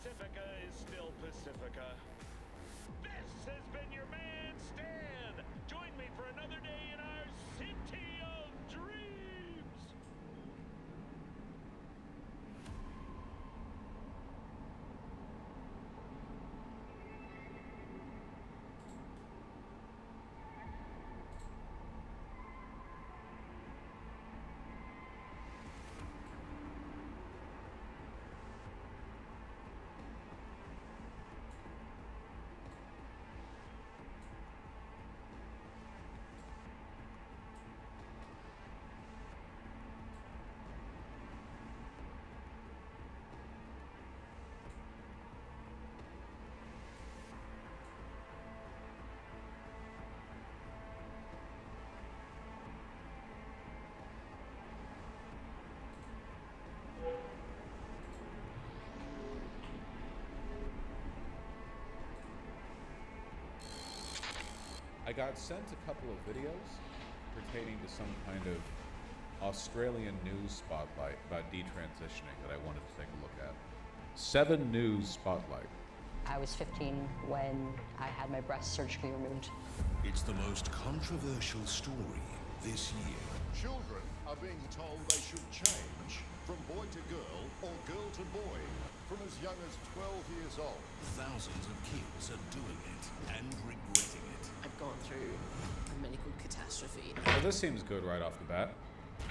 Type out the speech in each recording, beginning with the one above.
Pacifica is still Pacifica. This has been your man, Stan. Join me for another day in our city of dreams. I got sent a couple of videos pertaining to some kind of Australian news spotlight about detransitioning that I wanted to take a look at. 7 News Spotlight. I was 15 when I had my breast surgically removed. It's the most controversial story this year. Children are being told they should change from boy to girl or girl to boy from as young as 12 years old. Thousands of kids are doing it and regretting it. I've gone through a medical catastrophe. Well, this seems good right off the bat.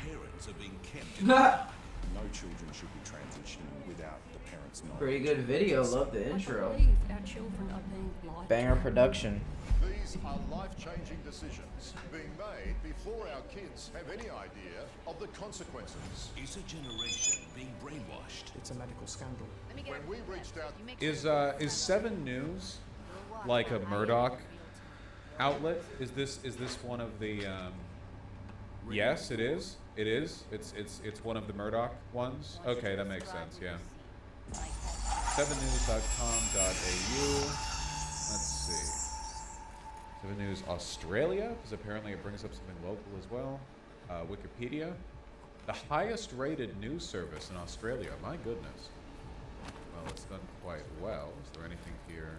Parents are being kept No children should be transitioning without the parents' knowledge. Pretty good video. Love the intro. I believe our children are being lied to. Banger production. These are life-changing decisions being made before our kids have any idea of the consequences. Is a generation being brainwashed? It's a medical scandal. When we reached out, Is 7 News like a Murdoch outlet? Is this one of the? Yes, it is. It is. It's one of the Murdoch ones. Okay, that makes sense. Yeah. 7news.com.au. Let's see. 7 News Australia, because apparently it brings up something local as well. Wikipedia, the highest rated news service in Australia. My goodness. Well, it's done quite well. Is there anything here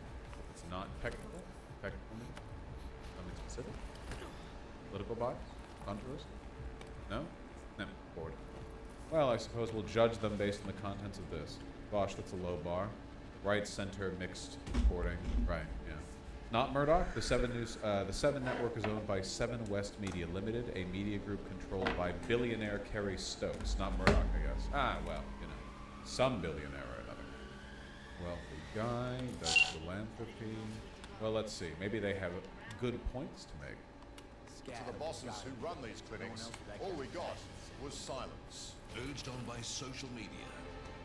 that's not technical? Technical news? Something specific? Political bias? Controversy? No? No. Bored. Well, I suppose we'll judge them based on the contents of this. Gosh, that's a low bar. Right, center, mixed reporting. Right, yeah. Not Murdoch. The 7 News, the 7 Network is owned by 7 West Media Limited, a media group controlled by billionaire Kerry Stokes. Not Murdoch, I guess. Ah, well, you know, some billionaire or another. Wealthy guy, does philanthropy. Well, let's see. Maybe they have good points to make. to the bosses who run these clinics, all we got was silence. Urged on by social media.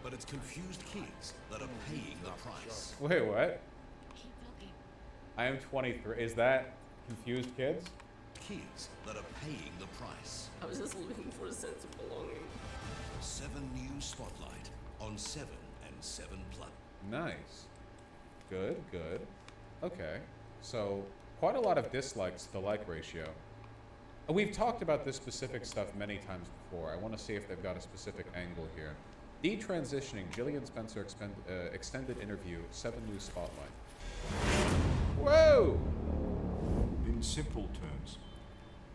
But it's confused kids that are paying the price. Wait, what? I am 23. Is that confused kids? Kids that are paying the price. I was just looking for a sense of belonging. 7 News Spotlight on 7 and 7 Plus. Nice. Good, good. Okay. So, quite a lot of dislikes to the like ratio. We've talked about this specific stuff many times before. I want to see if they've got a specific angle here. Detransitioning, Gillian Spencer extended interview, 7 News Spotlight. Whoa! In simple terms,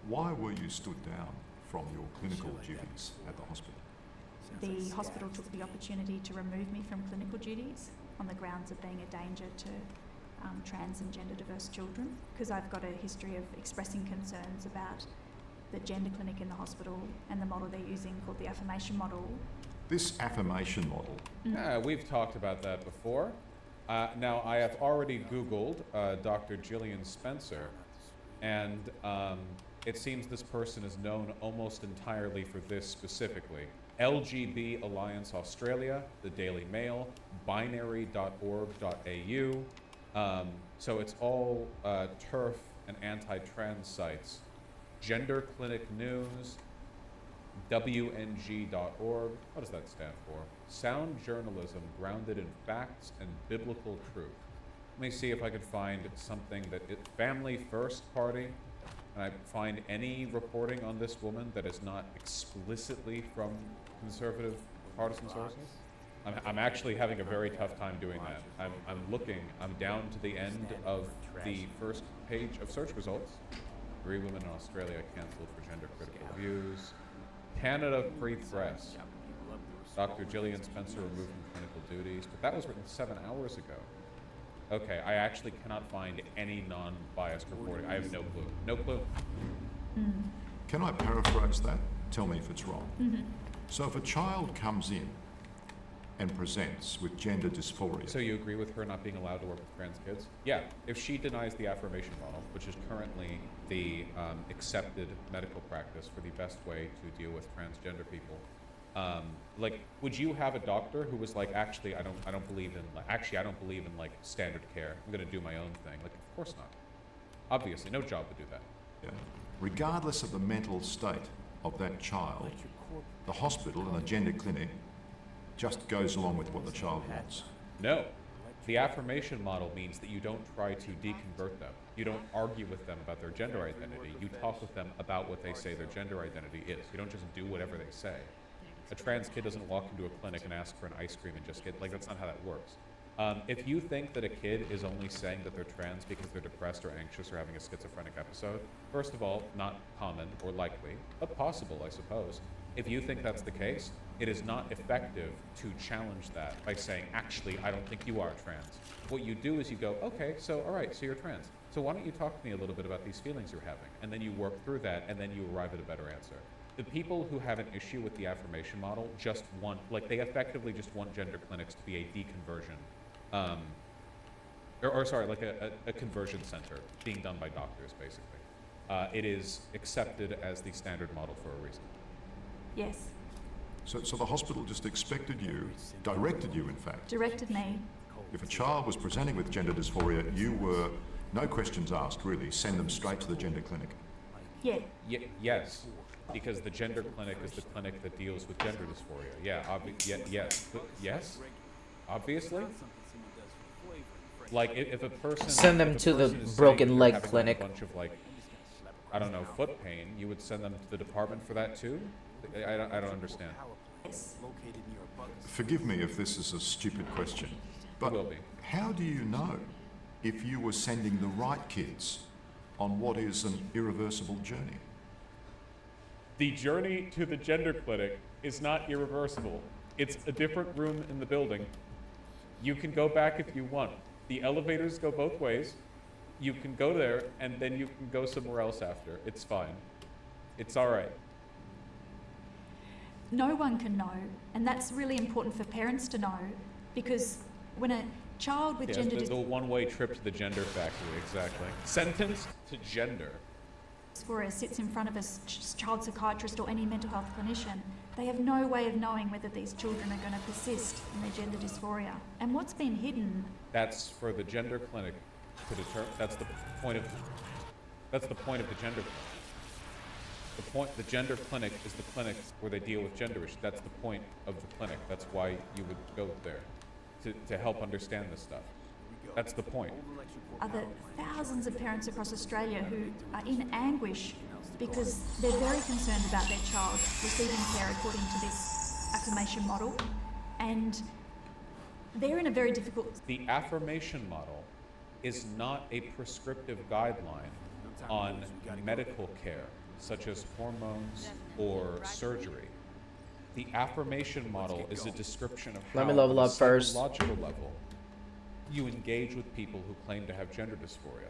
why were you stood down from your clinical duties at the hospital? The hospital took the opportunity to remove me from clinical duties on the grounds of being a danger to trans and gender diverse children, because I've got a history of expressing concerns about the gender clinic in the hospital and the model they're using called the affirmation model. This affirmation model, We've talked about that before. Now, I have already Googled Dr. Gillian Spencer, and it seems this person is known almost entirely for this specifically. LGB Alliance Australia, the Daily Mail, binary.org.au. So it's all TERF and anti-trans sites. Gender Clinic News, WNG.org. What does that stand for? Sound journalism grounded in facts and biblical truth. Let me see if I could find something that Family First Party. Can I find any reporting on this woman that is not explicitly from conservative partisan sources? I'm actually having a very tough time doing that. I'm down to the end of the first page of search results. 3 women in Australia canceled for gender critical views. Canada free press. Dr. Gillian Spencer removed from clinical duties, but that was written 7 hours ago. Okay, I actually cannot find any non-biased reporting. I have no clue. No clue. Can I paraphrase that? Tell me if it's wrong. So if a child comes in and presents with gender dysphoria. So you agree with her not being allowed to work with trans kids? Yeah, if she denies the affirmation model, which is currently the accepted medical practice for the best way to deal with transgender people, like, would you have a doctor who was like, actually, I don't believe in like standard care. I'm going to do my own thing. Like, of course not. Obviously, no job would do that. Yeah. Regardless of the mental state of that child, the hospital and the gender clinic just goes along with what the child wants. No. The affirmation model means that you don't try to deconvert them. You don't argue with them about their gender identity. You talk with them about what they say their gender identity is. You don't just do whatever they say. A trans kid doesn't walk into a clinic and ask for an ice cream and just get, like, that's not how that works. If you think that a kid is only saying that they're trans because they're depressed or anxious or having a schizophrenic episode, first of all, not common or likely, but possible, I suppose. If you think that's the case, it is not effective to challenge that by saying, actually, I don't think you are trans. What you do is you go, okay, so all right, so you're trans. So why don't you talk to me a little bit about these feelings you're having? And then you work through that, and then you arrive at a better answer. The people who have an issue with the affirmation model just want, like, they effectively just want gender clinics to be a deconversion, like a conversion center being done by doctors, basically. It is accepted as the standard model for a reason. Yes. So the hospital just expected you, directed you in fact. Directed me. If a child was presenting with gender dysphoria, you were, no questions asked really, send them straight to the gender clinic. Yeah. Yes, because the gender clinic is the clinic that deals with gender dysphoria. Yeah, yes, obviously. Like, if a person Send them to the broken leg clinic. A bunch of, like, I don't know, foot pain, you would send them to the department for that too? I don't understand. Yes. Forgive me if this is a stupid question, but will be. how do you know if you were sending the right kids on what is an irreversible journey? The journey to the gender clinic is not irreversible. It's a different room in the building. You can go back if you want. The elevators go both ways. You can go there, and then you can go somewhere else after. It's fine. It's all right. No one can know, and that's really important for parents to know, because when a child with gender the one-way trip to the gender factory, exactly. Sentenced to gender. dysphoria sits in front of a child psychiatrist or any mental health clinician, they have no way of knowing whether these children are going to persist in their gender dysphoria. And what's been hidden? That's for the gender clinic to determine. That's the point of the gender clinic. The gender clinic is the clinic where they deal with gender issues. That's the point of the clinic. That's why you would go there, to help understand this stuff. That's the point. Are the thousands of parents across Australia who are in anguish because they're very concerned about their child receiving care according to this affirmation model, and they're in a very difficult... The affirmation model is not a prescriptive guideline on medical care, such as hormones or surgery. The affirmation model is a description of how, Let me level on a up first. psychological level, you engage with people who claim to have gender dysphoria.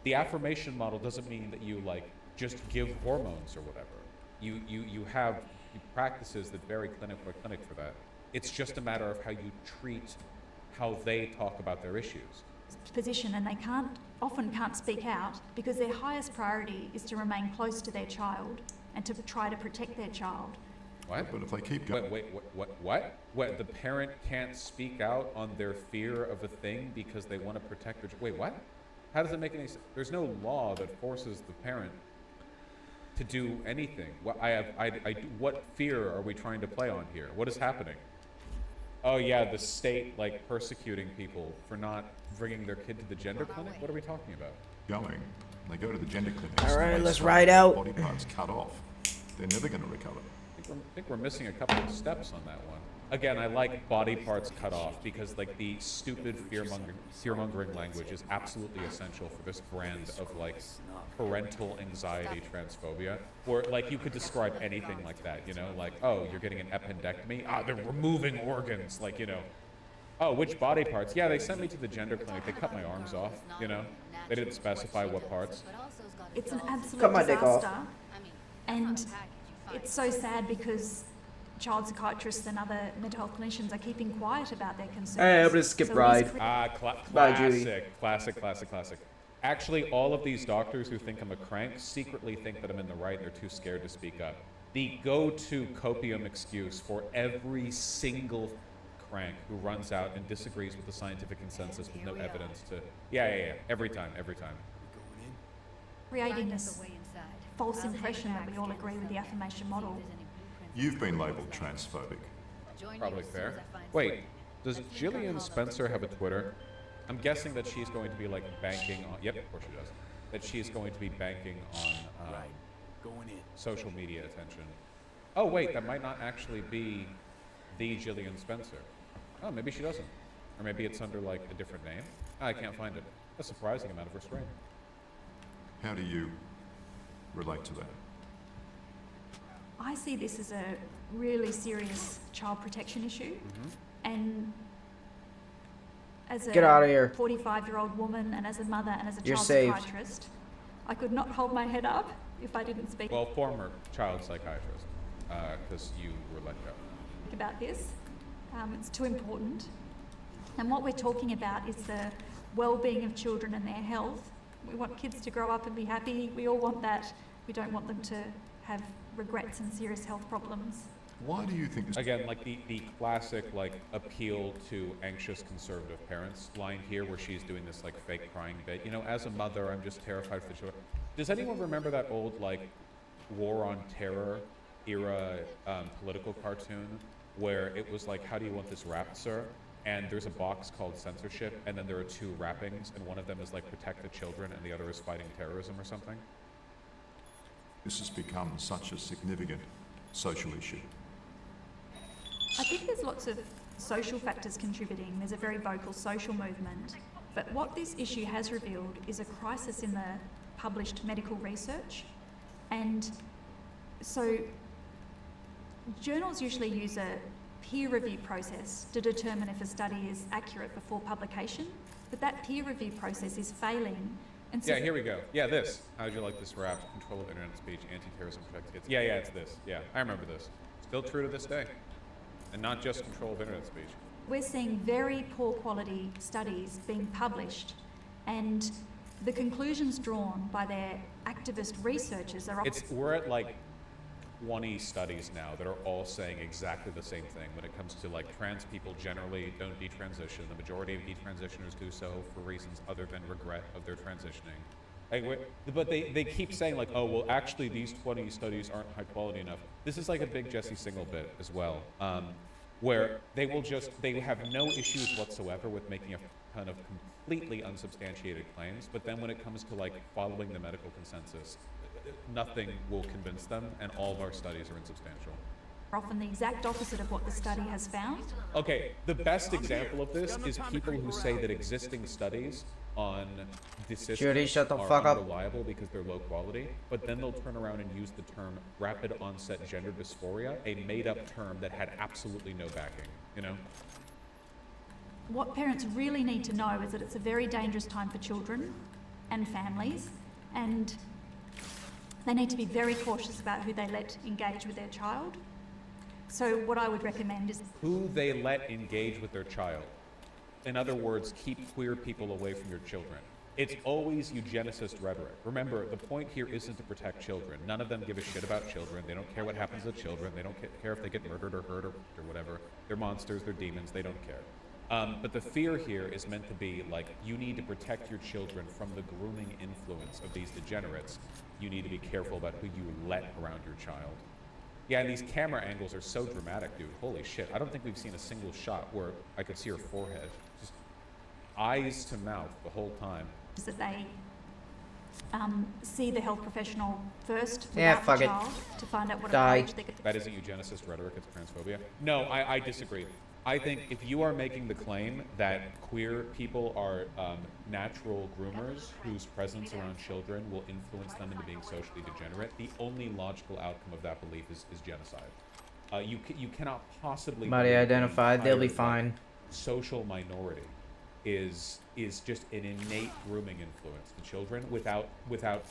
The affirmation model doesn't mean that you, like, just give hormones or whatever. You have practices that vary clinic by clinic for that. It's just a matter of how you treat how they talk about their issues. position, and they often can't speak out because their highest priority is to remain close to their child and to try to protect their child. What? But if they keep going... What? What? The parent can't speak out on their fear of a thing because they want to protect their... Wait, what? How does it make any sense? There's no law that forces the parent to do anything. What fear are we trying to play on here? What is happening? Oh yeah, the state, like, persecuting people for not bringing their kid to the gender clinic? What are we talking about? Going. They go to the gender clinic. All right, let's ride out. Body parts cut off. They're never going to recover. I think we're missing a couple of steps on that one. again, I like body parts cut off because like the stupid fear-mongering language is absolutely essential for this brand of like parental anxiety transphobia, where like you could describe anything like that, you know, like, oh, you're getting an appendectomy, they're removing organs, like, you know, oh, which body parts? Yeah, they sent me to the gender clinic, they cut my arms off, you know, they didn't specify what parts. It's an absolute Cut my dick off. disaster, and it's so sad because child psychiatrists and other mental health clinicians are keeping quiet about their concerns. Hey, I'm gonna skip So ride. Bye, Judy. Classic. Actually, all of these doctors who think I'm a crank secretly think that I'm in the right and they're too scared to speak up. The go-to copium excuse for every single crank who runs out and disagrees with the scientific consensus with no evidence to... Yeah, every time. creating this false impression that we all agree with the affirmation model. You've been labelled transphobic. Probably fair. Wait, does Jillian Spencer have a Twitter? I'm guessing that she's going to be like banking on... Yep, of course she does. That she's going to be banking on social media attention. Oh wait, that might not actually be the Jillian Spencer. Oh, maybe she doesn't. Or maybe it's under like a different name. I can't find it. A surprising amount of restraint. How do you relate to that? I see this as a really serious child protection issue, and as a Get out of here. 45-year-old woman and as a mother and as a You're child saved. psychiatrist, I could not hold my head up if I didn't speak Well, former child psychiatrist, because you were let go. about this. It's too important. And what we're talking about is the well-being of children and their health. We want kids to grow up and be happy. We all want that. We don't want them to have regrets and serious health problems. Why do you think this... Again, like the classic like appeal to anxious conservative parents line here where she's doing this like fake crying bit. You know, as a mother, I'm just terrified for the children. Does anyone remember that old like War on Terror era political cartoon where it was like, how do you want this wrapped, sir? And there's a box called censorship, and then there are two wrappings, and one of them is like protect the children, and the other is fighting terrorism or something. This has become such a significant social issue? I think there's lots of social factors contributing. There's a very vocal social movement. But what this issue has revealed is a crisis in the published medical research. And so journals usually use a peer review process to determine if a study is accurate before publication, but that peer review process is failing. And so Yeah, here we go. Yeah, this. How'd you like this wrap? Control of internet speech, anti-terrorism protect kids. Yeah, it's this. Yeah, I remember this. Still true to this day. And not just control of internet speech. we're seeing very poor quality studies being published, and the conclusions drawn by their activist researchers are... We're at like 20 studies now that are all saying exactly the same thing when it comes to like trans people generally don't detransition. The majority of detransitioners do so for reasons other than regret of their transitioning. But they keep saying like, oh, well, actually these 20 studies aren't high quality enough. This is like a big Jesse Single bit as well, where they have no issues whatsoever with making a ton of completely unsubstantiated claims, but then when it comes to like following the medical consensus, nothing will convince them, and all of our studies are insubstantial. Often the exact opposite of what the study has found. Okay, the best example of this is people who say that existing studies on the Judy, systems shut the are fuck up. unreliable because they're low quality, but then they'll turn around and use the term rapid onset gender dysphoria, a made-up term that had absolutely no backing, you know? What parents really need to know is that it's a very dangerous time for children and families, and they need to be very cautious about who they let engage with their child. So what I would recommend is Who they let engage with their child. In other words, keep queer people away from your children. It's always eugenicist rhetoric. Remember, the point here isn't to protect children. None of them give a shit about children. They don't care what happens to children. They don't care if they get murdered or hurt or whatever. They're monsters, they're demons, they don't care. But the fear here is meant to be like, you need to protect your children from the grooming influence of these degenerates. You need to be careful about who you let around your child. Yeah, and these camera angles are so dramatic, dude. Holy shit. I don't think we've seen a single shot where I could see her forehead. Just eyes to mouth the whole time. that they see the health professional first Yeah, without fuck the it. child to find out what Die. approach they could. That isn't eugenicist rhetoric, it's transphobia. No, I disagree. I think if you are making the claim that queer people are natural groomers whose presence around children will influence them into being socially degenerate, the only logical outcome of that belief is genocide. You cannot possibly Body believe an identified, they'll be entire, fine. social minority is just an innate grooming influence to children without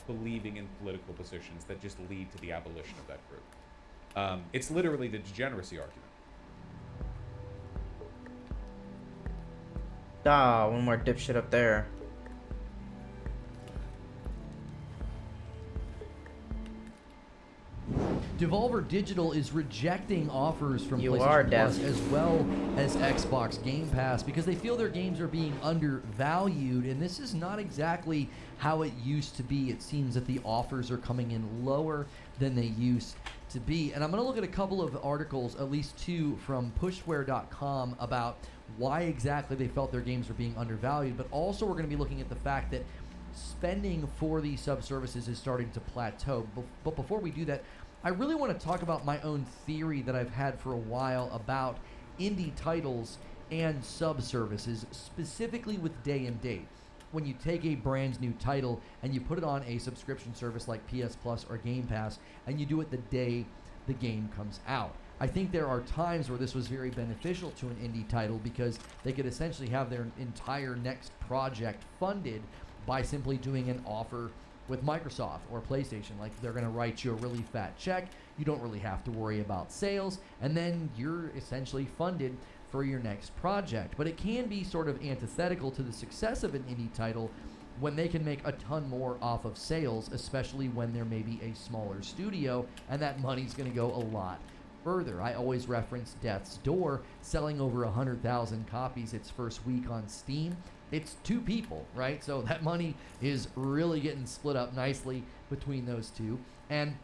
believing in political positions that just lead to the abolition of that group. It's literally the degeneracy argument. Ah, one more dipshit up there. Devolver Digital is rejecting offers from You are PlayStation deaf. Plus as well as Xbox Game Pass because they feel their games are being undervalued, and this is not exactly how it used to be. It seems that the offers are coming in lower than they used to be. And I'm going to look at a couple of articles, at least two from pushware.com, about why exactly they felt their games were being undervalued, but also we're going to be looking at the fact that spending for these sub-services is starting to plateau. But before we do that, I really want to talk about my own theory that I've had for a while about indie titles and sub-services, specifically with day and date. When you take a brand new title and you put it on a subscription service like PS Plus or Game Pass, and you do it the day the game comes out. I think there are times where this was very beneficial to an indie title because they could essentially have their entire next project funded by simply doing an offer with Microsoft or PlayStation. Like, they're going to write you a really fat check, you don't really have to worry about sales, and then you're essentially funded for your next project. But it can be sort of antithetical to the success of an indie title when they can make a ton more off of sales, especially when they're maybe a smaller studio, and that money's going to go a lot further. I always reference Death's Door selling over 100,000 copies its first week on Steam. It's two people, right? So that money is really getting split up nicely between those two. And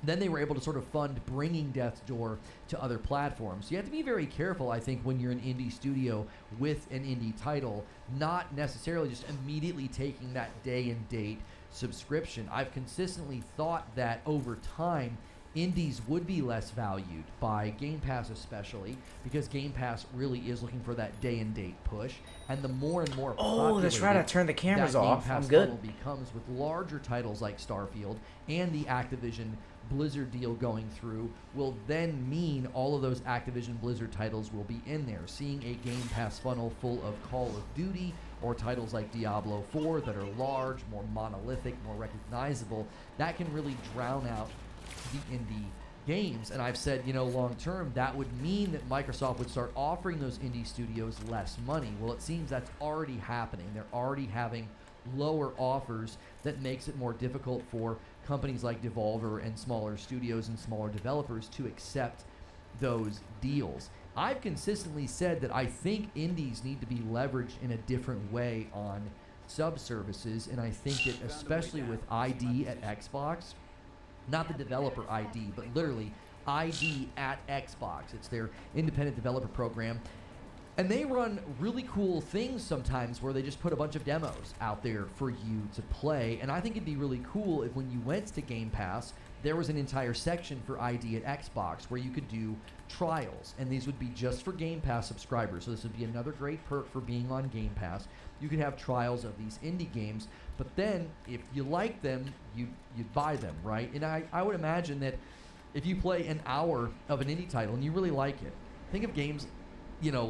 then they were able to sort of fund bringing Death's Door to other platforms. So you have to be very careful, I think, when you're an indie studio with an indie title, not necessarily just immediately taking that day and date subscription. I've consistently thought that over time, indies would be less valued by Game Pass, especially because Game Pass really is looking for that day and date push, and the more and more Oh, that's right. I turned the cameras that off. Game Pass I'm good. funnel becomes with larger titles like Starfield and the Activision Blizzard deal going through will then mean all of those Activision Blizzard titles will be in there. Seeing a Game Pass funnel full of Call of Duty or titles like Diablo 4 that are large, more monolithic, more recognizable, that can really drown out the indie games. And I've said, long term, that would mean that Microsoft would start offering those indie studios less money. Well, it seems that's already happening. They're already having lower offers that makes it more difficult for companies like Devolver and smaller studios and smaller developers to accept those deals. I've consistently said that I think indies need to be leveraged in a different way on sub-services, and I think that especially with ID at Xbox, not the developer ID, but literally ID at Xbox. It's their independent developer program. And they run really cool things sometimes where they just put a bunch of demos out there for you to play. And I think it'd be really cool if when you went to Game Pass, there was an entire section for ID at Xbox where you could do trials. And these would be just for Game Pass subscribers. So this would be another great perk for being on Game Pass. You could have trials of these indie games, but then if you like them, you'd buy them, right? And I would imagine that if you play an hour of an indie title and you really like it, think of games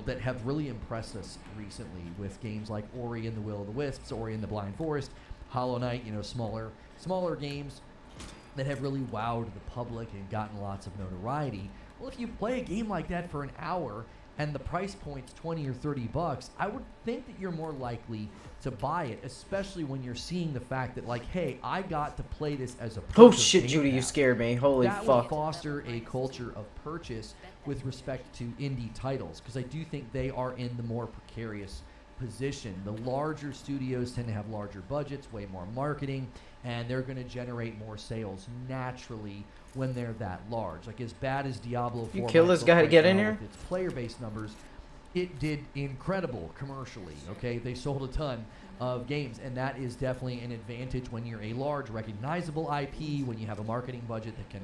that have really impressed us recently with games like Ori and the Will of the Wisps, Ori and the Blind Forest, Hollow Knight, smaller games that have really wowed the public and gotten lots of notoriety. Well, if you play a game like that for an hour and the price point's $20 or $30, I would think that you're more likely to buy it, especially when you're seeing the fact that, like, hey, I got to play this as a perk Oh of shit, Game Judy, you Pass. scared me. Holy That will fuck. foster a culture of purchase with respect to indie titles, because I do think they are in the more precarious position. The larger studios tend to have larger budgets, way more marketing, and they're going to generate more sales naturally when they're that large. Like, as bad as Diablo 4 You kill might this look guy to right get in now here? with its player base numbers, it did incredible commercially, okay? They sold a ton of games, and that is definitely an advantage when you're a large, recognizable IP, when you have a marketing budget that can,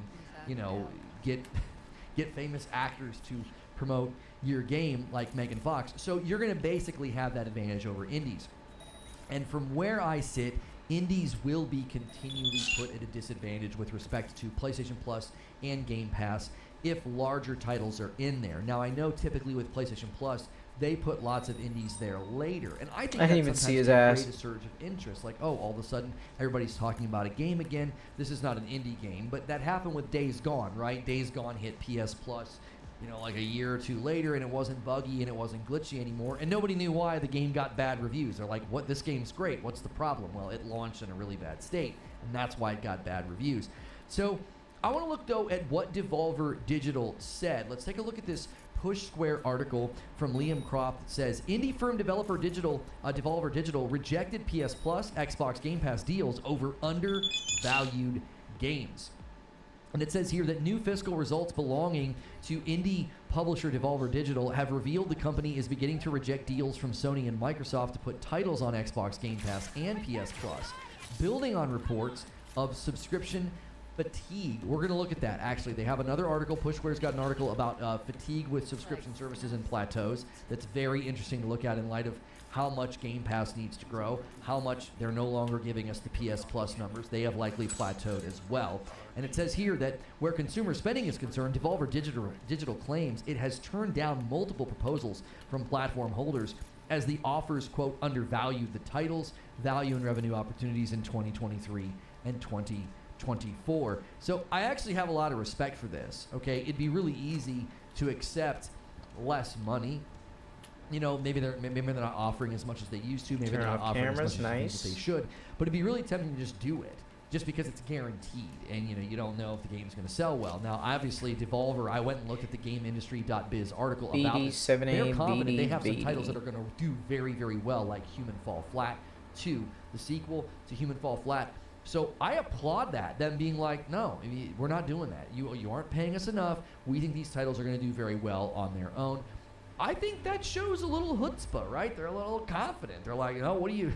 you know, get famous actors to promote your game like Megan Fox. So you're going to basically have that advantage over indies. And from where I sit, indies will be continually put at a disadvantage with respect to PlayStation Plus and Game Pass if larger titles are in there. Now, I know typically with PlayStation Plus, they put lots of indies there later. And I think I that didn't even see his sometimes can ass. create a surge of interest. Like, oh, all of a sudden, everybody's talking about a game again. This is not an indie game. But that happened with Days Gone, right? Days Gone hit PS Plus, you know, like a year or two later, and it wasn't buggy and it wasn't glitchy anymore. And nobody knew why. The game got bad reviews. They're like, what? This game's great. What's the problem? Well, it launched in a really bad state, and that's why it got bad reviews. So I want to look, though, at what Devolver Digital said. Let's take a look at this Push Square article from Liam Croft. That says, indie firm Devolver Digital rejected PS Plus, Xbox Game Pass deals over undervalued games. And it says here that new fiscal results belonging to indie publisher Devolver Digital have revealed the company is beginning to reject deals from Sony and Microsoft to put titles on Xbox Game Pass and PS Plus, building on reports of subscription fatigue. We're going to look at that. Actually, they have another article. Push Square's got an article about fatigue with subscription services and plateaus. That's very interesting to look at in light of how much Game Pass needs to grow, how much they're no longer giving us the PS Plus numbers. They have likely plateaued as well. And it says here that where consumer spending is concerned, Devolver Digital claims it has turned down multiple proposals from platform holders as the offers, quote, undervalued the titles, value, and revenue opportunities in 2023 and 2024. So I actually have a lot of respect for this, okay? It'd be really easy to accept less money. You know, maybe they're not offering as much as they used to. Maybe Turn they're not off offering cameras, as much as they should. But it'd be really tempting to just do it, just because it's guaranteed, and you know you don't know if the game's going to sell well. Now, obviously, Devolver. I went and looked at the GameIndustry.biz article about this. They're confident they have some titles that are going to do very, very well, like Human Fall Flat 2, the sequel to Human Fall Flat. So I applaud that, them being like, no, I mean, we're not doing that. You aren't paying us enough. We think these titles are going to do very well on their own. I think that shows a little chutzpah, right? They're a little confident. They're like, oh, what do you...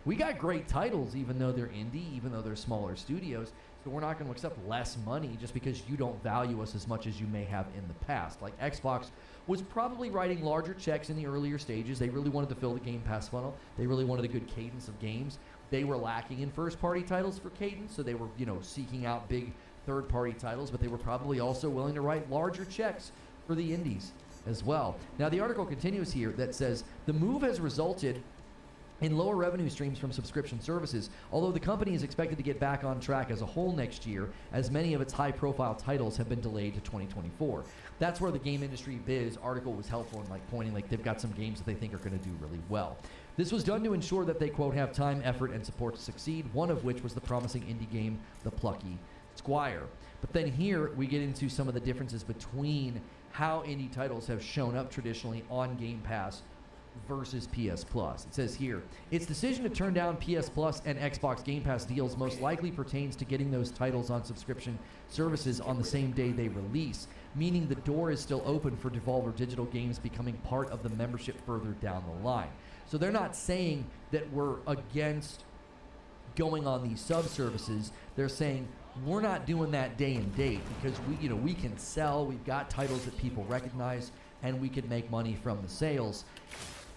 we got great titles, even though they're indie, even though they're smaller studios, so we're not going to accept less money just because you don't value us as much as you may have in the past. Like, Xbox was probably writing larger checks in the earlier stages. They really wanted to fill the Game Pass funnel. They really wanted a good cadence of games. They were lacking in first-party titles for cadence, so they were, you know, seeking out big third-party titles, but they were probably also willing to write larger checks for the indies as well. Now, the article continues here that says, the move has resulted in lower revenue streams from subscription services, although the company is expected to get back on track as a whole next year, as many of its high-profile titles have been delayed to 2024. That's where the Game Industry Biz article was helpful in, like, pointing, like, they've got some games that they think are going to do really well. This was done to ensure that they, quote, have time, effort, and support to succeed, one of which was the promising indie game, The Plucky Squire. But then here, we get into some of the differences between how indie titles have shown up traditionally on Game Pass versus PS Plus. It says here, its decision to turn down PS Plus and Xbox Game Pass deals most likely pertains to getting those titles on subscription services on the same day they release, meaning the door is still open for Devolver Digital games becoming part of the membership further down the line. So they're not saying that we're against going on these sub-services. They're saying we're not doing that day and date because we can sell. We've got titles that people recognize, and we can make money from the sales.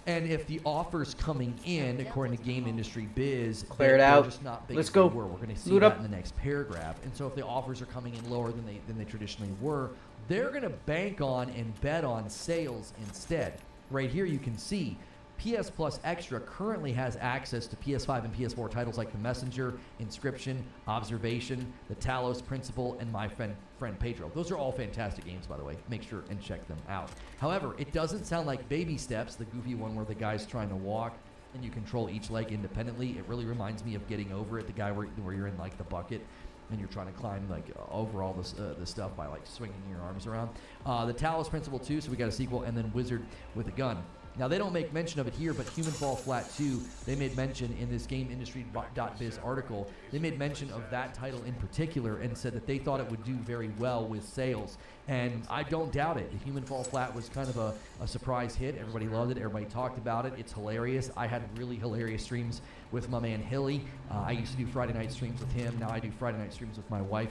And if the offers coming in, according to Game Industry Biz, Clear it out. Just not big Let's as go. they were. We're going to see Loot that up. in the next paragraph. And so if the offers are coming in lower than they traditionally were, they're going to bank on and bet on sales instead. Right here, you can see PS Plus Extra currently has access to PS5 and PS4 titles like The Messenger, Inscription, Observation, The Talos Principle, and My Friend Pedro. Those are all fantastic games, by the way. Make sure and check them out. However, it doesn't sound like Baby Steps, the goofy one where the guy's trying to walk and you control each leg independently. It really reminds me of Getting Over It, the guy where you're in like the bucket and you're trying to climb like over all the stuff by like swinging your arms around. The Talos Principle 2, so we got a sequel, and then Wizard with a Gun. Now, they don't make mention of it here, but Human Fall Flat 2, they made mention in this GameIndustry.biz article, they made mention of that title in particular and said that they thought it would do very well with sales. And I don't doubt it. Human Fall Flat was kind of a surprise hit. Everybody loved it. Everybody talked about it. It's hilarious. I had really hilarious streams with my man Hilly. I used to do Friday night streams with him. Now I do Friday night streams with my wife.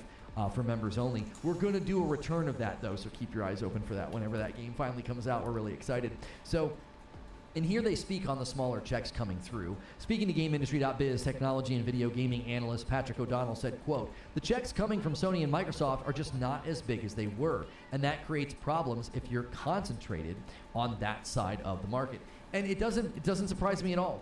For members only. We're going to do a return of that, though, so keep your eyes open for that. Whenever that game finally comes out, we're really excited. So, and here they speak on the smaller checks coming through. Speaking to GameIndustry.biz, technology and video gaming analyst Patrick O'Donnell said, quote, "The checks coming from Sony and Microsoft are just not as big as they were, and that creates problems if you're concentrated on that side of the market." And it doesn't surprise me at all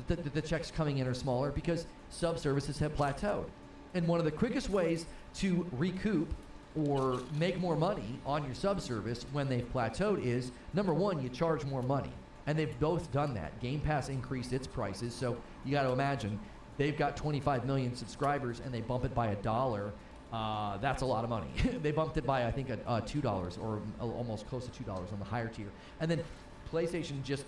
that the checks coming in are smaller because sub-services have plateaued. And one of the quickest ways to recoup or make more money on your subservice when they've plateaued is, number one, you charge more money. And they've both done that. Game Pass increased its prices, so you got to imagine they've got 25 million subscribers and they bump it by $1. That's a lot of money. They bumped it by, I think, $2 or almost close to $2 on the higher tier. And then PlayStation just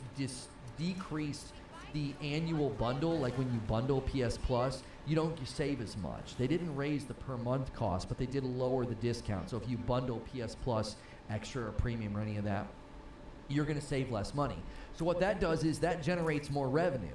decreased the annual bundle. Like when you bundle PS Plus, you don't save as much. They didn't raise the per month cost, but they did lower the discount. So if you bundle PS Plus extra or premium or any of that, you're going to save less money. So what that does is that generates more revenue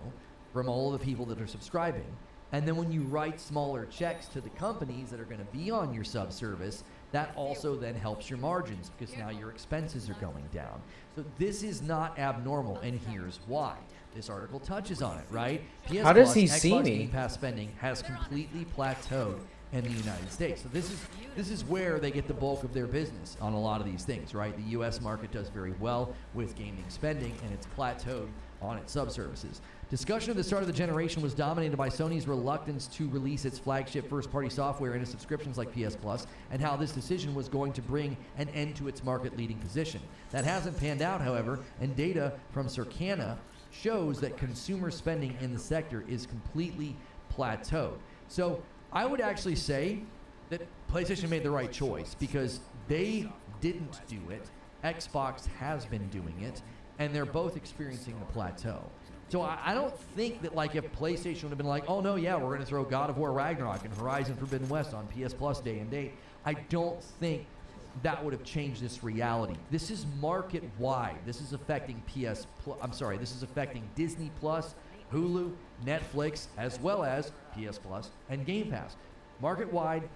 from all of the people that are subscribing. And then when you write smaller checks to the companies that are going to be on your sub-service, that also then helps your margins because now your expenses are going down. So this is not abnormal, and here's why. This article touches on it, right? PS How does Plus, he Xbox see me? Game Pass spending has completely plateaued in the United States. So this is where they get the bulk of their business on a lot of these things, right? The U.S. market does very well with gaming spending, and it's plateaued on its subservices. Discussion of the start of the generation was dominated by Sony's reluctance to release its flagship first-party software into subscriptions like PS Plus, and how this decision was going to bring an end to its market-leading position. That hasn't panned out, however, and data from Circana shows that consumer spending in the sector is completely plateaued. So I would actually say that PlayStation made the right choice because they didn't do it. Xbox has been doing it, and they're both experiencing a plateau. So I don't think that, like, if PlayStation would have been like, oh no, yeah, we're going to throw God of War Ragnarok and Horizon Forbidden West on PS Plus day and date, I don't think that would have changed this reality. This is market-wide. This is affecting this is affecting Disney Plus, Hulu, Netflix, as well as PS Plus and Game Pass. Market-wide,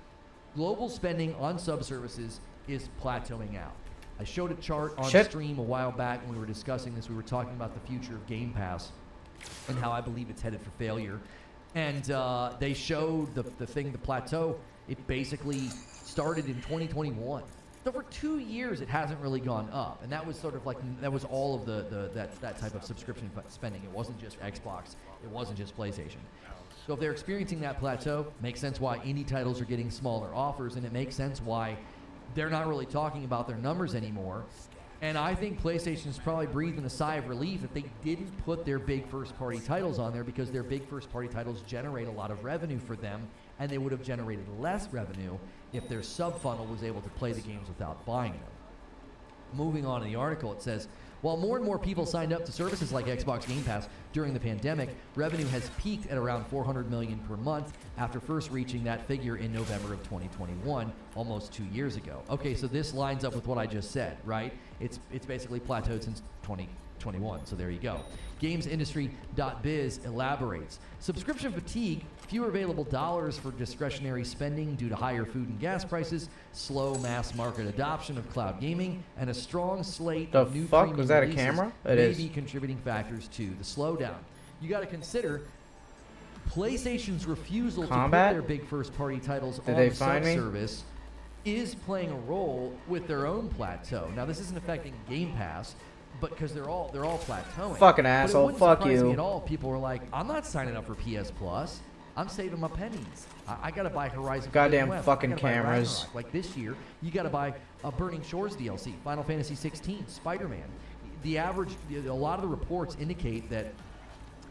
global spending on subservices is plateauing out. I showed a chart on stream a while back when we were discussing this. We were talking about the future of Game Pass and how I believe it's headed for failure. And they showed the plateau. It basically started in 2021. So for 2 years, it hasn't really gone up, and that was sort of like that was all of that type of subscription spending. It wasn't just Xbox, it wasn't just PlayStation. So if they're experiencing that plateau, makes sense why indie titles are getting smaller offers, and it makes sense why they're not really talking about their numbers anymore. And I think PlayStation is probably breathing a sigh of relief that they didn't put their big first-party titles on there because their big first-party titles generate a lot of revenue for them, and they would have generated less revenue if their sub-funnel was able to play the games without buying them. Moving on to the article, it says, while more and more people signed up to services like Xbox Game Pass during the pandemic, revenue has peaked at around $400 million per month after first reaching that figure in November of 2021, almost 2 years ago. Okay, so this lines up with what I just said, right? It's basically plateaued since 2021, so there you go. GamesIndustry.biz elaborates. Subscription fatigue, fewer available dollars for discretionary spending due to higher food and gas prices, slow mass market adoption of cloud gaming, and a strong slate of new premium was that a releases camera? It may is. be contributing factors to the slowdown. You got to consider PlayStation's refusal Combat? to put their big first-party titles Did on they the find me? sub-service is playing a role with their own plateau. Now, this isn't affecting Game Pass, but because they're all plateauing. Fucking But it asshole, wouldn't fuck surprise me you. at all. People were like, I'm not signing up for PS Plus. I'm saving my pennies. I gotta buy Horizon Goddamn Forbidden West. fucking I gotta buy cameras. Ragnarok. Like this year, you gotta buy Burning Shores DLC, Final Fantasy 16, Spider-Man. A lot of the reports indicate that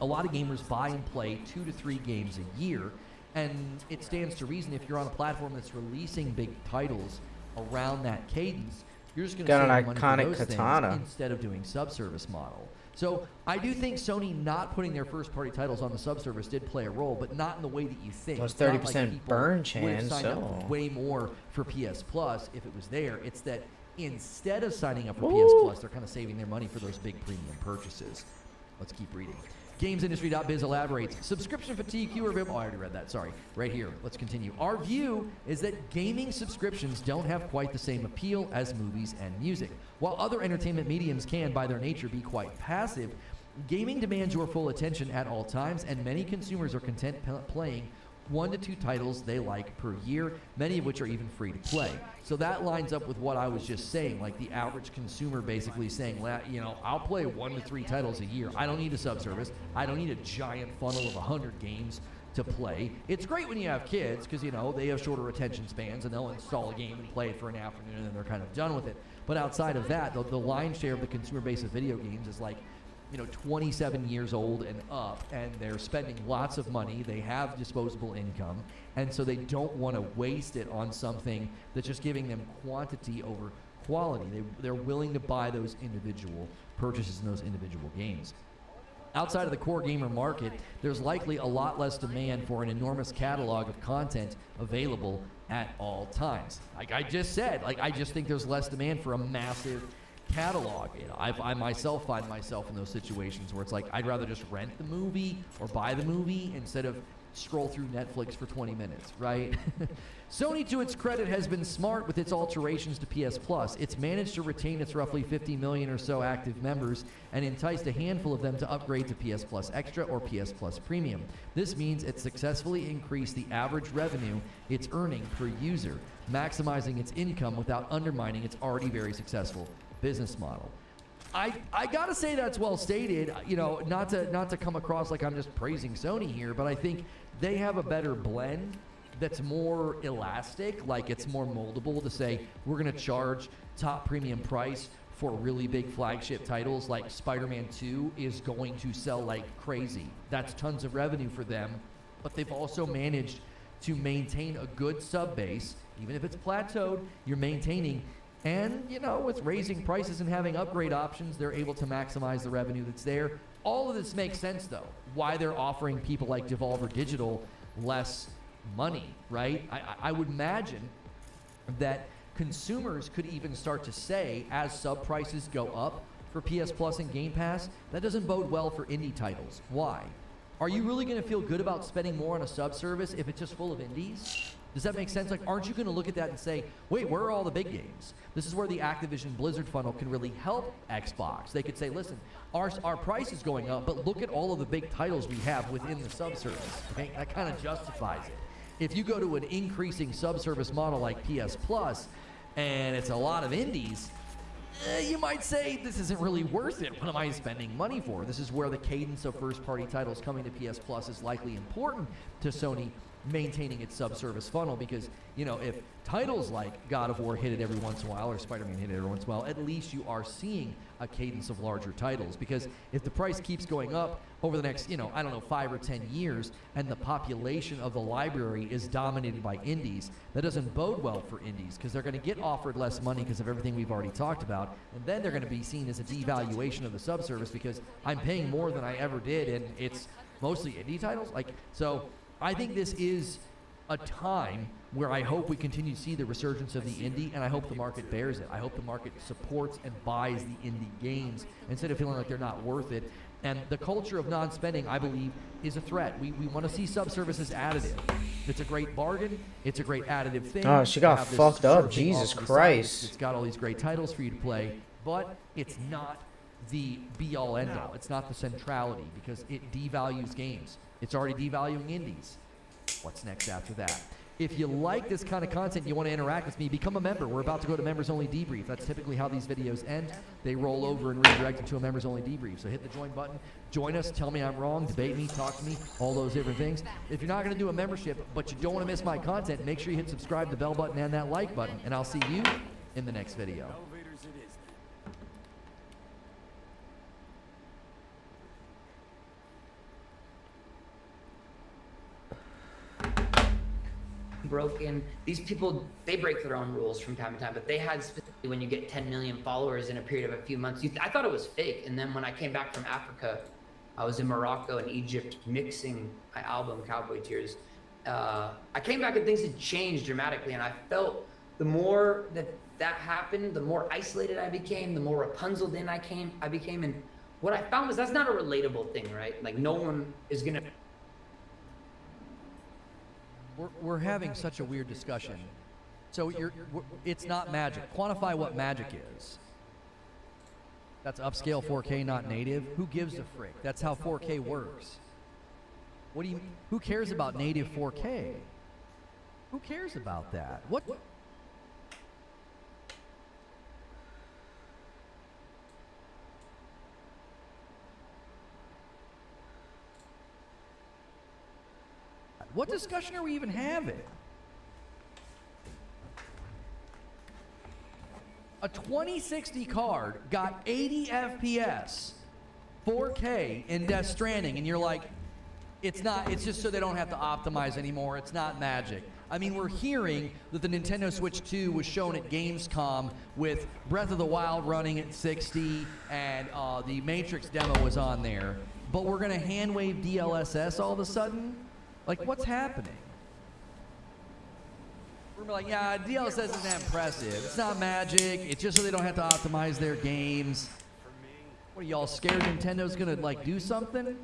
a lot of gamers buy and play 2 to 3 games a year, and it stands to reason if you're on a platform that's releasing big titles around that cadence, you're just going to Got save an money iconic for those katana. things instead of doing subservice model. So I do think Sony not putting their first-party titles on the subservice did play a role, but not in the way that you think. Well, it's It's not 30% people burn would have chance, signed up so. way more for PS Plus if it was there. It's that instead of signing up for Woo. PS Plus, they're kind of saving their money for those big premium purchases. Let's keep reading. GamesIndustry.biz elaborates. Subscription fatigue, oh, I already read that. Sorry. Right here. Let's continue. Our view is that gaming subscriptions don't have quite the same appeal as movies and music. While other entertainment mediums can, by their nature, be quite passive, gaming demands your full attention at all times, and many consumers are content playing 1 to 2 titles they like per year, many of which are even free to play. So that lines up with what I was just saying, like the average consumer basically saying, you know, I'll play 1 to 3 titles a year. I don't need a subservice. I don't need a giant funnel of 100 games to play. It's great when you have kids because, you know, they have shorter attention spans and they'll install a game and play it for an afternoon and then they're kind of done with it. But outside of that, the lion's share of the consumer base of video games is like, you know, 27 years old and up, and they're spending lots of money. They have disposable income, and so they don't want to waste it on something that's just giving them quantity over quality. They're willing to buy those individual purchases in those individual games. Outside of the core gamer market, there's likely a lot less demand for an enormous catalog of content available at all times. Like I just said, like I just think there's less demand for a massive catalog. You know, I myself find myself in those situations where it's like I'd rather just rent the movie or buy the movie instead of scroll through Netflix for 20 minutes, right? Sony, to its credit, has been smart with its alterations to PS Plus. It's managed to retain its roughly 50 million or so active members and enticed a handful of them to upgrade to PS Plus Extra or PS Plus Premium. This means it successfully increased the average revenue it's earning per user, maximizing its income without undermining its already very successful business model. I gotta say that's well stated. You know, not to come across like I'm just praising Sony here, but I think they have a better blend that's more elastic, like it's more moldable to say we're gonna charge top premium price for really big flagship titles like Spider-Man 2 is going to sell like crazy. That's tons of revenue for them, but they've also managed to maintain a good sub base. Even if it's plateaued, you're maintaining. And, you know, with raising prices and having upgrade options, they're able to maximize the revenue that's there. All of this makes sense, though, why they're offering people like Devolver Digital less money, right? I would imagine that consumers could even start to say, as sub prices go up for PS Plus and Game Pass, that doesn't bode well for indie titles. Why? Are you really going to feel good about spending more on a sub service if it's just full of indies? Does that make sense? Like, aren't you going to look at that and say, wait, where are all the big games? This is where the Activision Blizzard funnel can really help Xbox. They could say, listen, our price is going up, but look at all of the big titles we have within the subservice. Okay? That kind of justifies it. If you go to an increasing subservice model like PS Plus, and it's a lot of indies, you might say this isn't really worth it. What am I spending money for? This is where the cadence of first-party titles coming to PS Plus is likely important to Sony maintaining its subservice funnel, because, you know, if titles like God of War hit it every once in a while or Spider-Man hit it every once in a while, at least you are seeing a cadence of larger titles. Because if the price keeps going up over the next, you know, I don't know, 5 or 10 years, and the population of the library is dominated by indies, that doesn't bode well for indies, because they're going to get offered less money because of everything we've already talked about, and then they're going to be seen as a devaluation of the subservice because I'm paying more than I ever did, and it's mostly indie titles. Like, so I think this is a time where I hope we continue to see the resurgence of the indie, and I hope the market bears it. I hope the market supports and buys the indie games instead of feeling like they're not worth it. And the culture of non-spending, I believe, is a threat. We want to see subservices additive. It's a great bargain. It's a great additive thing. Oh, she got fucked up. Jesus Christ. It's got all these great titles for you to play, but it's not the be-all, end-all. It's not the centrality, because it devalues games. It's already devaluing indies. What's next after that? If you like this kind of content, you want to interact with me, become a member. We're about to go to members only debrief. That's typically how these videos end. They roll over and redirect into a members only debrief. So hit the join button, join us, tell me I'm wrong, debate me, talk to me, all those different things. If you're not going to do a membership, but you don't want to miss my content, make sure you hit subscribe, the bell button, and that like button, and I'll see you in the next video. broken. These people, they break their own rules from time to time, but they had specifically when you get 10 million followers in a period of a few months. I thought it was fake, and then when I came back from Africa, I was in Morocco and Egypt mixing my album Cowboy Tears. I came back and things had changed dramatically, and I felt the more that happened, the more isolated I became, the more Rapunzeled in I became, and what I found was that's not a relatable thing, right? Like no one is gonna. We're having such a weird discussion. So it's not magic. Quantify what magic is. That's upscale 4K, not native. Who gives a frick? That's how 4K works. What do you? Who cares about native 4K? Who cares about that? What? What discussion are we even having? A 2060 card got 80 FPS, 4K in Death Stranding, and you're like, it's not, it's just so they don't have to optimize anymore. It's not magic. I mean, we're hearing that the Nintendo Switch 2 was shown at Gamescom with Breath of the Wild running at 60, and the Matrix demo was on there. But we're going to hand wave DLSS all of a sudden? Like, what's happening? We're like, yeah, DLSS isn't that impressive. It's not magic. It's just so they don't have to optimize their games. What are y'all scared Nintendo's gonna like do something?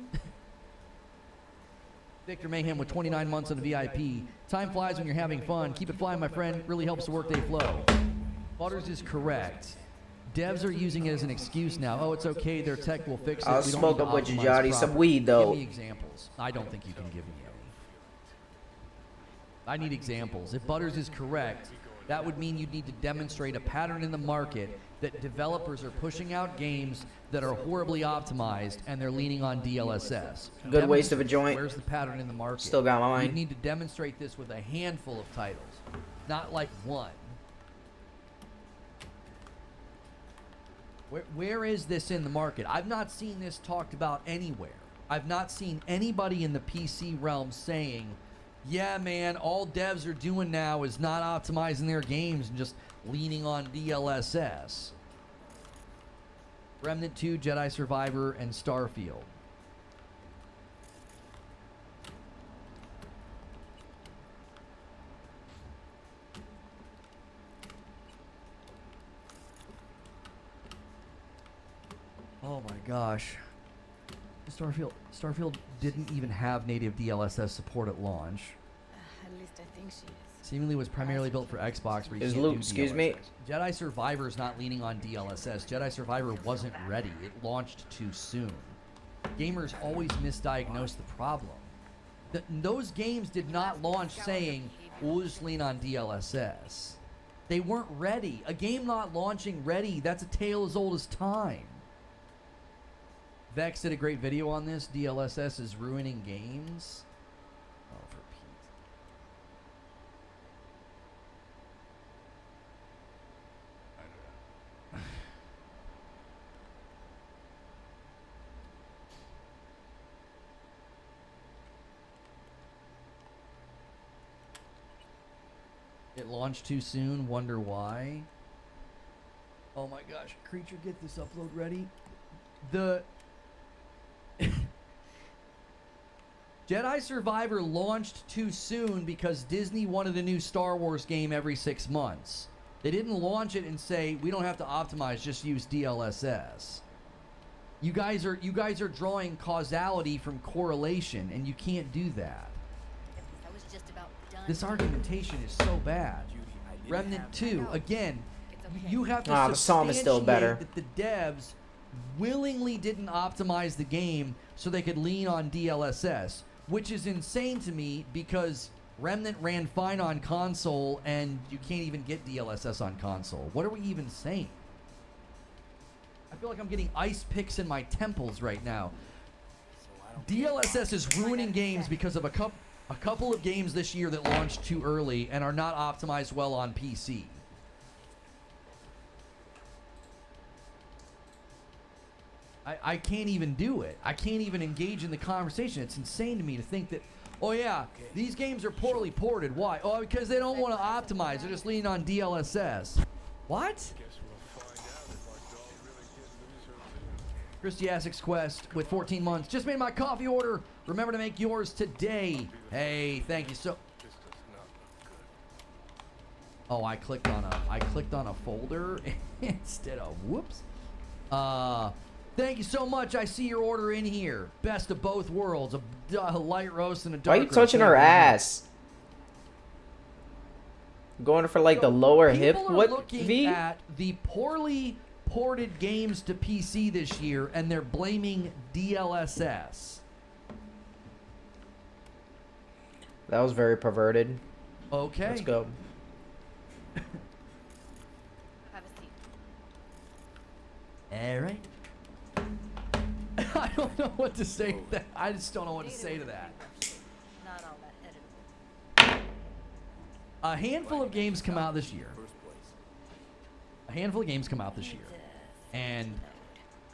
Victor Mayhem with 29 months on the VIP. Time flies when you're having fun. Keep it flying, my friend. Really helps the workday flow. Butters is correct. Devs are using it as an excuse now. Oh, it's okay. Their tech will fix it. I'll smoke up with you, Jody. Some weed, though. Give me examples. I don't think you can give me any. I need examples. If Butters is correct, that would mean you'd need to demonstrate a pattern in the market that developers are pushing out games that are horribly optimized and they're leaning on DLSS. Good waste of a joint. Where's the pattern in the market? Still got my mind. You need to demonstrate this with a handful of titles, not like one. Where is this in the market? I've not seen this talked about anywhere. I've not seen anybody in the PC realm saying, yeah, man, all devs are doing now is not optimizing their games and just leaning on DLSS. Remnant 2, Jedi Survivor, and Starfield. Oh my gosh. Starfield didn't even have native DLSS support at launch. At least I think she is. Seemingly was primarily built for Xbox, but you Is can't Luke, do excuse DLSS. me? Jedi Survivor's not leaning on DLSS. Jedi Survivor wasn't ready. It launched too soon. Gamers always misdiagnose the problem. Those games did not launch saying, we'll just lean on DLSS. They weren't ready. A game not launching ready, that's a tale as old as time. Vex did a great video on this. DLSS is ruining games. Oh, for Pete's. It launched too soon. Wonder why. Oh my gosh. Creature, get this upload ready. The Jedi Survivor launched too soon because Disney wanted a new Star Wars game every 6 months. They didn't launch it and say, we don't have to optimize, just use DLSS. You guys are drawing causality from correlation, and you can't do that. This argumentation is so bad. Remnant 2, again, you have to the psalm is still better. that the devs willingly didn't optimize the game so they could lean on DLSS, which is insane to me because Remnant ran fine on console and you can't even get DLSS on console. What are we even saying? I feel like I'm getting ice picks in my temples right now. DLSS is ruining games because of a couple of games this year that launched too early and are not optimized well on PC. I can't even do it. I can't even engage in the conversation. It's insane to me to think that, oh yeah, these games are poorly ported. Why? Oh, because they don't want to optimize. They're just leaning on DLSS. What? Christy Essex Quest with 14 months. Just made my coffee order. Remember to make yours today. Hey, thank you so. Oh, I clicked on a folder instead of whoops. Thank you so much. I see your order in here. Best of both worlds. A light roast and a dark Why are you touching her ass? Going for like the lower hip? People are What? looking V? at the poorly ported games to PC this year, and they're blaming DLSS. That was very perverted. Okay. Let's go. Have a seat. All right. I don't know what to say to that. I just don't know what to say to that. Not all that editable. A handful of games come out this year. And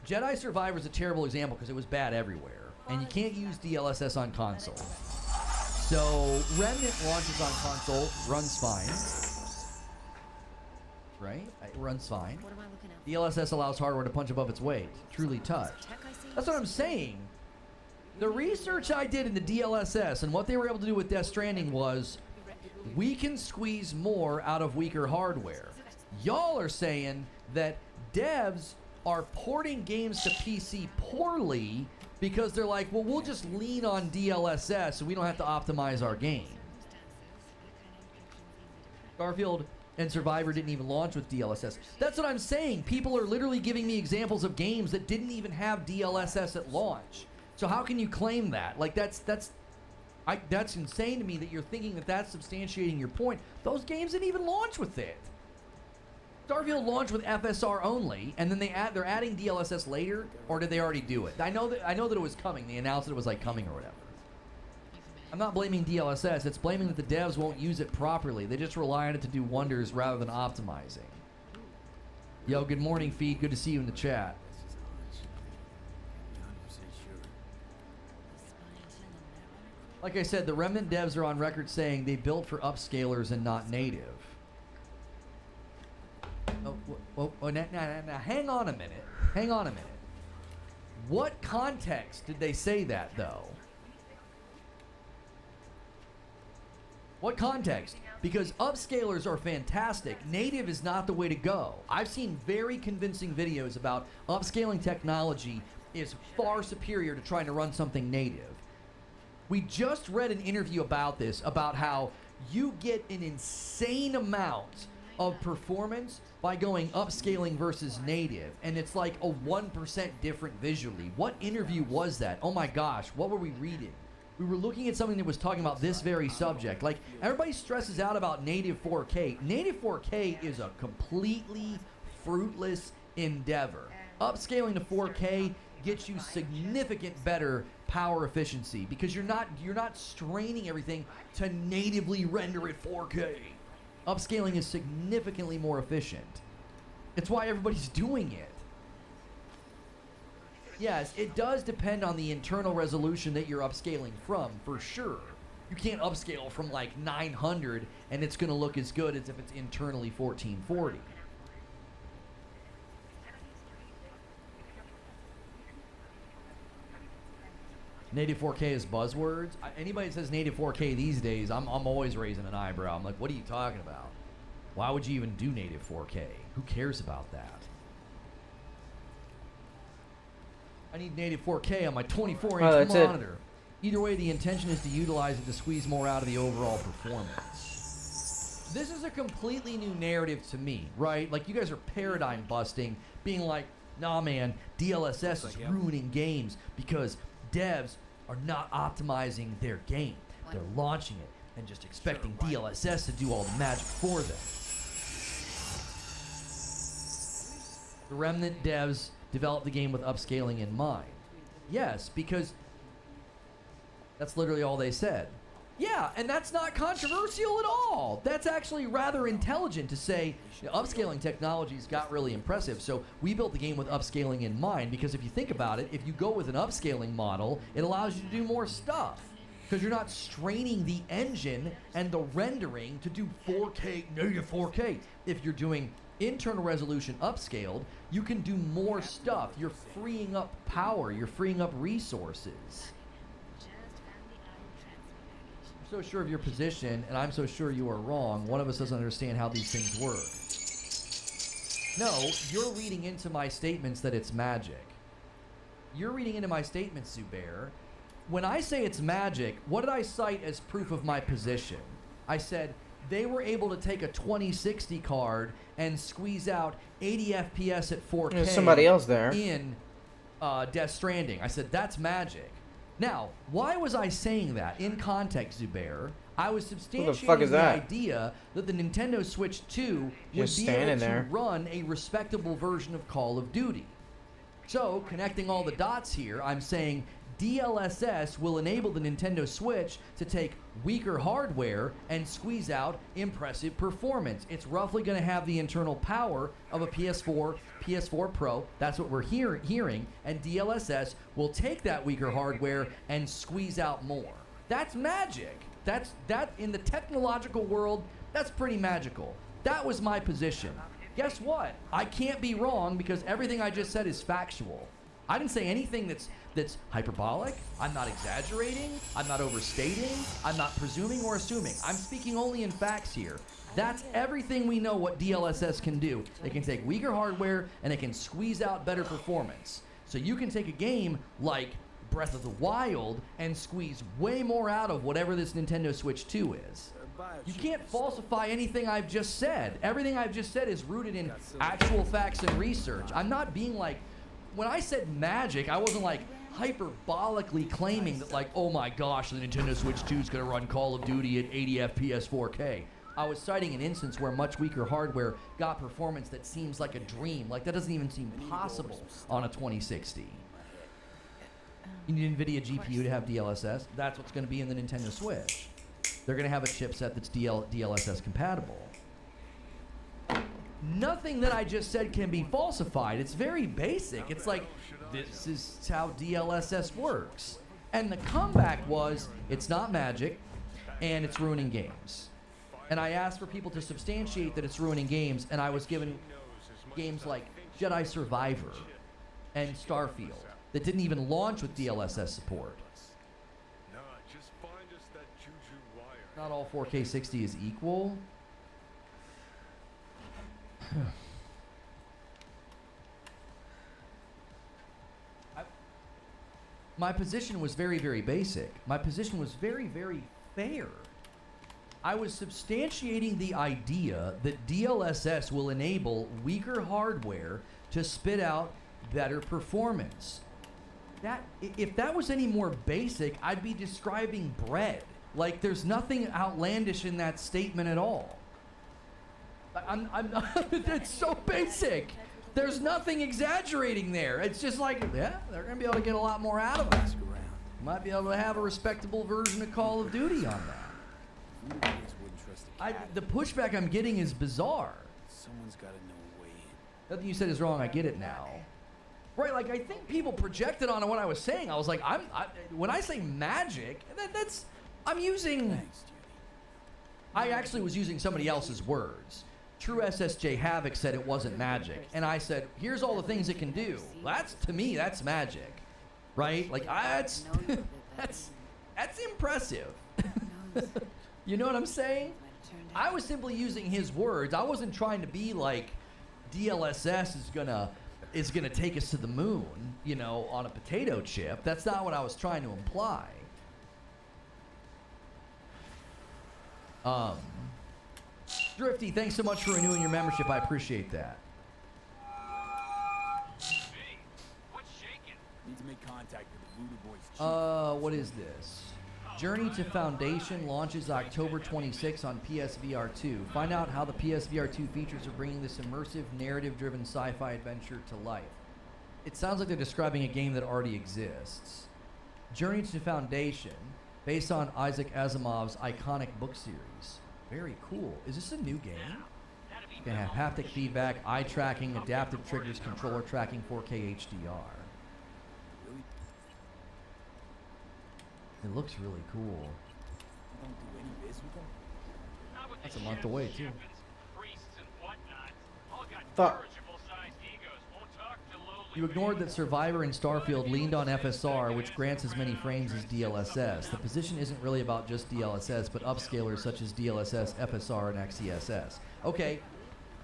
Jedi Survivor is a terrible example because it was bad everywhere. And you can't use DLSS on console. So Remnant launches on console, runs fine. Right? It runs fine. What am I looking at? DLSS allows hardware to punch above its weight. Truly touch. Tech I see? That's what I'm saying. The research I did into DLSS and what they were able to do with Death Stranding was we can squeeze more out of weaker hardware. Y'all are saying that devs are porting games to PC poorly because they're like, well, we'll just lean on DLSS so we don't have to optimize our game. Starfield and Survivor didn't even launch with DLSS. That's what I'm saying. People are literally giving me examples of games that didn't even have DLSS at launch. So how can you claim that? Like that's insane to me that you're thinking that that's substantiating your point. Those games didn't even launch with it. Starfield launched with FSR only, and then they're adding DLSS later, or did they already do it? I know that it was coming. They announced that it was like coming or whatever. I'm not blaming DLSS. It's blaming that the devs won't use it properly. They just rely on it to do wonders rather than optimizing. Yo, good morning, Feed. Good to see you in the chat. Like I said, the Remnant devs are on record saying they built for upscalers and not native. Now, hang on a minute. What context did they say that, though? What context? Because upscalers are fantastic. Native is not the way to go. I've seen very convincing videos about upscaling technology is far superior to trying to run something native. We just read an interview about this, about how you get an insane amount of performance by going upscaling versus native, and it's like a 1% different visually. What interview was that? Oh my gosh, what were we reading? We were looking at something that was talking about this very subject. Like, everybody stresses out about native 4K. Native 4K is a completely fruitless endeavor. Upscaling to 4K gets you significant better power efficiency because you're not straining everything to natively render at 4K. Upscaling is significantly more efficient. It's why everybody's doing it. Yes, it does depend on the internal resolution that you're upscaling from, for sure. You can't upscale from like 900 and it's going to look as good as if it's internally 1440. Native 4K is buzzwords. Anybody that says native 4K these days, I'm always raising an eyebrow. I'm like, what are you talking about? Why would you even do native 4K? Who cares about that? I need native 4K on my 24-inch monitor. Either way, the intention is to utilize it to squeeze more out of the overall performance. This is a completely new narrative to me, right? Like, you guys are paradigm busting, being like, nah, man, DLSS is ruining games because devs are not optimizing their game. They're launching it and just expecting DLSS to do all the magic for them. The Remnant devs developed the game with upscaling in mind. Yes, because that's literally all they said. Yeah, and that's not controversial at all. That's actually rather intelligent to say, upscaling technologies got really impressive. So we built the game with upscaling in mind, because if you think about it, if you go with an upscaling model, it allows you to do more stuff. Because you're not straining the engine and the rendering to do 4K, native 4K. If you're doing internal resolution upscaled, you can do more stuff. You're freeing up power. You're freeing up resources. So sure of your position, and I'm so sure you are wrong. One of us doesn't understand how these things work. No, you're reading into my statements that it's magic. You're reading into my statements, Zubair. When I say it's magic, what did I cite as proof of my position? I said they were able to take a 2060 card and squeeze out 80 FPS at 4K. There's somebody else there. In Death Stranding. I said that's magic. Now, why was I saying that? In context, Zubair, I was substantiating the idea that the Nintendo Switch 2 would be able to run a respectable version of Call of Duty. So, connecting all the dots here, I'm saying DLSS will enable the Nintendo Switch to take weaker hardware and squeeze out impressive performance. It's roughly going to have the internal power of a PS4, PS4 Pro. That's what we're hearing. And DLSS will take that weaker hardware and squeeze out more. That's magic. That in the technological world, that's pretty magical. That was my position. Guess what? I can't be wrong because everything I just said is factual. I didn't say anything that's hyperbolic. I'm not exaggerating. I'm not overstating. I'm not presuming or assuming. I'm speaking only in facts here. That's everything we know what DLSS can do. It can take weaker hardware and it can squeeze out better performance. So you can take a game like Breath of the Wild and squeeze way more out of whatever this Nintendo Switch 2 is. You can't falsify anything I've just said. Everything I've just said is rooted in actual facts and research. I'm not being like, when I said magic, I wasn't like hyperbolically claiming that like, oh my gosh, the Nintendo Switch 2 is going to run Call of Duty at 80 FPS 4K. I was citing an instance where much weaker hardware got performance that seems like a dream. Like that doesn't even seem possible on a 2060. You need NVIDIA GPU to have DLSS. That's what's going to be in the Nintendo Switch. They're going to have a chipset that's DLSS compatible. Nothing that I just said can be falsified. It's very basic. It's like, this is how DLSS works. And the comeback was, it's not magic, and it's ruining games. And I asked for people to substantiate that it's ruining games, and I was given games like Jedi Survivor and Starfield that didn't even launch with DLSS support. Not all 4K 60 is equal. My position was very, very basic. My position was very, very fair. I was substantiating the idea that DLSS will enable weaker hardware to spit out better performance. If that was any more basic, I'd be describing bread. Like, there's nothing outlandish in that statement at all. It's so basic. There's nothing exaggerating there. It's just like, yeah, they're going to be able to get a lot more out of it. Might be able to have a respectable version of Call of Duty on that. The pushback I'm getting is bizarre. Someone's got to know a way in. Nothing you said is wrong. I get it now. Right, like I think people projected onto what I was saying. I was like, when I say magic, I'm using. I actually was using somebody else's words. True SSJ Havoc said it wasn't magic, and I said, here's all the things it can do. To me, that's magic, right? Like that's impressive. You know what I'm saying? I was simply using his words. I wasn't trying to be like DLSS is gonna take us to the moon, on a potato chip. That's not what I was trying to imply. Drifty, thanks so much for renewing your membership. I appreciate that. Hey, what's shaking? Need to make contact with the Voodoo Boys. What is this? Journey to Foundation launches October 26 on PSVR 2. Find out how the PSVR 2 features are bringing this immersive, narrative-driven sci-fi adventure to life. It sounds like they're describing a game that already exists. Journey to Foundation. based on Isaac Asimov's iconic book series. Very cool. Is this a new game? You can have haptic feedback, eye tracking, adaptive triggers, controller tracking, 4K HDR. It looks really cool. That's a month away too. Thought You ignored that Survivor and Starfield leaned on FSR, which grants as many frames as DLSS. The position isn't really about just DLSS, but upscalers such as DLSS, FSR, and XeSS. Okay,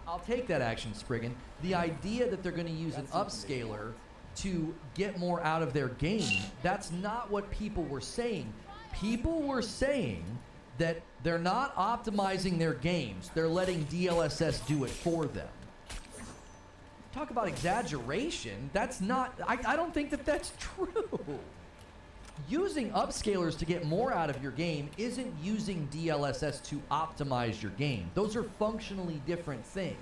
I'll take that action, Spriggan. The idea that they're going to use an upscaler to get more out of their game, that's not what people were saying. People were saying that they're not optimizing their games. They're letting DLSS do it for them. Talk about exaggeration. That's not, I don't think that that's true. Using upscalers to get more out of your game isn't using DLSS to optimize your game. Those are functionally different things.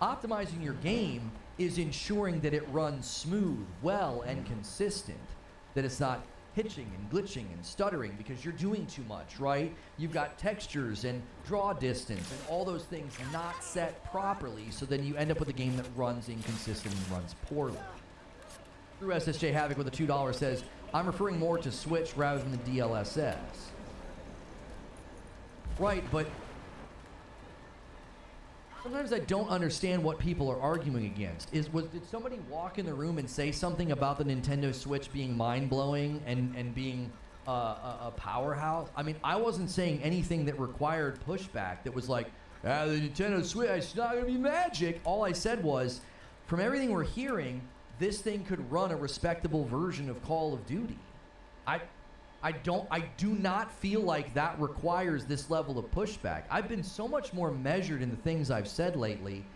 Optimizing your game is ensuring that it runs smooth, well, and consistent. That it's not hitching and glitching and stuttering because you're doing too much, right? You've got textures and draw distance and all those things not set properly, so then you end up with a game that runs inconsistent and runs poorly. Through SSJ Havoc with a $2 says, I'm referring more to Switch rather than the DLSS. Right, but sometimes I don't understand what people are arguing against. Did somebody walk in the room and say something about the Nintendo Switch being mind-blowing and being a powerhouse? I mean, I wasn't saying anything that required pushback that was like, the Nintendo Switch, it's not going to be magic. All I said was, from everything we're hearing, this thing could run a respectable version of Call of Duty. I do not feel like that requires this level of pushback. I've been so much more measured in the things I've said lately.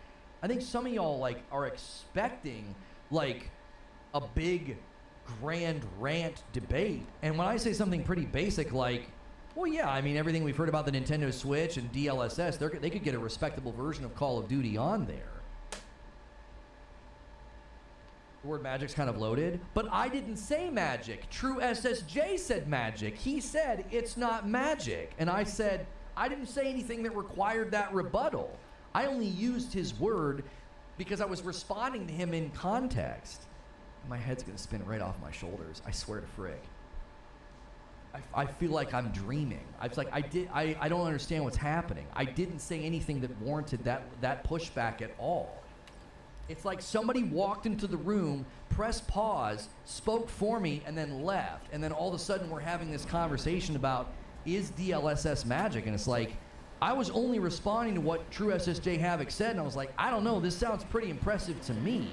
I think some of y'all are expecting a big grand rant debate. And when I say something pretty basic well, yeah, I mean, everything we've heard about the Nintendo Switch and DLSS, they could get a respectable version of Call of Duty on there. The word magic's kind of loaded, but I didn't say magic. True SSJ said magic. He said it's not magic. And I said, I didn't say anything that required that rebuttal. I only used his word because I was responding to him in context. My head's gonna spin right off my shoulders. I swear to frick. I feel like I'm dreaming. I don't understand what's happening. I didn't say anything that warranted that pushback at all. It's like somebody walked into the room, pressed pause, spoke for me, and then left. And then all of a sudden we're having this conversation about, is DLSS magic? And it's like, I was only responding to what True SSJ Havoc said, and I was like, I don't know, this sounds pretty impressive to me.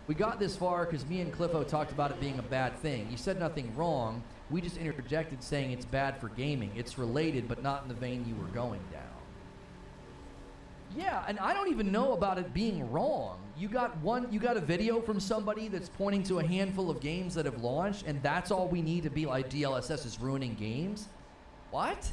We got this far because me and Cliffo talked about it being a bad thing. You said nothing wrong. We just interjected saying it's bad for gaming. It's related, but not in the vein you were going down. Yeah, and I don't even know about it being wrong. You got a video from somebody that's pointing to a handful of games that have launched, and that's all we need to be like DLSS is ruining games? What?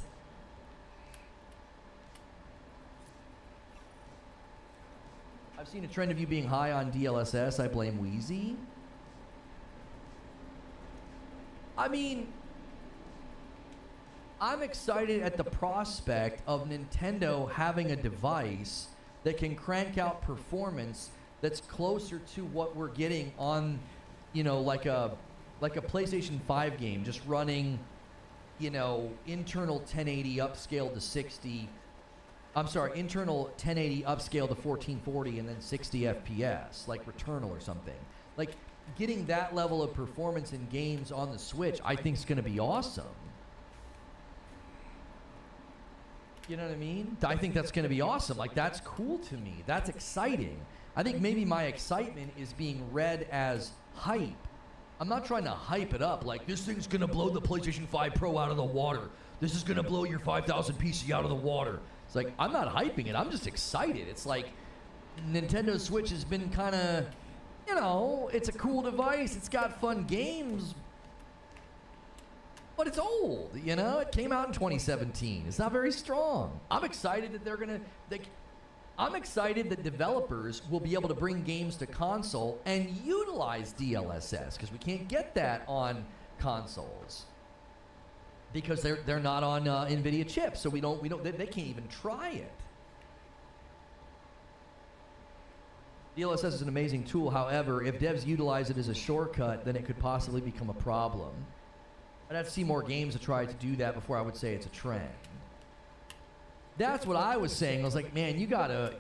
I've seen a trend of you being high on DLSS. I blame Wheezy. I mean, I'm excited at the prospect of Nintendo having a device that can crank out performance that's closer to what we're getting on, like a PlayStation 5 game, just running, internal 1080 upscale to 60. I'm sorry, internal 1080 upscale to 1440 and then 60 FPS, like Returnal or something. Like, getting that level of performance in games on the Switch, I think is going to be awesome. You know what I mean? I think that's going to be awesome. Like, that's cool to me. That's exciting. I think maybe my excitement is being read as hype. I'm not trying to hype it up like, this thing's going to blow the PlayStation 5 Pro out of the water. This is going to blow your 5000 PC out of the water. It's like, I'm not hyping it. I'm just excited. It's like Nintendo Switch has been kind of, it's a cool device. It's got fun games. But it's old, It came out in 2017. It's not very strong. I'm excited that they're going to... I'm excited that developers will be able to bring games to console and utilize DLSS because we can't get that on consoles because they're not on NVIDIA chips, so they can't even try it. DLSS is an amazing tool. However, if devs utilize it as a shortcut, then it could possibly become a problem. I'd have to see more games to try to do that before I would say it's a trend. That's what I was saying. I was like, man, you gotta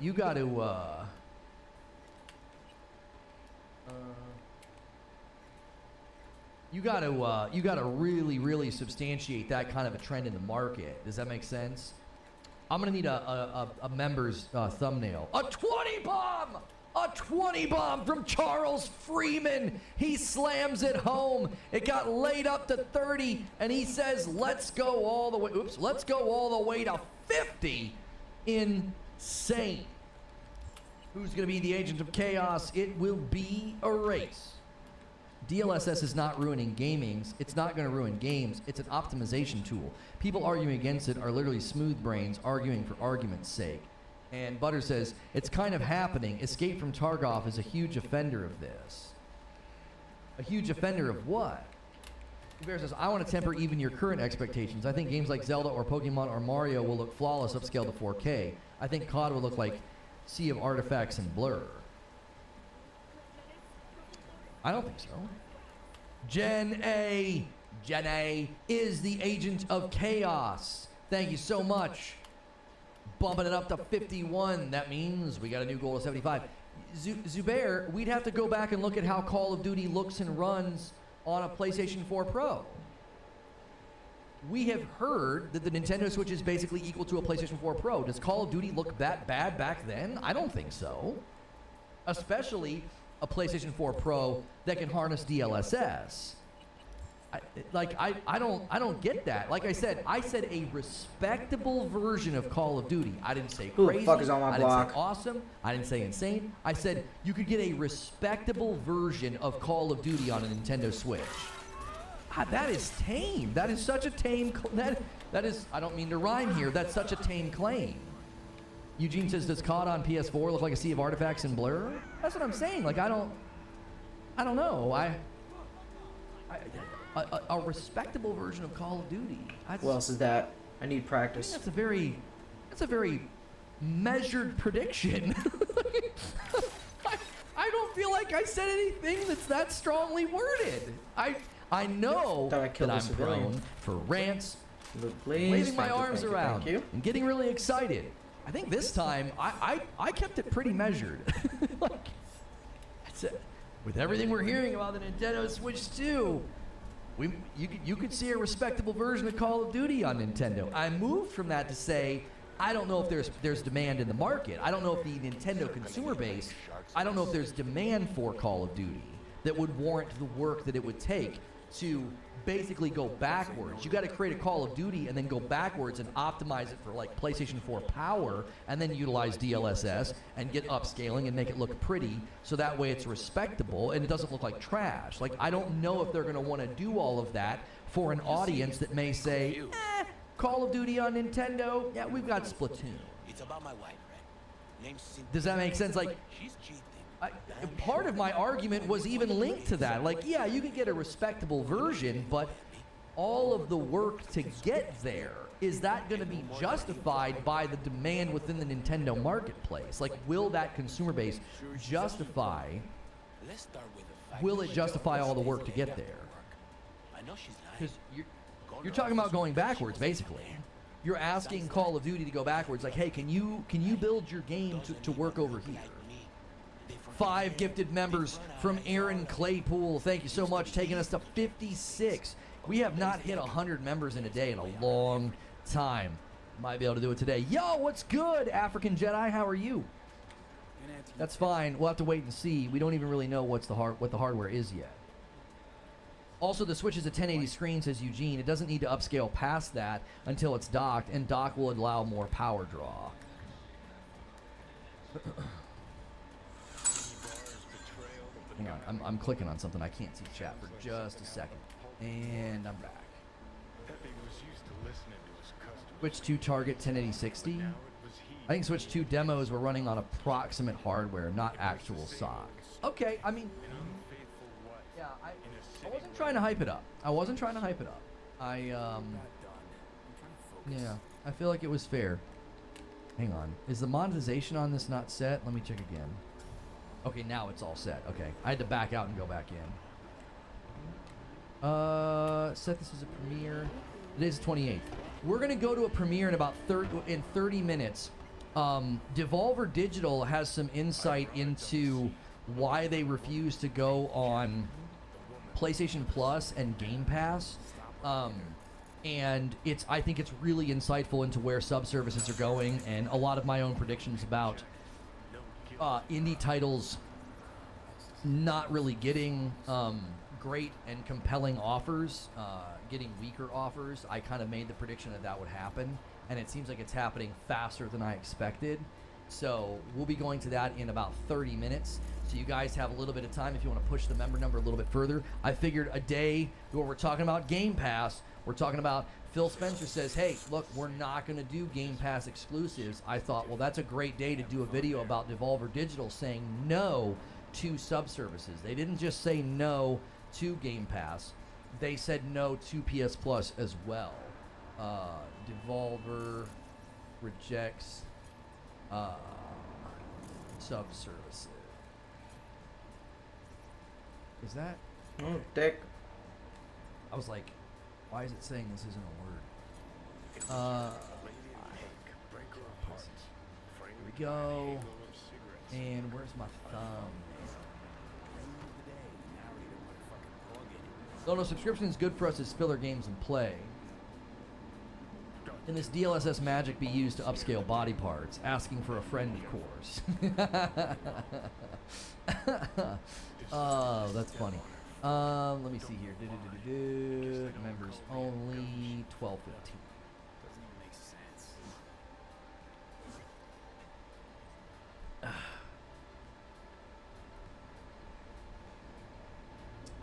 really, really substantiate that kind of a trend in the market. Does that make sense? I'm gonna need a member's thumbnail. A 20 bomb! A 20 bomb from Charles Freeman. He slams it home. It got laid up to 30, and he says, let's go all the way. Oops, let's go all the way to 50. Insane. Who's going to be the agent of chaos? It will be a race. DLSS is not ruining gamings. It's not going to ruin games. It's an optimization tool. People arguing against it are literally smooth brains arguing for argument's sake. And Butter says, it's kind of happening. Escape from Tarkov is a huge offender of this. A huge offender of what? Bear says, I want to temper even your current expectations. I think games like Zelda or Pokemon or Mario will look flawless upscaled to 4K. I think COD will look like Sea of Artifacts and Blur. I don't think so. Jen A is the agent of chaos. Thank you so much. Bumping it up to 51. That means we got a new goal of 75. Zubair, we'd have to go back and look at how Call of Duty looks and runs on a PlayStation 4 Pro. We have heard that the Nintendo Switch is basically equal to a PlayStation 4 Pro. Does Call of Duty look that bad back then? I don't think so. Especially a PlayStation 4 Pro that can harness DLSS. I don't get that. Like I said a respectable version of Call of Duty. I didn't say crazy. Who the fuck is on my block? I didn't say awesome. I didn't say insane. I said you could get a respectable version of Call of Duty on a Nintendo Switch. That is tame. That is such a tame. That is. I don't mean to rhyme here. That's such a tame claim. Eugene says, does COD on PS4 look like a Sea of Artifacts and Blur? That's what I'm saying. Like I don't know. A respectable version of Call of Duty. What else is that? I need practice. That's a very measured prediction. I don't feel like I said anything that's that strongly worded. I know that I'm prone for rants, waving my arms around, and getting really excited. I think this time I kept it pretty measured. Like, with everything we're hearing about the Nintendo Switch 2, you could see a respectable version of Call of Duty on Nintendo. I moved from that to say, I don't know if there's demand in the market. I don't know if the Nintendo consumer base, I don't know if there's demand for Call of Duty that would warrant the work that it would take to basically go backwards. You got to create a Call of Duty and then go backwards and optimize it for like PlayStation 4 power and then utilize DLSS and get upscaling and make it look pretty so that way it's respectable and it doesn't look like trash. Like, I don't know if they're going to want to do all of that for an audience that may say, Call of Duty on Nintendo, yeah, we've got Splatoon. It's about my wife, right? Does that make sense? Like, part of my argument was even linked to that. Like, yeah, you could get a respectable version, but all of the work to get there, is that going to be justified by the demand within the Nintendo marketplace? Like, will that consumer base justify, will it justify all the work to get there? Because you're talking about going backwards, basically. You're asking Call of Duty to go backwards. Like, hey, can you build your game to work over here? 5 gifted members from Aaron Claypool. Thank you so much, taking us to 56. We have not hit 100 members in a day in a long time. Might be able to do it today. Yo, what's good, African Jedi? How are you? That's fine. We'll have to wait and see. We don't even really know what the hardware is yet. Also, the Switch is a 1080 screen, says Eugene. It doesn't need to upscale past that until it's docked, and dock will allow more power draw. Hang on, I'm clicking on something. I can't see chat for just a second. And I'm back. Switch 2 target 1080 60. I think Switch 2 demos were running on approximate hardware, not actual SOC. Okay, I mean, yeah, I wasn't trying to hype it up. Yeah, I feel like it was fair. Hang on. Is the monetization on this not set? Let me check again. Okay, now it's all set. Okay, I had to back out and go back in. Set this as a premiere. Today's the 28th. We're gonna go to a premiere in about 30 minutes. Devolver Digital has some insight into why they refuse to go on PlayStation Plus and Game Pass. And I think it's really insightful into where sub-services are going, and a lot of my own predictions about indie titles not really getting great and compelling offers, getting weaker offers. I kind of made the prediction that would happen, and it seems like it's happening faster than I expected. So we'll be going to that in about 30 minutes. So you guys have a little bit of time if you want to push the member number a little bit further. I figured a day where we're talking about Game Pass, we're talking about Phil Spencer says, hey, look, we're not going to do Game Pass exclusives. I thought, well, that's a great day to do a video about Devolver Digital saying no to sub-services. They didn't just say no to Game Pass. They said no to PS Plus as well. Devolver rejects sub-services. Is that? Oh, dick. I was like, why is it saying this isn't a word? Here we go. And where's my thumb? No, subscription is good for us as filler games and play. Can this DLSS magic be used to upscale body parts? Asking for a friend, of course. Oh, that's funny. Let me see here. Members only, 12:15. Doesn't even make sense.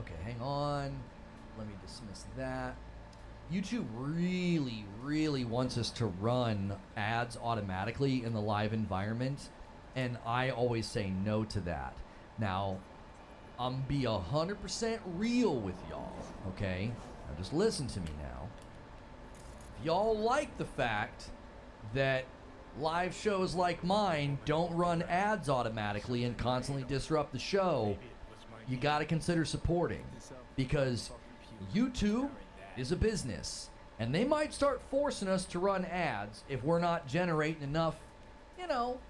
Okay, hang on. Let me dismiss that. YouTube really wants us to run ads automatically in the live environment, and I always say no to that. Now, I'm be 100% real with y'all, okay? Now just listen to me now. If y'all like the fact that live shows like mine don't run ads automatically and constantly disrupt the show, you gotta consider supporting, because YouTube is a business, and they might start forcing us to run ads if we're not generating enough,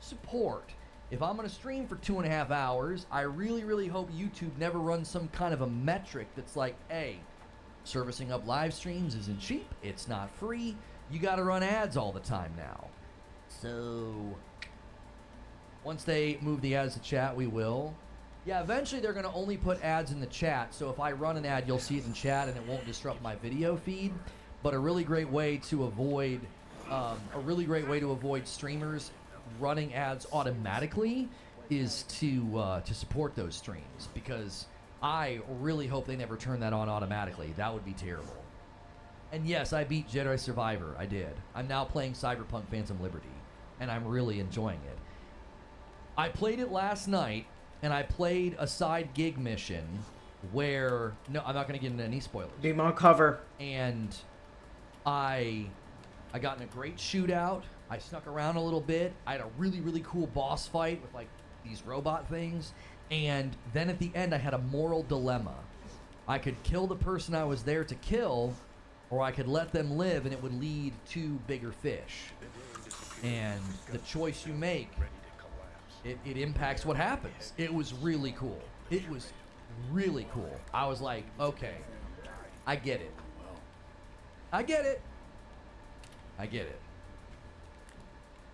support. If I'm going to stream for 2.5 hours, I really hope YouTube never runs some kind of a metric that's like, hey, servicing up live streams isn't cheap, it's not free, you got to run ads all the time now. So, once they move the ads to chat, we will. Yeah, eventually they're going to only put ads in the chat, so if I run an ad, you'll see it in chat and it won't disrupt my video feed. But a really great way to avoid streamers running ads automatically is to support those streams, because I really hope they never turn that on automatically. That would be terrible. And yes, I beat Jedi Survivor. I did. I'm now playing Cyberpunk Phantom Liberty, and I'm really enjoying it. I played it last night, and I played a side gig mission where, no, I'm not going to get into any spoilers. Be on cover. And I got in a great shootout. I snuck around a little bit. I had a really cool boss fight with like these robot things. And then at the end, I had a moral dilemma. I could kill the person I was there to kill, or I could let them live and it would lead to bigger fish. And the choice you make, it impacts what happens. It was really cool. It was really cool. I was like, okay, I get it. I get it. I get it.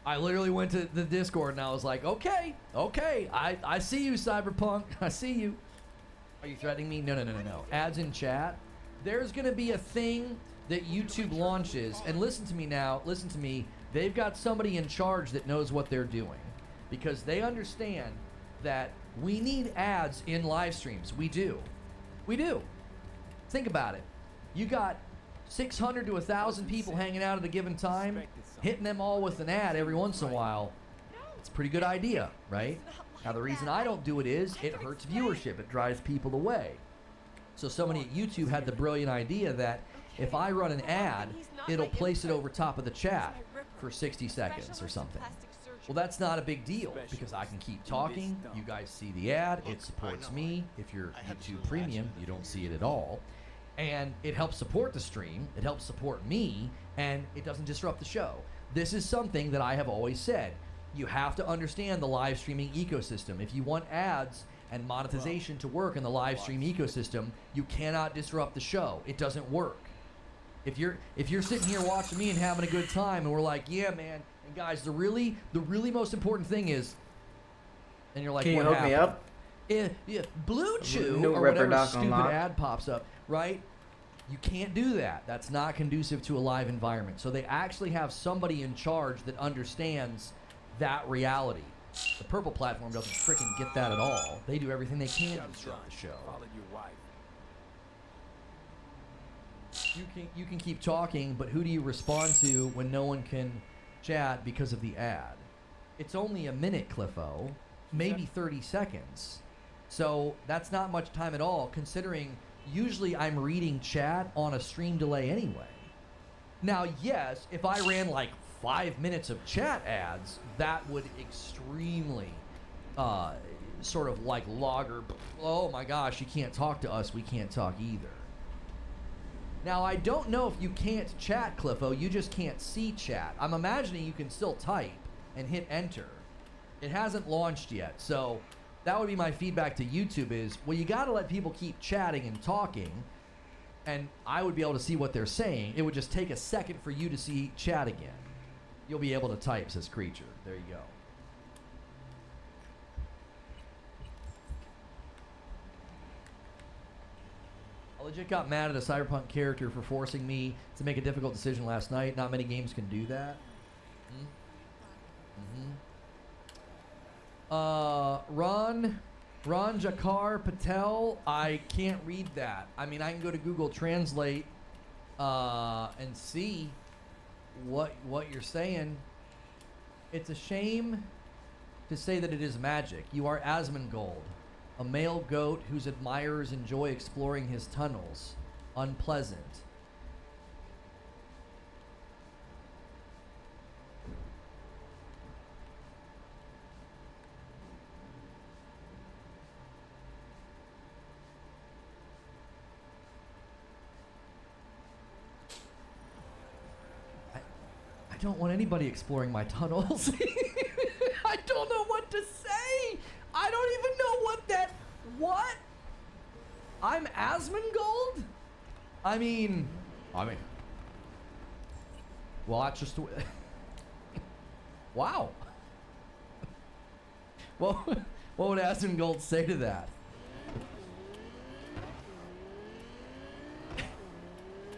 I literally went to the Discord and I was like, okay, I see you, Cyberpunk. I see you. Are you threatening me? No. Ads in chat. There's going to be a thing that YouTube launches, and listen to me now, listen to me. They've got somebody in charge that knows what they're doing, because they understand that we need ads in live streams. We do. Think about it. You got 600 to 1,000 people hanging out at a given time. hitting them all with an ad every once in a while, it's a pretty good idea, right? Now, the reason I don't do it is it hurts viewership. It drives people away. So somebody at YouTube had the brilliant idea that if I run an ad, it'll place it over top of the chat for 60 seconds or something. Well, that's not a big deal because I can keep talking. You guys see the ad. It supports me. If you're YouTube Premium, you don't see it at all. And it helps support the stream. It helps support me. And it doesn't disrupt the show. This is something that I have always said. You have to understand the live streaming ecosystem. If you want ads and monetization to work in the live stream ecosystem, you cannot disrupt the show. It doesn't work. If you're sitting here watching me and having a good time and we're like, yeah, man, and guys, the really most important thing is, and you're like, can you what hook me happened? up? Yeah, Blue Chew New or Ripper whatever Doc stupid unlocked. ad pops up, right? You can't do that. That's not conducive to a live environment. So they actually have somebody in charge that understands that reality. The Purple platform doesn't freaking get that at all. They do everything they can to disrupt the show. Followed your wife. You can keep talking, but who do you respond to when no one can chat because of the ad? It's only a minute, Cliffo, maybe 30 seconds. So that's not much time at all, considering usually I'm reading chat on a stream delay anyway. Now, yes, if I ran like 5 minutes of chat ads, that would extremely sort of like logger, oh my gosh, you can't talk to us, we can't talk either. Now, I don't know if you can't chat, Cliffo, you just can't see chat. I'm imagining you can still type and hit enter. It hasn't launched yet, so that would be my feedback to YouTube is, well, you gotta let people keep chatting and talking, and I would be able to see what they're saying. It would just take a second for you to see chat again. You'll be able to type, says Creature. There you go. I legit got mad at a Cyberpunk character for forcing me to make a difficult decision last night. Not many games can do that. Ron Jakar Patel, I can't read that. I mean, I can go to Google Translate and see what you're saying. It's a shame to say that it is magic. You are Asmongold, a male goat whose admirers enjoy exploring his tunnels. Unpleasant. I don't want anybody exploring my tunnels. I don't know what to say. I don't even know what? I'm Asmongold? I mean, well, that's just, wow. Well, what would Asmongold say to that?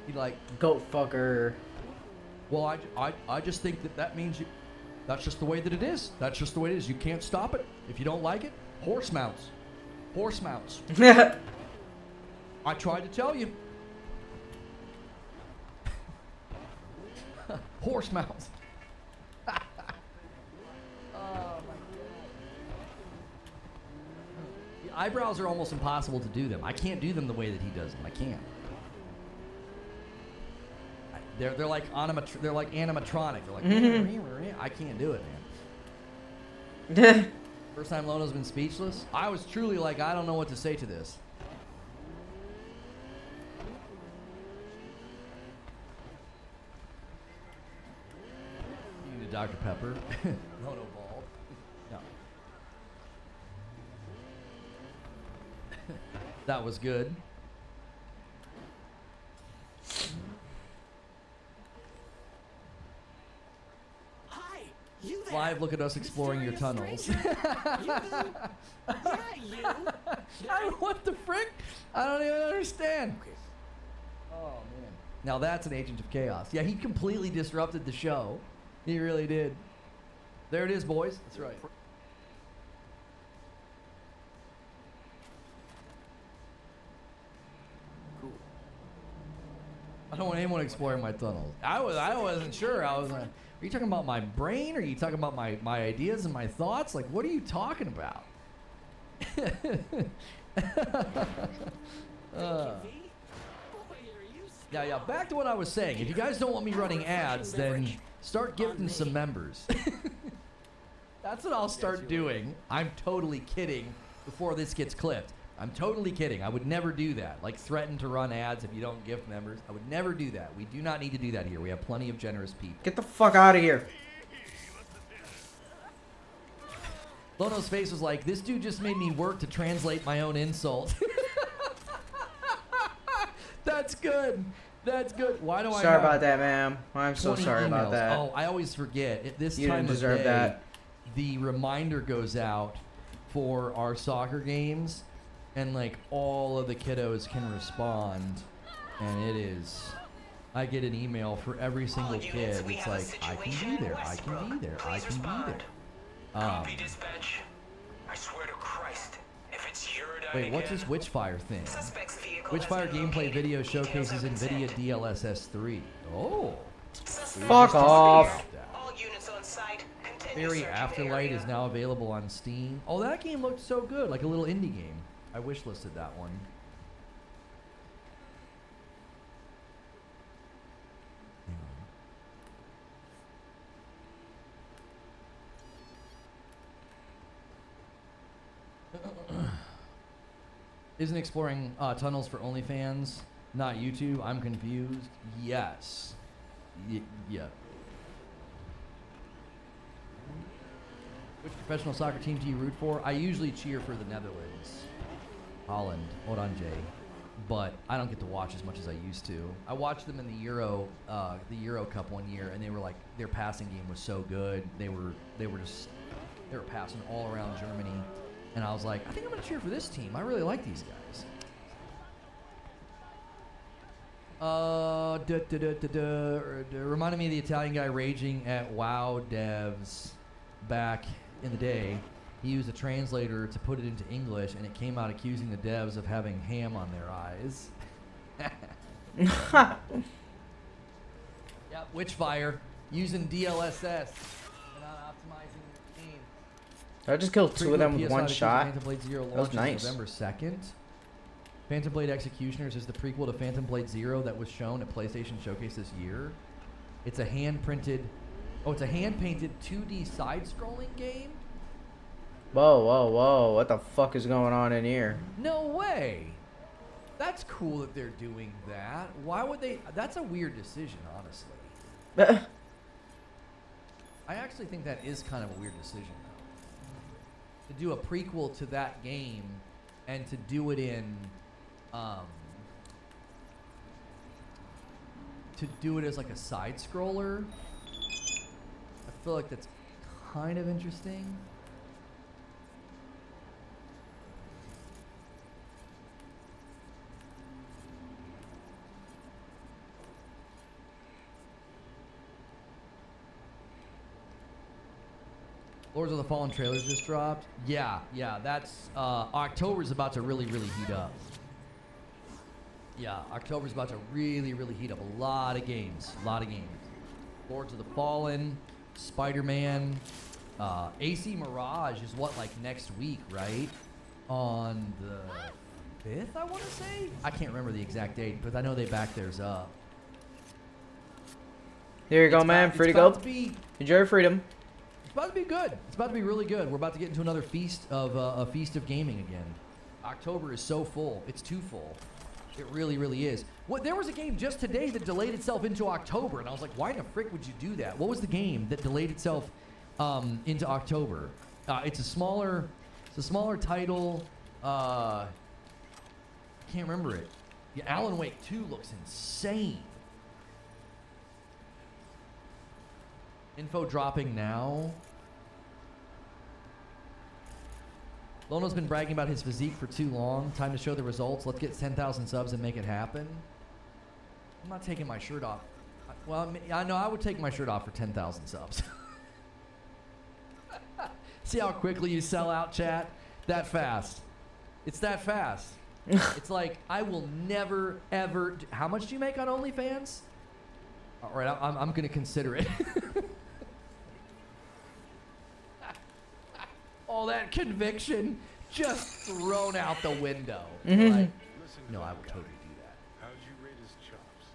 He'd like, goat fucker. Well, I just think that means that's just the way that it is. That's just the way it is. You can't stop it. If you don't like it, horse mounts. Horse mounts. I tried to tell you. Horse mounts. Oh my God. The eyebrows are almost impossible to do them. I can't do them the way that he does them. I can't. They're like animatronic. They're like, I can't do it, man. First time Lona's been speechless. I was truly like, I don't know what to say to this. You need a Dr. Pepper. Lono ball. No. That was good. Live, look at us exploring your tunnels. What the frick? I don't even understand. Oh, man. Now that's an agent of chaos. Yeah, he completely disrupted the show. He really did. There it is, boys. That's right. I don't want anyone exploring my tunnels. I wasn't sure. I was like, Are you talking about my brain? Or are you talking about my ideas and my thoughts? Like, what are you talking about? Yeah, back to what I was saying. If you guys don't want me running ads, then start gifting some members. That's what I'll start doing. I'm totally kidding before this gets clipped. I'm totally kidding. I would never do that. Like, threaten to run ads if you don't gift members. I would never do that. We do not need to do that here. We have plenty of generous people. Get the fuck out of here. Lono's face was like, this dude just made me work to translate my own insult. That's good. That's good. Why do I Sorry about that, ma'am. I'm so sorry about that. Oh, I always forget. At this You time didn't of deserve day, that. the reminder goes out for our soccer games, and like all of the kiddos can respond, and it is. I get an email for every single kid. It's like, I can be there. I can be there. I can be there. Copy dispatch. I swear to Christ, if it's Eurodyne Wait, what's again, this Witchfire thing? suspect's vehicle Witchfire has been gameplay located. video Details showcases have been NVIDIA sent. DLSS 3. Oh. Fuck off. All units on site. Continue Fairy searching the Afterlight area. is now available on Steam. Oh, that game looked so good, like a little indie game. I wish listed that one. Isn't exploring tunnels for OnlyFans not YouTube? I'm confused. Yes. Yeah. Which professional soccer team do you root for? I usually cheer for the Netherlands. Holland. Hold on, Jay. But I don't get to watch as much as I used to. I watched them in the Euro Cup one year, and they were like, their passing game was so good. They were passing all around Germany, and I was like, I think I'm gonna cheer for this team. I really like these guys. Reminded me of the Italian guy raging at WoW devs back in the day. He used a translator to put it into English, and it came out accusing the devs of having ham on their eyes. Yeah, Witchfire, using DLSS and not optimizing the game. Did I just kill two of them with PS5 one exclusive shot? Phantom Blade Zero That was launches nice. November 2nd. Phantom Blade Executioners is the prequel to Phantom Blade Zero that was shown at PlayStation Showcase this year. It's a hand-painted 2D side-scrolling game. Whoa, whoa, whoa. What the fuck is going on in here? No way. That's cool that they're doing that. Why would they? That's a weird decision, honestly. I actually think that is kind of a weird decision, though. To do a prequel to that game and to do it in, to do it as like a side scroller. I feel like that's kind of interesting. Lords of the Fallen trailers just dropped. Yeah, that's October's about to really heat up. Yeah, October's about to really heat up. A lot of games. Lords of the Fallen, Spider-Man, AC Mirage is what, like next week, right? On the 5th, I want to say? I can't remember the exact date, but I know they backed theirs up. There you go, man. Free to go. Enjoy your freedom. It's about to be good. It's about to be really good. We're about to get into another feast of gaming again. October is so full. It's too full. It really is. There was a game just today that delayed itself into October, and I was like, why in the frick would you do that? What was the game that delayed itself into October? It's a smaller title. I can't remember it. Yeah, Alan Wake 2 looks insane. Info dropping now. Lono's been bragging about his physique for too long. Time to show the results. Let's get 10,000 subs and make it happen. I'm not taking my shirt off. Well, I know I would take my shirt off for 10,000 subs. See how quickly you sell out, chat? That fast. It's that fast. It's like, I will never, ever... How much do you make on OnlyFans? All right, I'm going to consider it. All that conviction just thrown out the window. Mhm. Like, no, I would totally do that. How'd you rate his chops?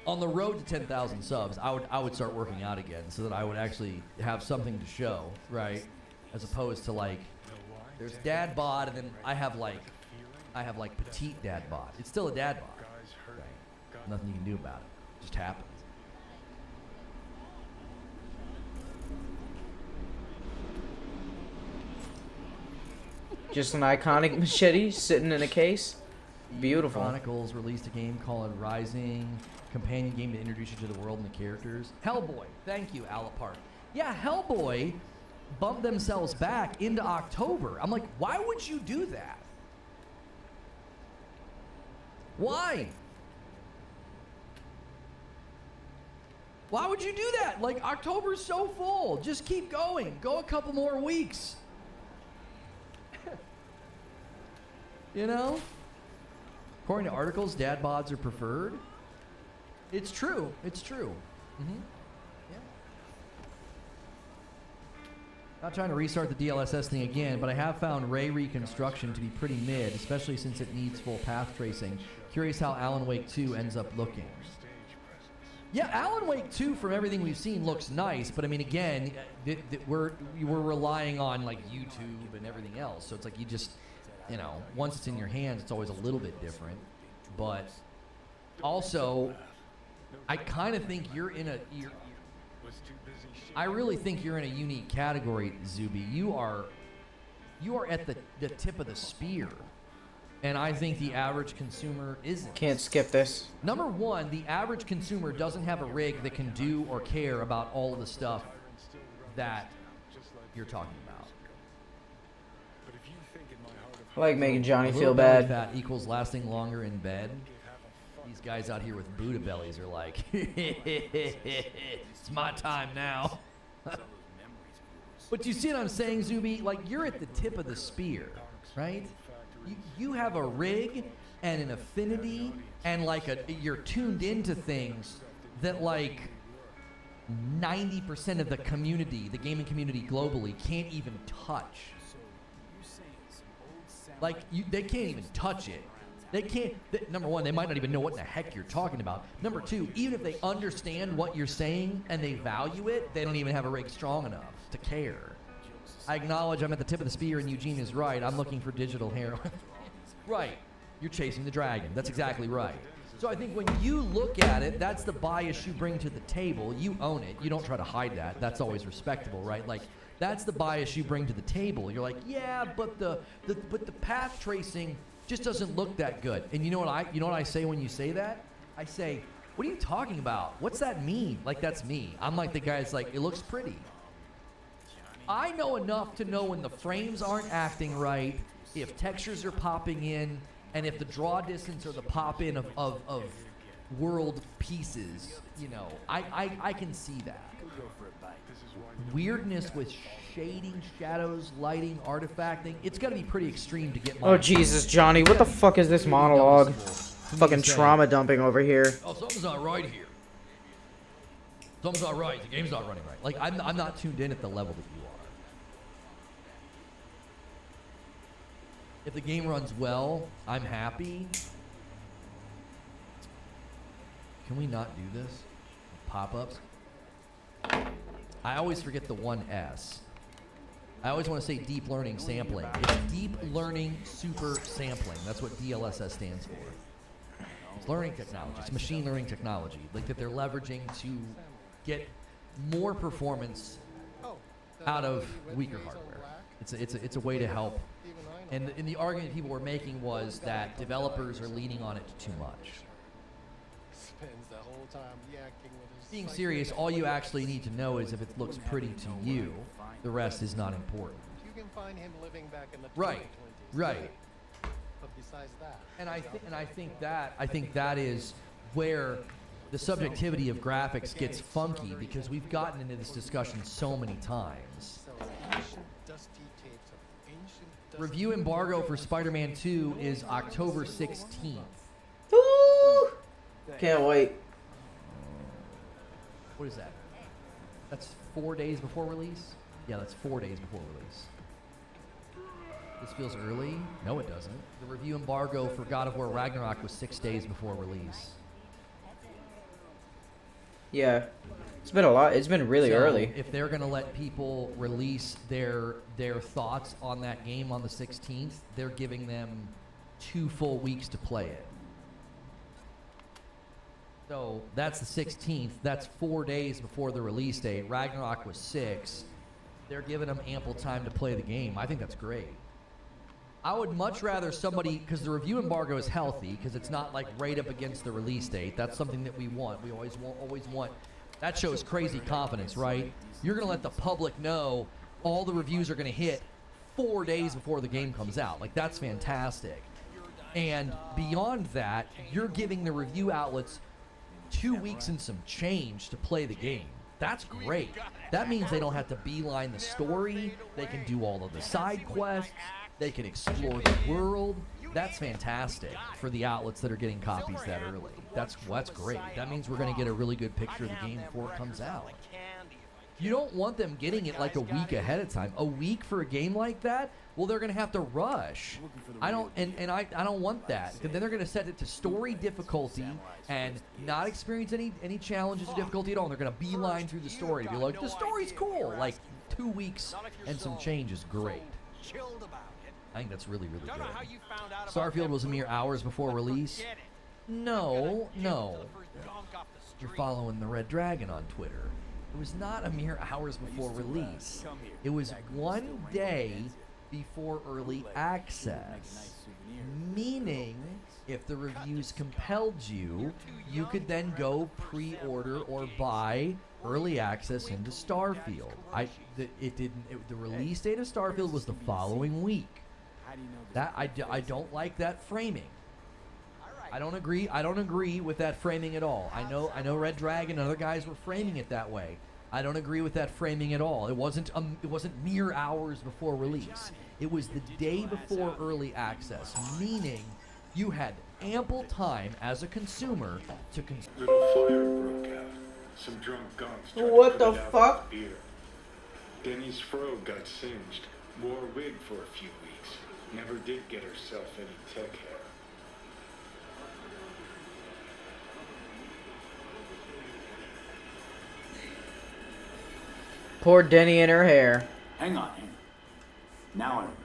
On the road to 10,000 subs, I would start working out again so that I would actually have something to show, right? As opposed to like, there's dad bod, and then I have like petite dad bod. It's still a dad bod. Right? Nothing you can do about it. It just happens. Just an iconic machete sitting in a case. Beautiful. Chronicles released a game called Rising, companion game to introduce you to the world and the characters. Hellboy, thank you, Alapart. Yeah, Hellboy bumped themselves back into October. I'm like, why would you do that? Why? Why would you do that? Like, October's so full. Just keep going. Go a couple more weeks. You know? According to articles, dad bods are preferred. It's true. It's true. Mm-hmm. Yeah. Not trying to restart the DLSS thing again, but I have found Ray Reconstruction to be pretty mid, especially since it needs full path tracing. Curious how Alan Wake 2 ends up looking. Yeah, Alan Wake 2, from everything we've seen, looks nice, but I mean, again, we're relying on like YouTube and everything else, so it's like you just, you know, once it's in your hands, it's always a little bit different. But also, I kind of think you're in a. I really think you're in a unique category, Zuby. You are at the tip of the spear. And I think the average consumer isn't. Can't skip this. Number one, the average consumer doesn't have a rig that can do or care about all of the stuff that you're talking about. I like making Johnny A feel little belly bad. fat equals lasting longer in bed. These guys out here with Buddha bellies are like, it's my time now. But you see what I'm saying, Zuby? Like, you're at the tip of the spear, right? You have a rig and an affinity and like you're tuned into things that like 90% of the community, the gaming community globally, can't even touch. Like, they can't even touch it. They can't, number one, they might not even know what the heck you're talking about. Number two, even if they understand what you're saying and they value it, they don't even have a rig strong enough to care. I acknowledge I'm at the tip of the spear and Eugene is right. I'm looking for digital heroin. Right. You're chasing the dragon. That's exactly right. So I think when you look at it, that's the bias you bring to the table. You own it. You don't try to hide that. That's always respectable, right? Like, that's the bias you bring to the table. You're like, yeah, but the path tracing just doesn't look that good. And you know what I say when you say that? I say, what are you talking about? What's that mean? Like, that's me. I'm like the guy that's like, it looks pretty. I know enough to know when the frames aren't acting right, if textures are popping in, and if the draw distance or the pop in of world pieces, you know, I can see that. Weirdness with shading, shadows, lighting, artifacting, it's got to be pretty extreme to get my... Oh, Jesus, Johnny, what the fuck is this monologue? Fucking trauma dumping over here. Oh, something's not right here. Something's not right. The game's not running right. Like, I'm not tuned in at the level that you are. If the game runs well, I'm happy. Can we not do this? Pop-ups? I always forget the one S. I always want to say deep learning sampling. It's deep learning super sampling. That's what DLSS stands for. It's learning technology. It's machine learning technology, like that they're leveraging to get more performance out of weaker hardware. It's a way to help. And the argument people were making was that developers are leaning on it too much. Being serious, all you actually need to know is if it looks pretty to you. The rest is not important. You can find him living back in the Right, 2020s. right. But besides that, And I think that is where the subjectivity of graphics gets funky, because we've gotten into this discussion so many times. Review embargo for Spider-Man 2 is October 16th. Woo! Can't wait. What is that? That's 4 days before release? Yeah, that's 4 days before release. This feels early. No, it doesn't. The review embargo for God of War Ragnarok was 6 days before release. Yeah, it's been a lot. It's been really So, early. if they're going to let people release their thoughts on that game on the 16th, they're giving them 2 full weeks to play it. So that's the 16th. That's 4 days before the release date. Ragnarok was 6. They're giving them ample time to play the game. I think that's great. I would much rather somebody, because the review embargo is healthy, because it's not like right up against the release date. That's something that we want. We always want. That shows crazy confidence, right? You're going to let the public know all the reviews are going to hit 4 days before the game comes out. Like, that's fantastic. And beyond that, you're giving the review outlets 2 weeks and some change to play the game. That's great. That means they don't have to beeline the story. They can do all of the side quests. They can explore the world. That's fantastic for the outlets that are getting copies that early. That's great. That means we're going to get a really good picture of the game before it comes out. You don't want them getting it like a week ahead of time. A week for a game like that? Well, they're going to have to rush. I don't want that. Because then they're going to set it to story difficulty and not experience any challenges or difficulty at all. And they're going to beeline through the story to be like, the story's cool. Like 2 weeks and some change is great. I think that's really, really good. Starfield was a mere hours before release. No. You're following the Red Dragon on Twitter. It was not a mere hours before release. It was 1 day before early access. Meaning, if the reviews compelled you, you could then go pre-order or buy early access into Starfield. The release date of Starfield was the following week. That I don't like that framing. I don't agree with that framing at all. I know Red Dragon and other guys were framing it that way. I don't agree with that framing at all. It wasn't mere hours before release. It was the day before early access, meaning you had ample time as a consumer to Little fire broke out. Some drunk gonks tried What to the put it out fuck? with beer. Denny's fro got singed. Wore a wig for a few weeks. Never did get herself any tech hair. Poor Denny and her hair. Hang on. Now I remember.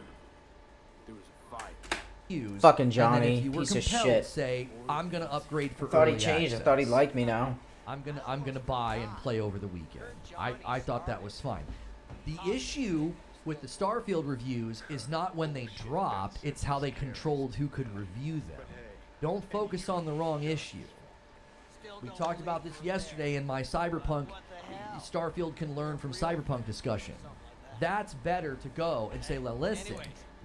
There was a fight. Fucking And Johnny, then if you were piece of compelled, shit. say, I'm gonna upgrade for I thought he early changed. access. I thought he liked me now. I'm gonna buy and play over the weekend. I thought that was fine. The issue with the Starfield reviews is not when they dropped, it's how they controlled who could review them. Don't focus on the wrong issue. We talked about this yesterday in my Cyberpunk Starfield can learn from Cyberpunk discussion. That's better to go and say, well, listen,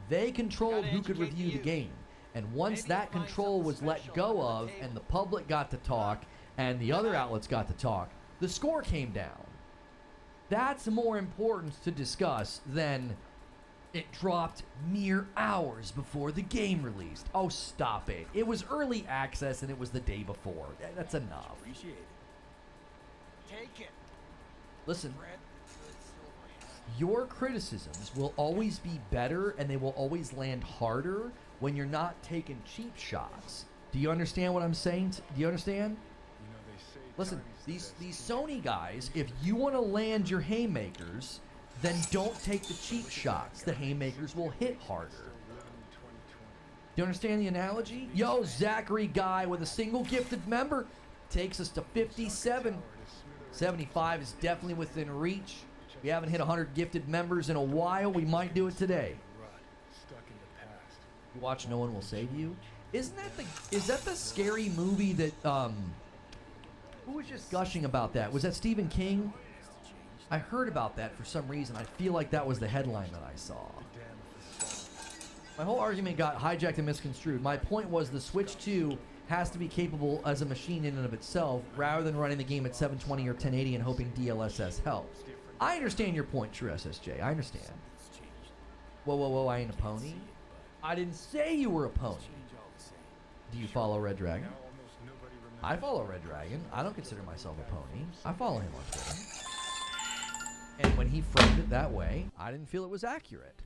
they controlled who could review the game. And once that control was let go of and the public got to talk and the other outlets got to talk, the score came down. That's more important to discuss than it dropped mere hours before the game released. Oh, stop it. It was early access and it was the day before. That's enough. Appreciate it. Take it. Listen, your criticisms will always be better and they will always land harder when you're not taking cheap shots. Do you understand what I'm saying? Do you understand? Listen, these Sony guys, if you want to land your haymakers, then don't take the cheap shots. The haymakers will hit harder. Do you understand the analogy? Yo, Zachary guy with a single gifted member takes us to 57. 75 is definitely within reach. We haven't hit 100 gifted members in a while. We might do it today. You watch No One Will Save You? Is that the scary movie that who was just gushing about that? Was that Stephen King? I heard about that for some reason. I feel like that was the headline that I saw. My whole argument got hijacked and misconstrued. My point was the Switch 2 has to be capable as a machine in and of itself rather than running the game at 720 or 1080 and hoping DLSS helps. I understand your point, True SSJ. I understand. Whoa, I ain't a pony. I didn't say you were a pony. Do you follow Red Dragon? I follow Red Dragon. I don't consider myself a pony. I follow him on Twitter. And when he framed it that way, I didn't feel it was accurate.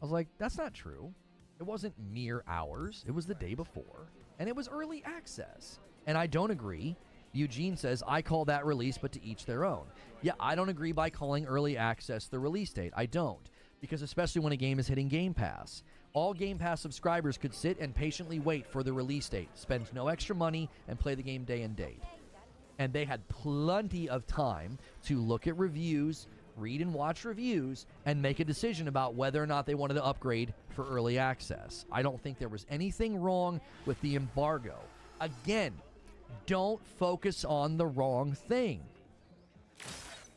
I was like, that's not true. It wasn't mere hours. It was the day before. And it was early access. And I don't agree. Eugene says, I call that release, but to each their own. Yeah, I don't agree by calling early access the release date. I don't. Because especially when a game is hitting Game Pass. All Game Pass subscribers could sit and patiently wait for the release date, spend no extra money, and play the game day and date. And they had plenty of time to look at reviews, read and watch reviews, and make a decision about whether or not they wanted to upgrade for early access. I don't think there was anything wrong with the embargo. Again, don't focus on the wrong thing.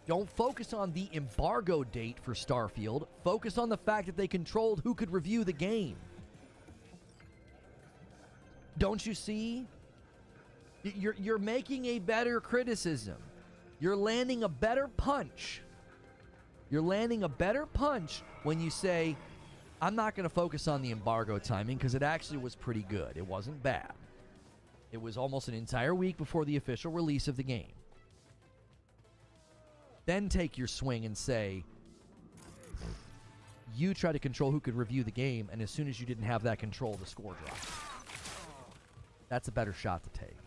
Don't focus on the embargo date for Starfield. Focus on the fact that they controlled who could review the game. Don't you see? You're making a better criticism. You're landing a better punch. You're landing a better punch when you say, I'm not going to focus on the embargo timing because it actually was pretty good. It wasn't bad. It was almost an entire week before the official release of the game. Then take your swing and say, you try to control who could review the game, and as soon as you didn't have that control, the score dropped. That's a better shot to take.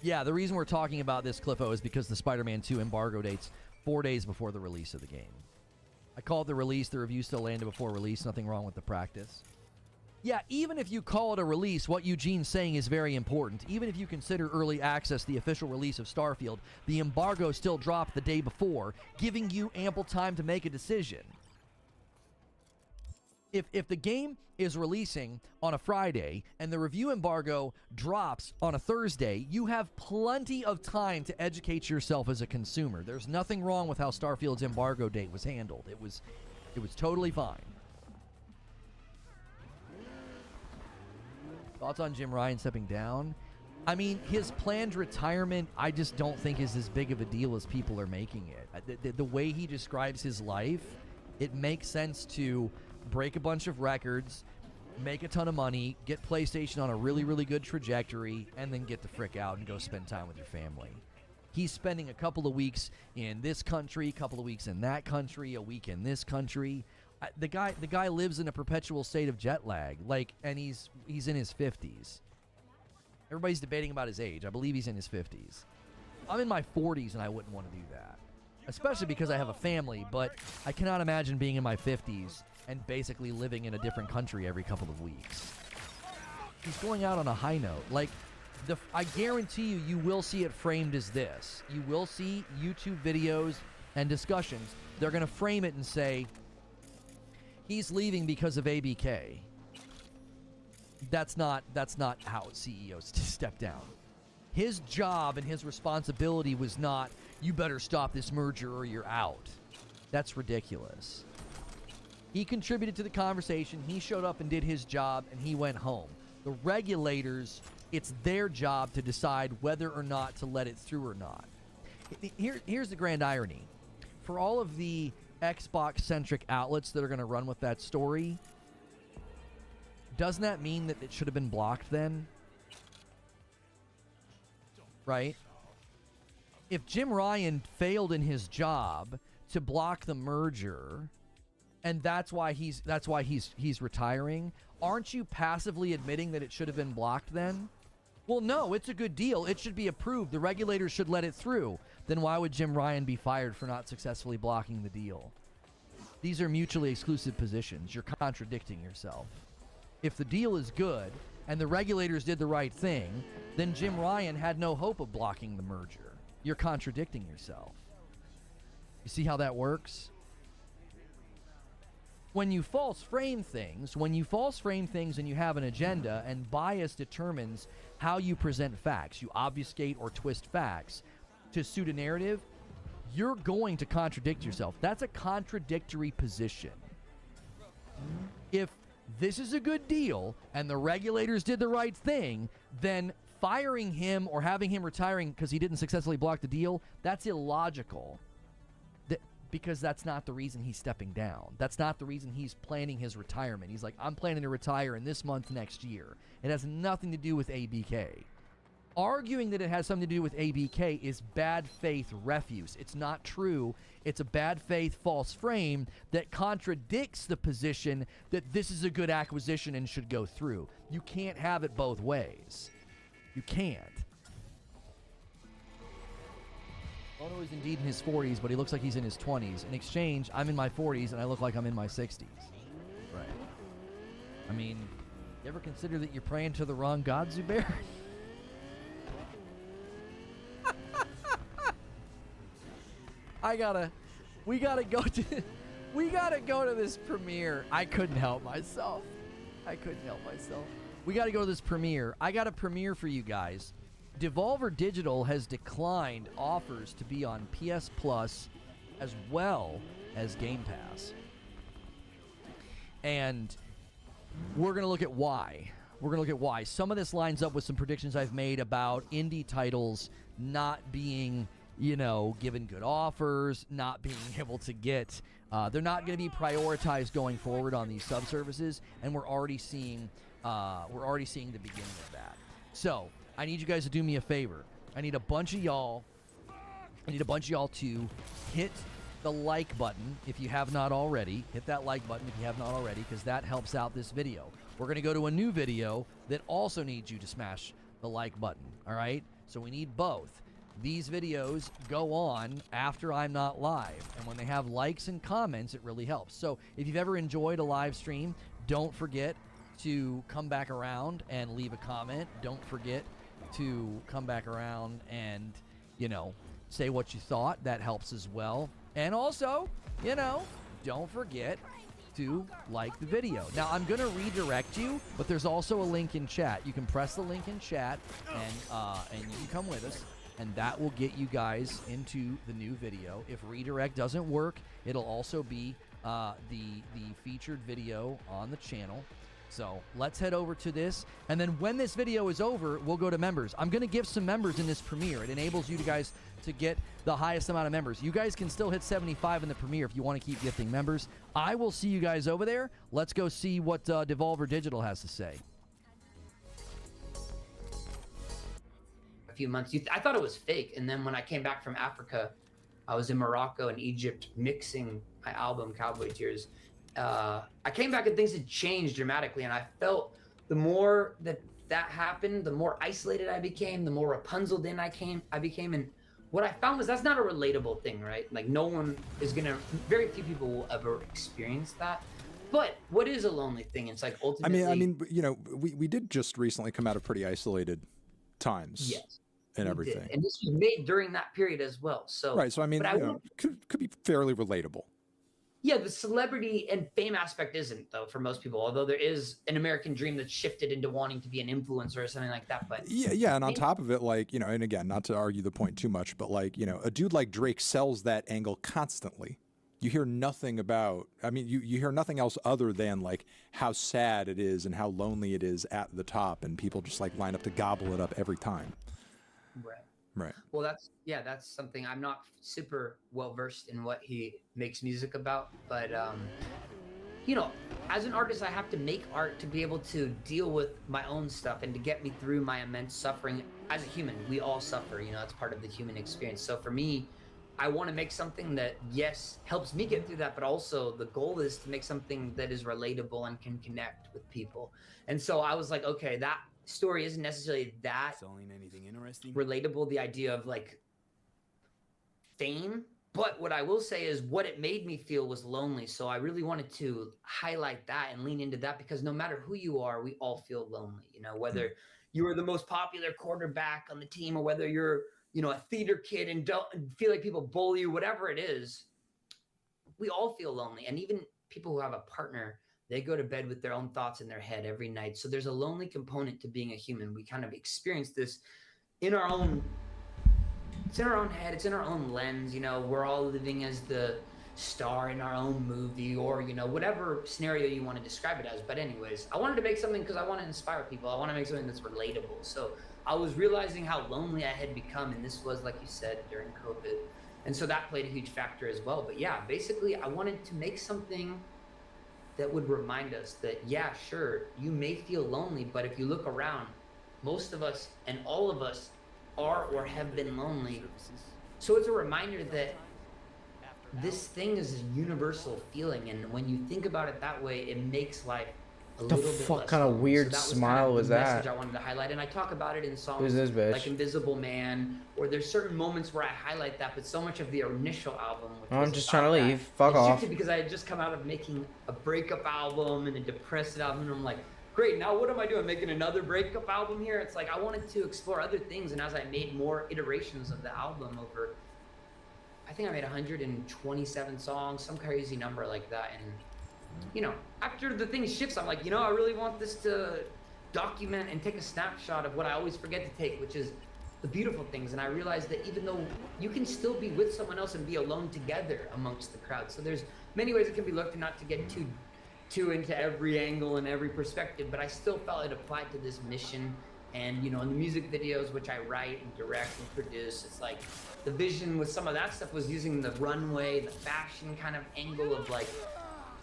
Yeah, the reason we're talking about this, Cliffo, is because the Spider-Man 2 embargo date's 4 days before the release of the game. I called the release. The review still landed before release. Nothing wrong with the practice. Yeah, even if you call it a release, what Eugene's saying is very important. Even if you consider early access the official release of Starfield, the embargo still dropped the day before, giving you ample time to make a decision. If the game is releasing on a Friday and the review embargo drops on a Thursday, you have plenty of time to educate yourself as a consumer. There's nothing wrong with how Starfield's embargo date was handled. It was totally fine. Thoughts on Jim Ryan stepping down? I mean, his planned retirement, I just don't think is as big of a deal as people are making it. The way he describes his life, it makes sense to break a bunch of records, make a ton of money, get PlayStation on a really, really good trajectory, and then get the frick out and go spend time with your family. He's spending a couple of weeks in this country, a couple of weeks in that country, a week in this country. The guy lives in a perpetual state of jet lag, and he's in his 50s. Everybody's debating about his age. I believe he's in his 50s. I'm in my 40s, and I wouldn't want to do that, especially because I have a family, but I cannot imagine being in my 50s and basically living in a different country every couple of weeks. He's going out on a high note. I guarantee you will see it framed as this. You will see YouTube videos and discussions. They're going to frame it and say, he's leaving because of ABK. That's not how CEOs step down. His job and his responsibility was not, you better stop this merger or you're out. That's ridiculous. He contributed to the conversation, he showed up and did his job, and he went home. The regulators, it's their job to decide whether or not to let it through or not. Here's the grand irony. For all of the Xbox-centric outlets that are going to run with that story, doesn't that mean that it should have been blocked then? Right? If Jim Ryan failed in his job to block the merger, and that's why he's retiring, aren't you passively admitting that it should have been blocked then? Well, no, it's a good deal. It should be approved. The regulators should let it through. Then why would Jim Ryan be fired for not successfully blocking the deal? These are mutually exclusive positions. You're contradicting yourself. If the deal is good and the regulators did the right thing, then Jim Ryan had no hope of blocking the merger. You're contradicting yourself. You see how that works? When you false frame things and you have an agenda and bias determines how you present facts, you obfuscate or twist facts to suit a narrative, you're going to contradict yourself. That's a contradictory position. If this is a good deal and the regulators did the right thing, then firing him or having him retiring because he didn't successfully block the deal, that's illogical. Because that's not the reason he's stepping down. That's not the reason he's planning his retirement. He's like, I'm planning to retire in this month next year. It has nothing to do with ABK. Arguing that it has something to do with ABK is bad faith refuse. It's not true. It's a bad faith false frame that contradicts the position that this is a good acquisition and should go through. You can't have it both ways. You can't. Ono is indeed in his 40s, but he looks like he's in his 20s. In exchange, I'm in my 40s, and I look like I'm in my 60s. Right. I mean, you ever consider that you're praying to the wrong god, Zubair? We gotta go to this premiere. I couldn't help myself. We gotta go to this premiere. I got a premiere for you guys. Devolver Digital has declined offers to be on PS Plus as well as Game Pass. And we're going to look at why. Some of this lines up with some predictions I've made about indie titles not being, given good offers, not being able to get, they're not going to be prioritized going forward on these subservices, and we're already seeing the beginning of that. So, I need you guys to do me a favor. I need a bunch of y'all to hit the like button if you have not already. Hit that like button if you have not already, because that helps out this video. We're going to go to a new video that also needs you to smash the like button, all right? So we need both. These videos go on after I'm not live, and when they have likes and comments, it really helps. So if you've ever enjoyed a live stream, don't forget to come back around and leave a comment. Don't forget to come back around and, say what you thought. That helps as well. And also, don't forget to like the video. Now, I'm going to redirect you, but there's also a link in chat. You can press the link in chat, and you can come with us, and that will get you guys into the new video. If redirect doesn't work, it'll also be the featured video on the channel. So let's head over to this, and then when this video is over, we'll go to members. I'm going to give some members in this premiere. It enables you guys to get the highest amount of members. You guys can still hit 75 in the premiere if you want to keep gifting members. I will see you guys over there. Let's go see what Devolver Digital has to say. A few months. I thought it was fake, and then when I came back from Africa, I was in Morocco and Egypt mixing my album Cowboy Tears. I came back and things had changed dramatically, and I felt the more that happened, the more isolated I became, the more Rapunzeled in I became, and what I found was that's not a relatable thing, right? Like very few people will ever experience that. But what is a lonely thing? It's like ultimately. I mean, you know, we did just recently come out of pretty isolated times. Yes. And everything. Did. And this was made during that period as well. So right. So I mean, could be fairly relatable. Yeah, the celebrity and fame aspect isn't, though, for most people. Although there is an American dream that's shifted into wanting to be an influencer or something like that. But yeah, and on top of it, like, you know, and again, not to argue the point too much, but like, you know, a dude like Drake sells that angle constantly. You hear nothing about. I mean, you hear nothing else other than like how sad it is and how lonely it is at the top, and people just like line up to gobble it up every time. Right. Right. Well, that's something I'm not super well versed in what he makes music about, but you know, as an artist, I have to make art to be able to deal with my own stuff and to get me through my immense suffering. As a human, we all suffer, you know, that's part of the human experience. So for me, I want to make something that, yes, helps me get through that, but also the goal is to make something that is relatable and can connect with people. And so I was like, okay, that story isn't necessarily that anything interesting? relatable, the idea of like fame, but what I will say is what it made me feel was lonely. So I really wanted to highlight that and lean into that, because no matter who you are, we all feel lonely, you know, whether you are the most popular quarterback on the team or whether you're, you know, a theater kid and don't feel like people bully you, whatever it is, we all feel lonely. And even people who have a partner, they go to bed with their own thoughts in their head every night. So there's a lonely component to being a human. We kind of experience this in our own, it's in our own head, it's in our own lens. You know, we're all living as the star in our own movie, or, you know, whatever scenario you want to describe it as. But anyways, I wanted to make something because I want to inspire people. I want to make something that's relatable. So I was realizing how lonely I had become. And this was, like you said, during COVID. And so that played a huge factor as well. But yeah, basically I wanted to make something that would remind us that, yeah, sure, you may feel lonely, but if you look around, most of us and all of us are or have been lonely. So it's a reminder that this thing is a universal feeling, and when you think about it that way, it makes life a The little bit fuck less kind of lonely. weird So that smile was the that? message I wanted to highlight, and I talk about it in songs Who's this bitch? like Invisible Man, or there's certain moments where I highlight that, but so much of the initial album, which I'm was just about trying to that, leave. Fuck it off. shifted because I had just come out of making a breakup album and a depressed album, and I'm like, great, now what am I doing? Making another breakup album here? It's like I wanted to explore other things, and as I made more iterations of the album over, I think I made 127 songs, some crazy number like that, and you know, after the thing shifts, I'm like, you know, I really want this to document and take a snapshot of what I always forget to take, which is the beautiful things. And I realized that even though you can still be with someone else and be alone together amongst the crowd. So there's many ways it can be looked, and not to get too into every angle and every perspective, but I still felt it applied to this mission. And, you know, in the music videos, which I write and direct and produce, it's like the vision with some of that stuff was using the runway, the fashion kind of angle of like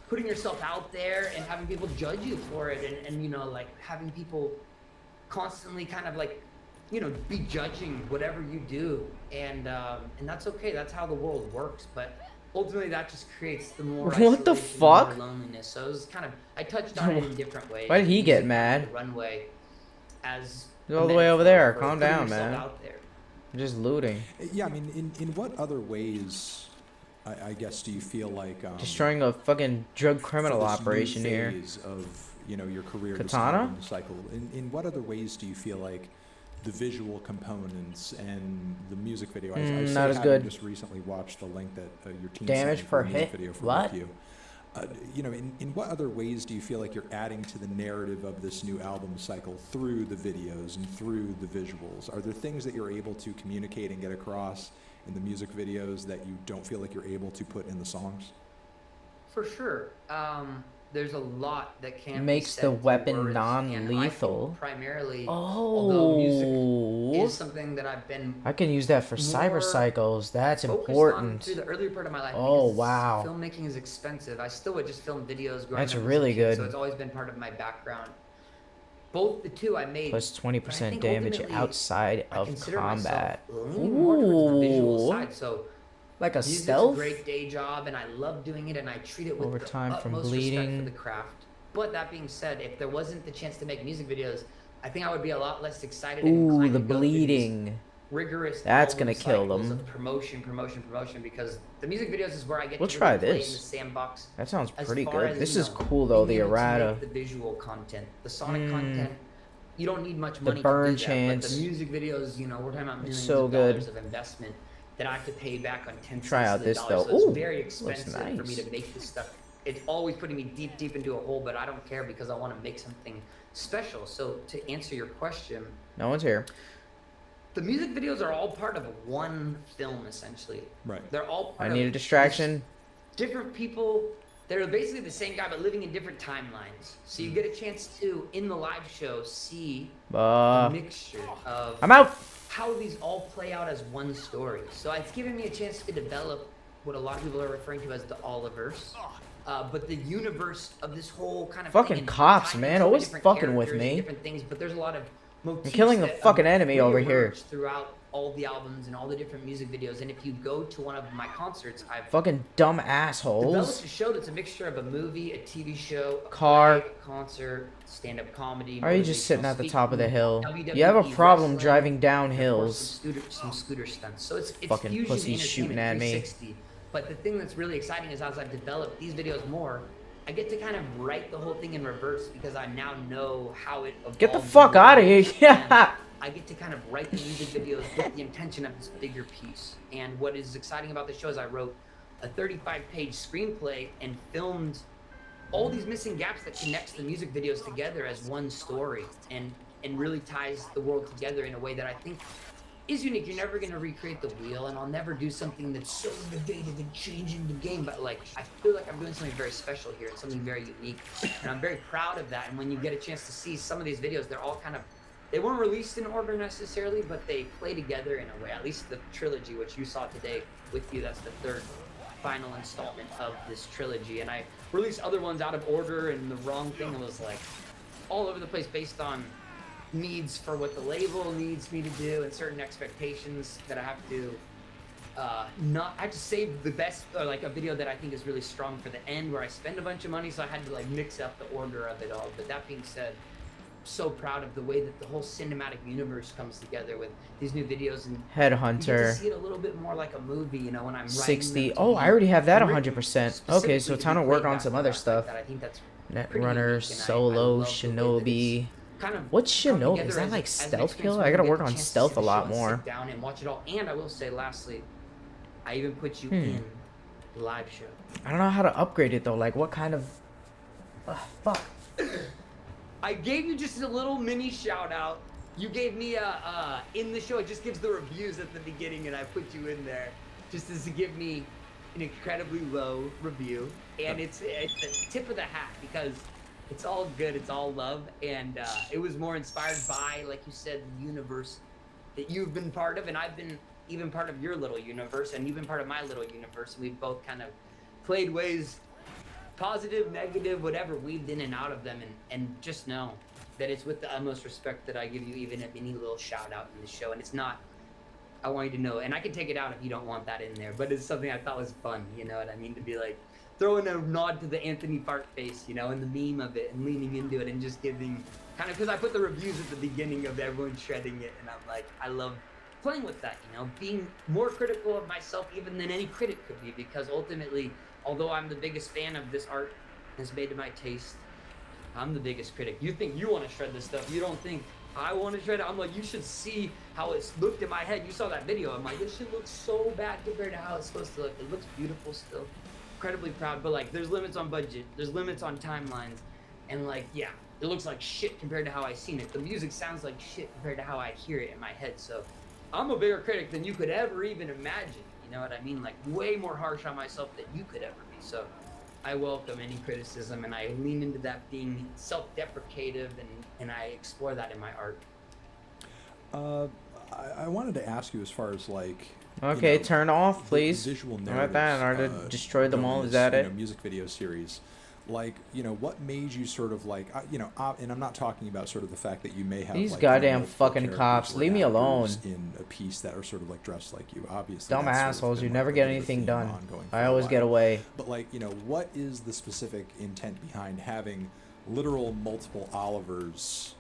putting yourself out there and having people judge you for it, and you know, like having people constantly kind of like, you know, be judging whatever you do, and that's okay. That's how the world works. But ultimately, that just creates the more What the isolation, fuck? the more loneliness. So it was kind of, I touched on it in different ways. Why did he get Using mad? the runway as He's a all the way over metaphor there. for Calm putting down, yourself man. out there. I'm just looting. Yeah, I mean, in what other ways, I guess, do you feel like Destroying a fucking drug criminal for this new operation here. phase of, you know, your career Katana? deciding the cycle? In what other ways do you feel like the visual components and the music video? I not say as having good. just recently watched the link that your team Damage sent me per for the music hit? video for What? review. You know, in what other ways do you feel like you're adding to the narrative of this new album cycle through the videos and through the visuals? Are there things that you're able to communicate and get across in the music videos that you don't feel like you're able to put in the songs? For sure. There's a lot that can Makes be the said through weapon words, and I think non-lethal. primarily, although music Oh, is something that I've been I can use that for cyber more cycles. That's focused on important. through the earlier part of my life. Oh, because wow. filmmaking is expensive. I still would just film videos growing That's up as a really kid, good. So it's always been part of my background. Both the two I made. Plus but I 20% think damage ultimately, outside I of consider combat. myself leaning more towards the visual Ooh. side. So Like a music's stealth? a great day job, and I love doing it, and I treat it with Over the time from utmost respect for bleeding. the craft. But that being said, if there wasn't the chance to make music videos, I think I would be a lot less excited. and Ooh, inclined the to go through these bleeding. rigorous That's album gonna kill cycles them. of promotion, because the music videos is where I get We'll to try really play in the this. sandbox. That sounds As pretty far good. as, This you is know, cool though, the being able to errata. make the visual content, the sonic Mm. content. You don't need much The money burn to do that, chance. but the music videos, you know, we're talking about millions so of good. dollars of investment that I have to pay back on 10 Try cents out to the this, dollar. though. So it's Ooh, very looks expensive for me nice. to make this stuff. It's always putting me deep into a hole, but I don't care because I want to make something special. So to answer your question, No one's here. the music videos are all part of one film, essentially. Right. They're all I part need of a distraction. different people that are basically the same guy, but living in different timelines. So you get a chance to, in the live show, see the mixture of I'm out. how these all play out as one story. So it's given me a chance to develop what a lot of people are referring to as the Oliverse. But the universe of this whole kind of Fucking thing, and cops, tying man, in so many always different fucking with characters and me. different things, but there's a lot of motifs killing the that, fucking enemy over here. reemerge throughout all the albums and all the different music videos. And if you go to one of my concerts, I've Fucking dumb developed assholes. a show that's a mixture of a movie, a TV show, a Car. play, a concert, stand-up comedy. Are you just sitting motivational at the top of the speaking, hill? WWE You have a problem wrestling, driving down and of course hills. some scooter stunts. So it's Fucking fusion pussies shooting entertainment at me. 360. But the thing that's really exciting is as I've developed these videos more, I get to kind of write the whole thing in reverse because I now know how it evolves. Get the fuck out of here. Yeah. I get to kind of write the music videos with the intention of this bigger piece. And what is exciting about the show is I wrote a 35-page screenplay and filmed all these missing gaps that connects the music videos together as one story and really ties the world together in a way that I think is unique. You're never going to recreate the wheel, and I'll never do something that's so innovative and changing the game, but like I feel like I'm doing something very special here and something very unique, and I'm very proud of that. And when you get a chance to see some of these videos, they're all kind of, they weren't released in order necessarily, but they play together in a way. At least the trilogy, which you saw today with you, that's the third final installment of this trilogy. And I released other ones out of order and the wrong thing. It was like all over the place based on needs for what the label needs me to do and certain expectations that I have to I have to save the best, or like a video that I think is really strong for the end where I spend a bunch of money, so I had to like mix up the order of it all. But that being said, I'm so proud of the way that the whole cinematic universe comes together with these new videos, and you get Headhunter. to see it a little bit more like a movie, you know, when I'm writing 60. them to Oh, be I already have that written 100%. Okay, specifically so to time be to work played on back some to other back like stuff. that. I think that's Netrunner, pretty unique, and I Solo, love the way that it's Shinobi. kind of What's come Shinobi? together Is that as like an stealth experience kill? where I you gotta get work the on chance to stealth see a the lot show and more. sit down and watch it all. And I will say, lastly, I even put you Hmm. in the live show. I don't know how to upgrade it though. Like, what kind of. Fuck. I gave you just a little mini shout out. You gave me a in the show. It just gives the reviews at the beginning, and I put you in there just as to give me an incredibly low review. And it's a tip of the hat because it's all good, it's all love, and it was more inspired by, like you said, the universe that you've been part of, and I've been even part of your little universe, and you've been part of my little universe, and we've both kind of played ways, positive, negative, whatever, weaved in and out of them, and just know that it's with the utmost respect that I give you even a mini little shout out in the show. And it's not, I want you to know, and I can take it out if you don't want that in there, but it's something I thought was fun, you know what I mean, to be like throwing a nod to the Anthony Fart face, you know, and the meme of it, and leaning into it, and just giving kind of, because I put the reviews at the beginning of everyone shredding it, and I'm like, I love playing with that, you know, being more critical of myself even than any critic could be, because ultimately, although I'm the biggest fan of this art that's made to my taste, I'm the biggest critic. You think you want to shred this stuff, you don't think I want to shred it. I'm like, you should see how it's looked in my head. You saw that video. I'm like, this shit looks so bad compared to how it's supposed to look. It looks beautiful still. incredibly proud, but like there's limits on budget, there's limits on timelines, and like yeah, it looks like shit compared to how I seen it. The music sounds like shit compared to how I hear it in my head. So I'm a bigger critic than you could ever even imagine. You know what I mean? Like way more harsh on myself than you could ever be. So I welcome any criticism, and I lean into that being self-deprecative, and I explore that in my art. I wanted to ask you as far as like. Okay, you know, turn off, please. Visual How narratives. about that? In order to destroy them all, going is this, that you it? know, music video series. Like, you know, what made you sort of like, you know, and I'm not talking about sort of the fact that you may have These like, goddamn multiple fucking characters cops, or leave me actors alone. in a piece that are sort of like dressed like you. Obviously, Dumb that's sort of assholes, been, you like, never a get bit of a anything theme done. ongoing for I a always get while. away. But like, you know, what is the specific intent behind having literal multiple Olivers,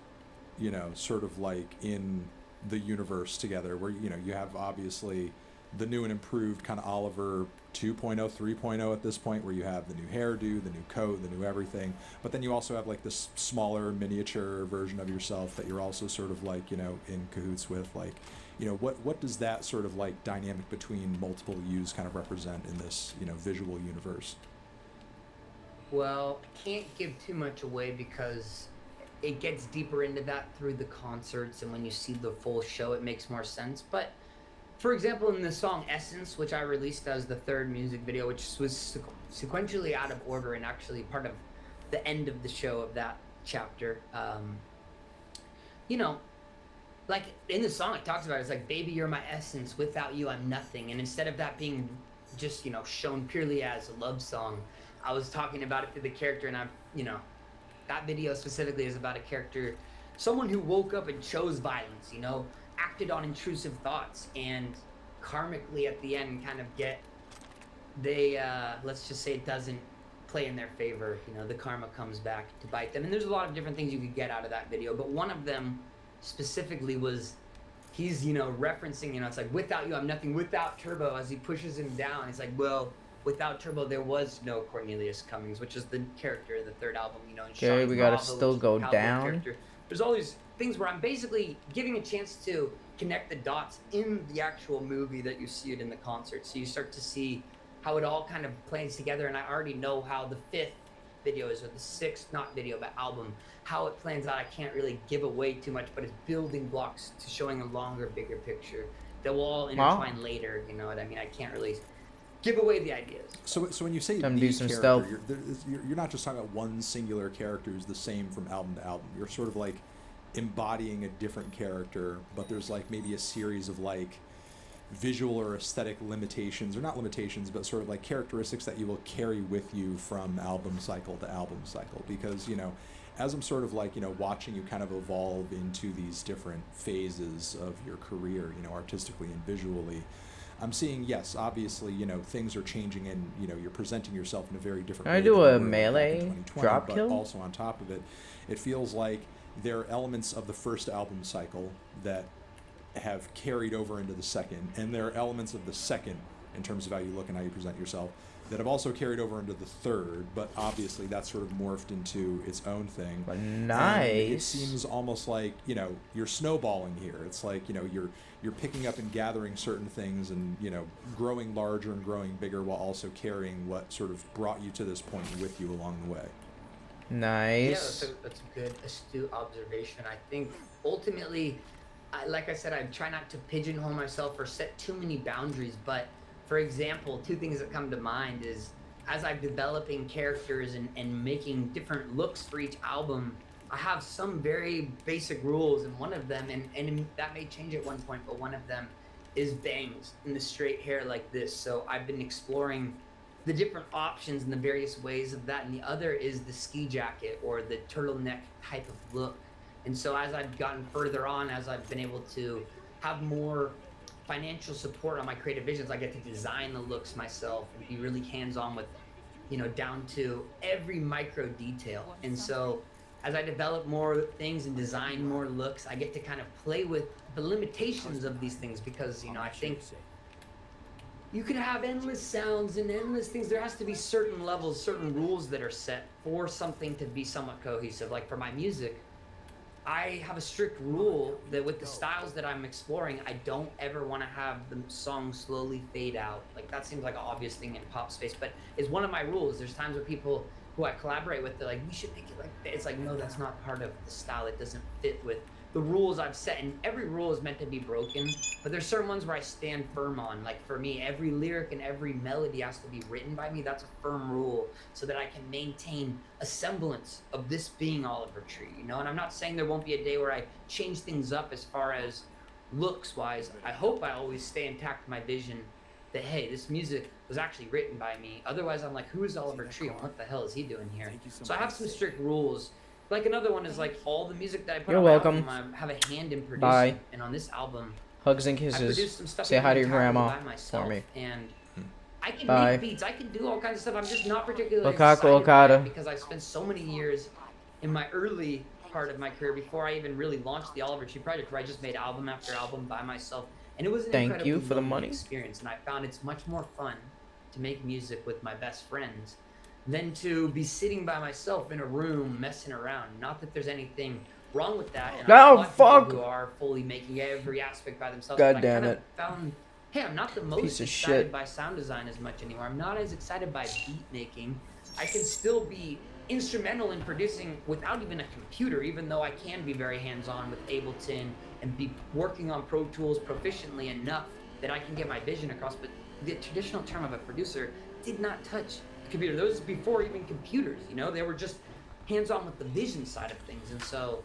you know, sort of like in the universe together, where, you know, you have obviously the new and improved kind of Oliver 2.0, 3.0 at this point, where you have the new hairdo, the new coat, the new everything. But then you also have like this smaller miniature version of yourself that you're also sort of like, you know, in cahoots with. Like, you know, what does that sort of like dynamic between multiple yous kind of represent in this, you know, visual universe? Well, can't give too much away because it gets deeper into that through the concerts, and when you see the full show, it makes more sense. But for example, in the song Essence, which I released as the third music video, which was sequentially out of order and actually part of the end of the show of that chapter, you know, like in the song it talks about it, it's like, baby, you're my essence, without you I'm nothing. And instead of that being just, you know, shown purely as a love song, I was talking about it through the character, and I'm, you know, that video specifically is about a character, someone who woke up and chose violence, you know, acted on intrusive thoughts, and karmically at the end kind of let's just say it doesn't play in their favor. You know, the karma comes back to bite them. And there's a lot of different things you could get out of that video, but one of them specifically was he's, you know, referencing, you know, it's like, without you I'm nothing, without Turbo, as he pushes him down. He's like, well, without Turbo there was no Cornelius Cummings, which is the character of the third album, you know. And Okay, Sean we gotta Bravo, still which is go the cowboy down. character. There's all these things where I'm basically giving a chance to connect the dots in the actual movie that you see it in the concert. So you start to see how it all kind of plays together, and I already know how the fifth video is, or the sixth, not video, but album, how it plans out. I can't really give away too much, but it's building blocks to showing a longer, bigger picture that will all intertwine later, you know what I mean? I can't really give away the ideas. So when you say Time to the do some character, stealth. you're not just talking about one singular character who's the same from album to album. You're sort of like embodying a different character, but there's like maybe a series of like visual or aesthetic limitations, or not limitations, but sort of like characteristics that you will carry with you from album cycle to album cycle. Because, you know, as I'm sort of like, you know, watching you kind of evolve into these different phases of your career, you know, artistically and visually, I'm seeing, yes, obviously, you know, things are changing, and, you know, you're presenting yourself in a very different Can I way do than a you were back in melee 2020, drop but kill? also on top of it, it feels like there are elements of the first album cycle that have carried over into the second, and there are elements of the second, in terms of how you look and how you present yourself, that have also carried over into the third, but obviously that's sort of morphed into its own thing. But And nice. it seems almost like, you know, you're snowballing here. It's like, you know, you're picking up and gathering certain things, and, you know, growing larger and growing bigger, while also carrying what sort of brought you to this point with you along the way. Nice. Yeah, that's a good, astute observation. I think ultimately, like I said, I try not to pigeonhole myself or set too many boundaries. But for example, two things that come to mind is, as I'm developing characters and making different looks for each album, I have some very basic rules, and one of them, and that may change at one point, but one of them is bangs and the straight hair like this. So I've been exploring the different options and the various ways of that, and the other is the ski jacket or the turtleneck type of look. And so as I've gotten further on, as I've been able to have more financial support on my creative visions, I get to design the looks myself and be really hands-on with, you know, down to every micro detail. And so as I develop more things and design more looks, I get to kind of play with the limitations of these things, because, you know, I think you could have endless sounds and endless things. There has to be certain levels, certain rules that are set for something to be somewhat cohesive. Like for my music, I have a strict rule that with the styles that I'm exploring, I don't ever want to have the song slowly fade out. Like that seems like an obvious thing in pop space, but it's one of my rules. There's times where people who I collaborate with, they're like, we should make it like that. It's like, no, that's not part of the style. It doesn't fit with the rules I've set. And every rule is meant to be broken, but there's certain ones where I stand firm on. Like for me, every lyric and every melody has to be written by me. That's a firm rule so that I can maintain a semblance of this being Oliver Tree, you know? And I'm not saying there won't be a day where I change things up as far as looks wise. I hope I always stay intact with my vision that, hey, this music was actually written by me. Otherwise, I'm like, who is Oliver Tree? What the hell is he doing here? So I have some strict rules. Like another one is like all the music that I put You're on my welcome. album, I have a hand in producing. Bye. And on this album, Hugs and I produced kisses. some stuff Say hi to your entirely grandma by myself. for me. And I can Bye. make beats. I can do all kinds of stuff. I'm just not particularly Wakako excited by Okada. it because I've spent so many years in my early part of my career before I even really launched the Oliver Tree project, where I just made album after album by myself. And it was an Thank incredibly you for the lonely money. experience. And I found it's much more fun to make music with my best friends than to be sitting by myself in a room messing around. Not that there's anything wrong with that. And I Oh, applaud people fuck. who are fully making every aspect by themselves. God but damn I it. kind of found, hey, I'm not the most Piece of excited shit. by sound design as much anymore. I'm not as excited by beat making. I can still be instrumental in producing without even a computer, even though I can be very hands-on with Ableton and be working on Pro Tools proficiently enough that I can get my vision across. But the traditional term of a producer did not touch a computer. Those before even computers, you know, they were just hands-on with the vision side of things. And so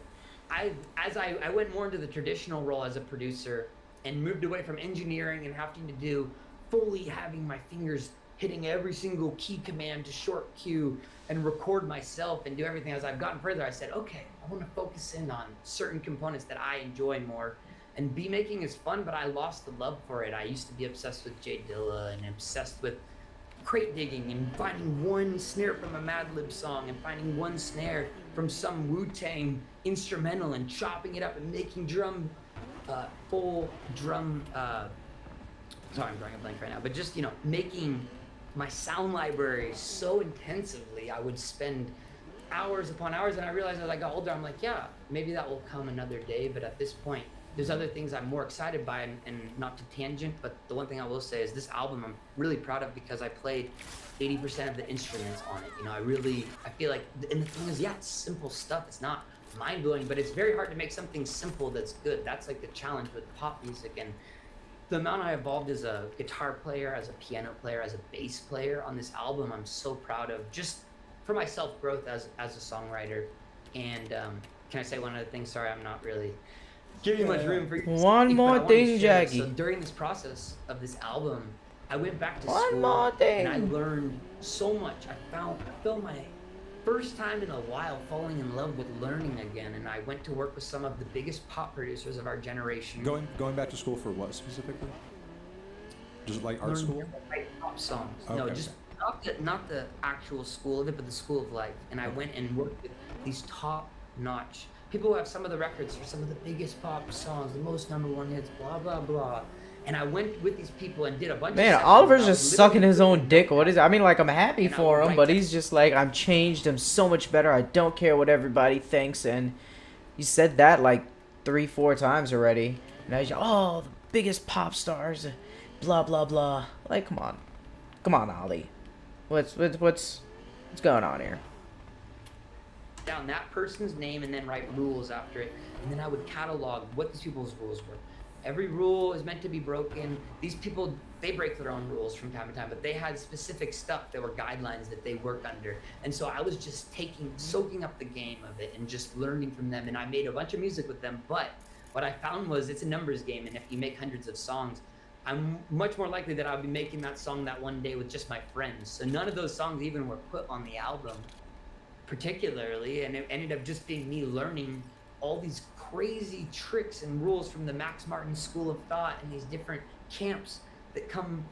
as I went more into the traditional role as a producer and moved away from engineering and having to do fully having my fingers hitting every single key command to short cue and record myself and do everything, as I've gotten further, I said, okay, I want to focus in on certain components that I enjoy more. And beat making is fun, but I lost the love for it. I used to be obsessed with Jay Dilla and obsessed with crate digging and finding one snare from a Madlib song and finding one snare from some Wu-Tang instrumental and chopping it up and making full drum, sorry, I'm drawing a blank right now, but just, you know, making my sound library so intensively, I would spend hours upon hours. And I realized as I got older, I'm like, yeah, maybe that will come another day. But at this point, there's other things I'm more excited by, and not to tangent, but the one thing I will say is this album I'm really proud of because I played 80% of the instruments on it. You know, I feel like, and the thing is, yeah, it's simple stuff. It's not mind-blowing, but it's very hard to make something simple that's good. That's like the challenge with pop music. And the amount I evolved as a guitar player, as a piano player, as a bass player on this album, I'm so proud of, just for my self-growth as a songwriter. And can I say one other thing? Sorry, I'm not really giving much room for you to One speak, more but I wanted to thing, share it. Jackie. So during this process of this album, I went back to One school more thing. and I learned so much. I felt my first time in a while falling in love with learning again, and I went to work with some of the biggest pop producers of our generation. Going back to school for what specifically? Just like art Learned school? to write pop songs. No, Okay. just not the actual school of it, but the school of life. And I went and worked with these top-notch people who have some of the records for some of the biggest pop songs, the most #1 hits, blah blah blah. And I went with these people and did a bunch of Man, sessions. Oliver's I was just sucking his literally own dick. What is? I mean, like, I'm happy And I for would him, write but down- he's just like, I'm changed. I'm so much better. I don't care what everybody thinks. And he said that like 3-4 times already. And I was like, oh, the biggest pop stars, blah blah blah. Like, come on, Ollie. What's going on here? down that person's name and then write rules after it, and then I would catalog what these people's rules were. Every rule is meant to be broken. These people, they break their own rules from time to time, but they had specific stuff that were guidelines that they work under. And so I was just soaking up the game of it and just learning from them. And I made a bunch of music with them, but what I found was it's a numbers game. And if you make hundreds of songs, I'm much more likely that I'll be making that song that one day with just my friends. So none of those songs even were put on the album particularly, and it ended up just being me learning all these crazy tricks and rules from the Max Martin School of Thought and these different camps that come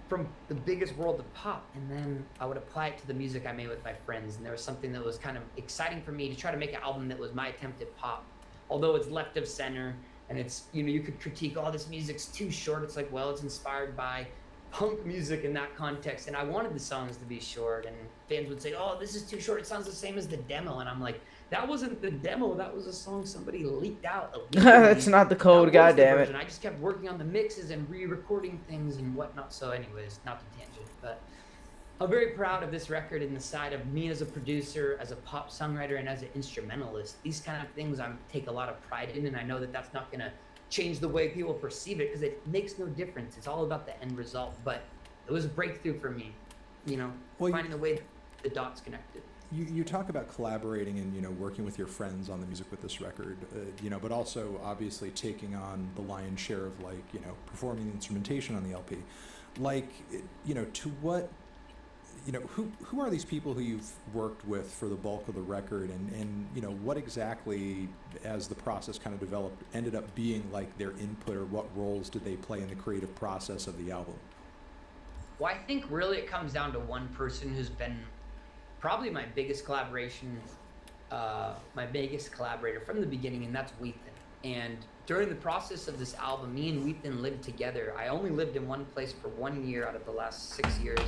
from the biggest world of pop. And then I would apply it to the music I made with my friends. And there was something that was kind of exciting for me to try to make an album that was my attempt at pop. Although it's left of center and it's, you know, you could critique, oh, this music's too short. It's like, well, it's inspired by punk music in that context, and I wanted the songs to be short, and fans would say, oh, this is too short, it sounds the same as the demo, and I'm like, that wasn't the demo, that was a song somebody leaked out illegally. That's not the code, goddammit. I just kept working on the mixes and re-recording things and whatnot. So anyways, not the tangent, but I'm very proud of this record in the side of me as a producer, as a pop songwriter, and as an instrumentalist. These kind of things I take a lot of pride in, and I know that that's not going to change the way people perceive it, because it makes no difference. It's all about the end result. But it was a breakthrough for me, you know, finding the way the dots connected. You talk about collaborating and, you know, working with your friends on the music with this record, you know, but also obviously taking on the lion's share of, like, you know, performing the instrumentation on the LP. Like, you know, to what, you know, who are these people who you've worked with for the bulk of the record, and you know, what exactly, as the process kind of developed, ended up being like their input, or what roles did they play in the creative process of the album? Well, I think really it comes down to one person who's been probably my biggest collaboration, my biggest collaborator from the beginning, and that's Weathen. And during the process of this album, me and Weathen lived together. I only lived in one place for 1 year out of the last 6 years,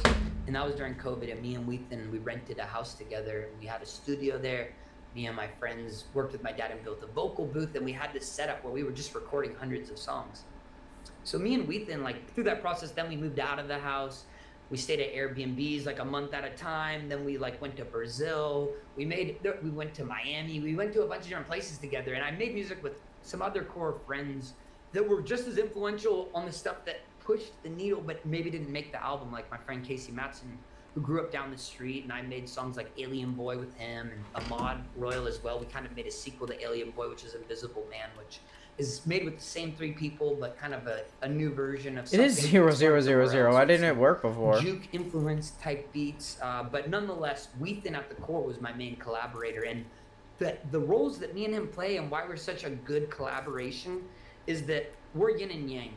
and that was during COVID. And me and Weathen, we rented a house together. We had a studio there. Me and my friends worked with my dad and built a vocal booth, and we had this setup where we were just recording hundreds of songs. So me and Weathen, like, through that process, then we moved out of the house. We stayed at Airbnbs like a month at a time. Then we like went to Brazil. We went to Miami. We went to a bunch of different places together. And I made music with some other core friends that were just as influential on the stuff that pushed the needle, but maybe didn't make the album. Like my friend Casey Matson, who grew up down the street, and I made songs like Alien Boy with him, and Ahmad Royal as well. We kind of made a sequel to Alien Boy, which is Invisible Man, which is made with the same 3 people, but kind of a new version of It something. is 0-0-0-0. Why didn't it work before? Juke influence type beats, but nonetheless, Weathen at the core was my main collaborator, and the roles that me and him play and why we're such a good collaboration is that we're yin and yang.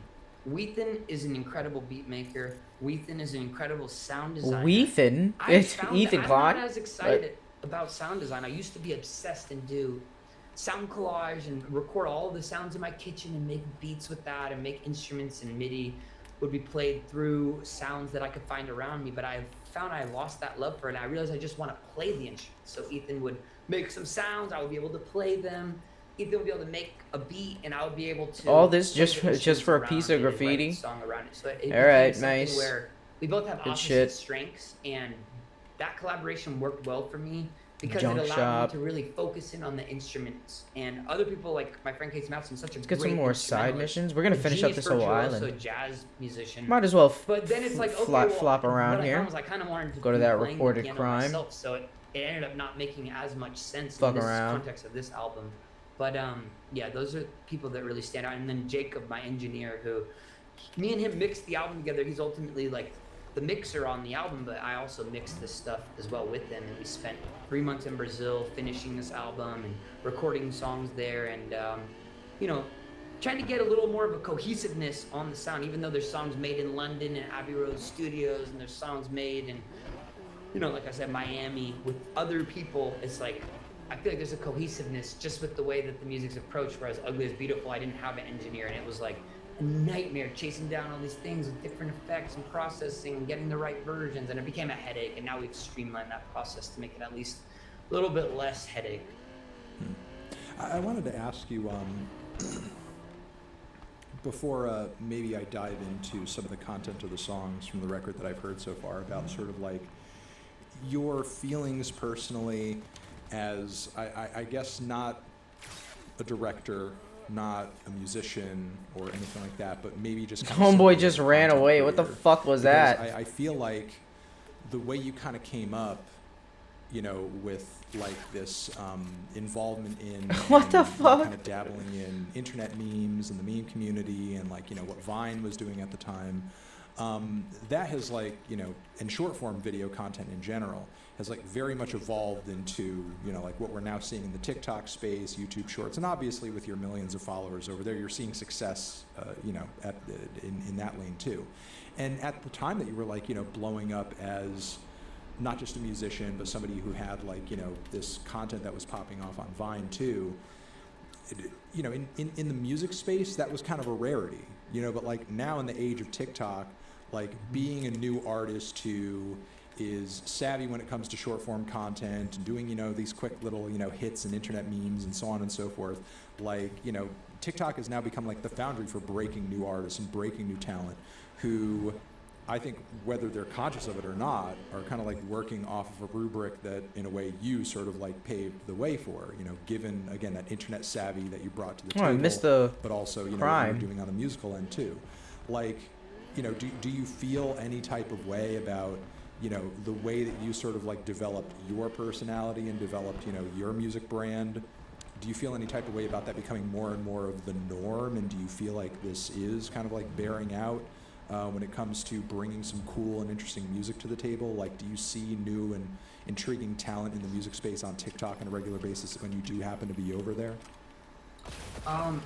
Weathen is an incredible beat maker. Weathen is an incredible sound designer. Weathen? It's Ethan Klein? I'm not as excited about sound design. I used to be obsessed and do sound collage and record all the sounds in my kitchen and make beats with that, and make instruments and MIDI would be played through sounds that I could find around me. But I found I lost that love for it, and I realized I just want to play the instruments. So Ethan would make some sounds, I would be able to play them. Ethan would be able to make a beat, and I would be able to. All this just for a piece of graffiti? Song around it. So it all right, became nice. Where we both have good opposite shit. strengths, and that collaboration worked well for me because Junk it allowed shop. me to really focus in on the instruments. And other people, like my friend Casey Matson, such a Let's get great some more side instrumentalist, missions. We're gonna a finish up genius this whole virtuoso, island. jazz musician. Might as well But then it's like, okay, flop well, around what I here. found was I kind of wanted to Go to be that playing the reported piano crime. myself, so it ended up not making as much sense Fuck in this around. context of this album. But yeah, those are people that really stand out. And then Jacob, my engineer, who me and him mixed the album together. He's ultimately like the mixer on the album, but I also mixed this stuff as well with them. And we spent 3 months in Brazil finishing this album and recording songs there, and you know, trying to get a little more of a cohesiveness on the sound, even though there's songs made in London and Abbey Road Studios, and there's songs made in, you know, like I said, Miami with other people. It's like, I feel like there's a cohesiveness just with the way that the music's approached, whereas Ugly is Beautiful, I didn't have an engineer, and it was like a nightmare chasing down all these things with different effects and processing and getting the right versions, and it became a headache, and now we've streamlined that process to make it at least a little bit less headache. I wanted to ask you, before maybe I dive into some of the content of the songs from the record that I've heard so far, about sort of like your feelings personally as, I guess, not a director, not a musician or anything like that, but maybe just kind of Homeboy just ran away. What the fuck was that? I feel like the way you kind of came up, you know, with like this involvement in what the and, fuck, kind of dabbling in internet memes and the meme community, and like, you know, what Vine was doing at the time, that has, like, you know, and short form video content in general has like very much evolved into, you know, like what we're now seeing in the TikTok space, YouTube Shorts, and obviously with your millions of followers over there, you're seeing success, you know, in that lane too. And at the time that you were like, you know, blowing up as not just a musician, but somebody who had like, you know, this content that was popping off on Vine too, you know, in the music space, that was kind of a rarity, you know, but like now in the age of TikTok, like being a new artist who is savvy when it comes to short form content and doing, these quick little, hits and internet memes and so on and so forth. Like, TikTok has now become like the foundry for breaking new artists and breaking new talent who I think, whether they're conscious of it or not, are kind of like working off of a rubric that in a way you sort of like paved the way for, given again that internet savvy that you brought to the table. I missed the but also, what crime. you're doing on the musical end too. Like, do you feel any type of way about the way that you sort of like developed your personality and developed, your music brand? Do you feel any type of way about that becoming more and more of the norm? And do you feel like this is kind of like bearing out when it comes to bringing some cool and interesting music to the table? Like, do you see new and intriguing talent in the music space on TikTok on a regular basis when you do happen to be over there?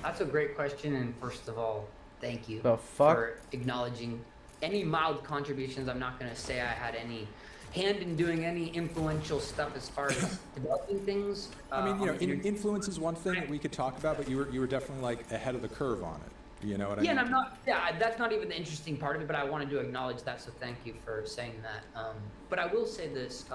That's a great question. And first of all, thank you The fuck? for acknowledging any mild contributions. I'm not going to say I had any hand in doing any influential stuff as far as developing things. I mean, influence is one thing that we could talk about, but you were definitely like ahead of the curve on it. You know what I mean? And I'm not. Yeah, that's not even the interesting part of it. But I wanted to acknowledge that. So thank you for saying that. But I will say this.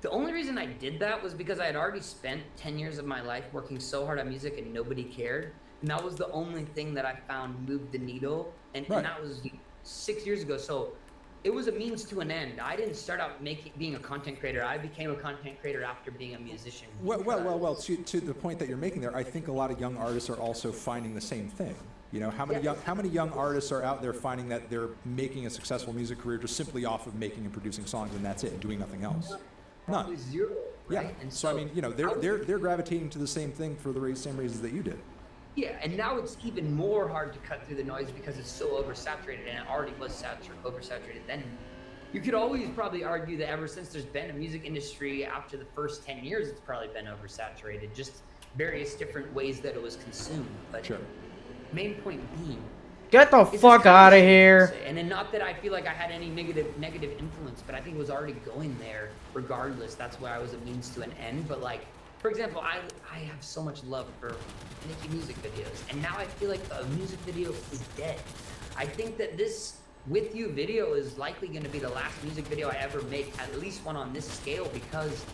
The only reason I did that was because I had already spent 10 years of my life working so hard on music and nobody cared. And that was the only thing that I found moved the needle. And that was 6 years ago. So it was a means to an end. I didn't start out being a content creator. I became a content creator after being a musician. Well. To the point that you're making there, I think a lot of young artists are also finding the same thing. How many young artists are out there finding that they're making a successful music career just simply off of making and producing songs and that's it, and doing nothing else? None. Zero. Right? Yeah. And so I mean, they're gravitating to the same thing for the same reasons that you did. Yeah, and now it's even more hard to cut through the noise because it's so oversaturated, and it already was oversaturated then. You could always probably argue that ever since there's been a music industry after the first 10 years, it's probably been oversaturated, just various different ways that it was consumed. But sure. Main point being, get the fuck out of here. And then not that I feel like I had any negative influence, but I think it was already going there regardless. That's why I was a means to an end. But like, for example, I have so much love for making music videos, and now I feel like a music video is dead. I think that this With You video is likely going to be the last music video I ever make, at least one on this scale, because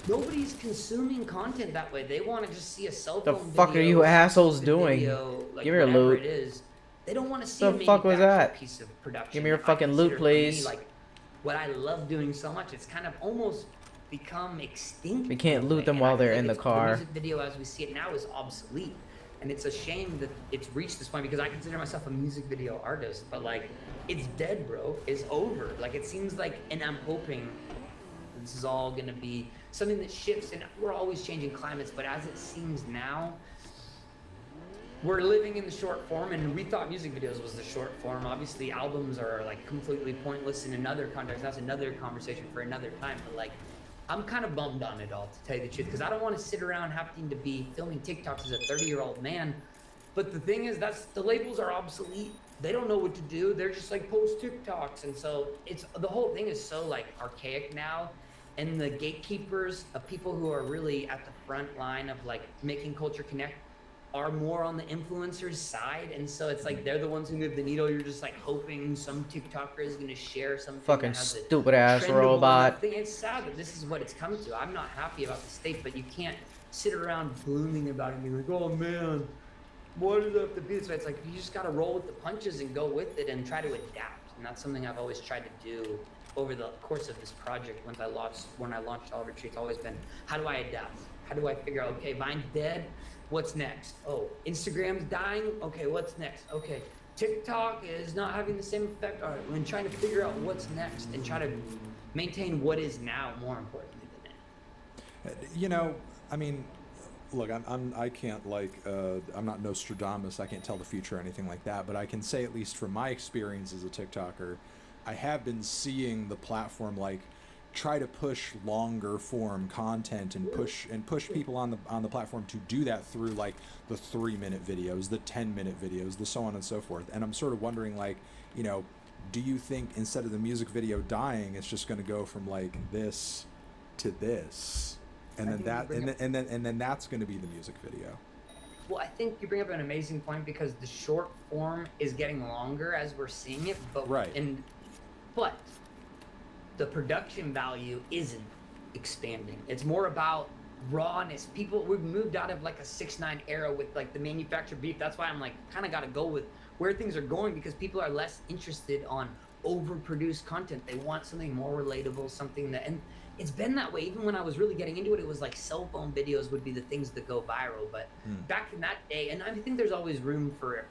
nobody's consuming content that way. They want to just see a cell phone video. The fuck are you assholes doing? Video, like give me your whatever loot. it is. They don't want to see the fuck was that? Piece of production. Give me your fucking loot, please. Like what I love doing so much, it's kind of almost become extinct. We can't loot them while they're in the car. The music video as we see it now is obsolete, and it's a shame that it's reached this point because I consider myself a music video artist, but like it's dead, bro. It's over. Like it seems like, and I'm hoping this is all gonna be something that shifts, and we're always changing climates, but as it seems now, we're living in the short form, and we thought music videos was the short form. Obviously, albums are like completely pointless in another context. That's another conversation for another time, but like, I'm kind of bummed on it all, to tell you the truth, because I don't want to sit around having to be filming TikToks as a 30-year-old man. But the thing is, the labels are obsolete. They don't know what to do. They're just like post TikToks, and so the whole thing is so like archaic now. And the gatekeepers of people who are really at the front line of like making culture connect are more on the influencers side, and so it's like they're the ones who move the needle. You're just like hoping some TikToker is going to share something. Fucking that has stupid ass robot. Thing. It's sad that this is what it's come to. I'm not happy about the state, but you can't sit around blooming about it and be like, oh man, why does it have to be this way? It's like you just got to roll with the punches and go with it and try to adapt. And that's something I've always tried to do over the course of this project. When I launched All Retreat, it's always been, how do I adapt? How do I figure out, okay, Vine's dead. What's next? Oh, Instagram's dying. Okay, what's next? Okay, TikTok is not having the same effect. All right, when trying to figure out what's next and try to maintain what is now more importantly than it. I mean, look, I can't like, I'm not Nostradamus. I can't tell the future or anything like that. But I can say, at least from my experience as a TikToker, I have been seeing the platform like try to push longer form content and push people on the platform to do that through like the 3-minute videos, the 10-minute videos, the so on and so forth. And I'm sort of wondering, like, do you think instead of the music video dying, it's just going to go from like this to this, and then that, and then that's going to be the music video? Well, I think you bring up an amazing point because the short form is getting longer as we're seeing it, but but the production value isn't expanding. It's more about rawness. We've moved out of like a 6ix9ine era with like the manufactured beef. That's why I'm like kind of got to go with where things are going, because people are less interested on overproduced content. They want something more relatable, something that, and it's been that way. Even when I was really getting into it, it was like cell phone videos would be the things that go viral. But back in that day, and I think there's always room for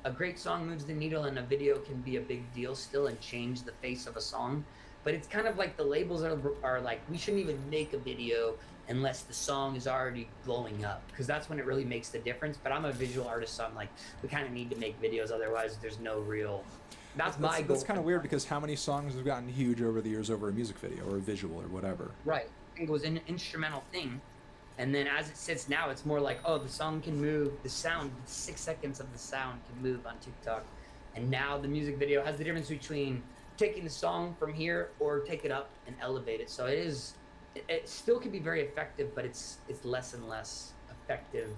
a great song moves the needle, and a video can be a big deal still and change the face of a song. But it's kind of like the labels are like, we shouldn't even make a video unless the song is already blowing up, because that's when it really makes the difference. But I'm a visual artist, so I'm like, we kind of need to make videos, otherwise there's no real. That's my goal. That's kind of weird, because how many songs have gotten huge over the years over a music video or a visual or whatever? Right. I think it was an instrumental thing. And then as it sits now, it's more like, oh, the song can move, the sound, 6 seconds of the sound can move on TikTok. And now the music video has the difference between taking the song from here or take it up and elevate it. So it still can be very effective, but it's less and less effective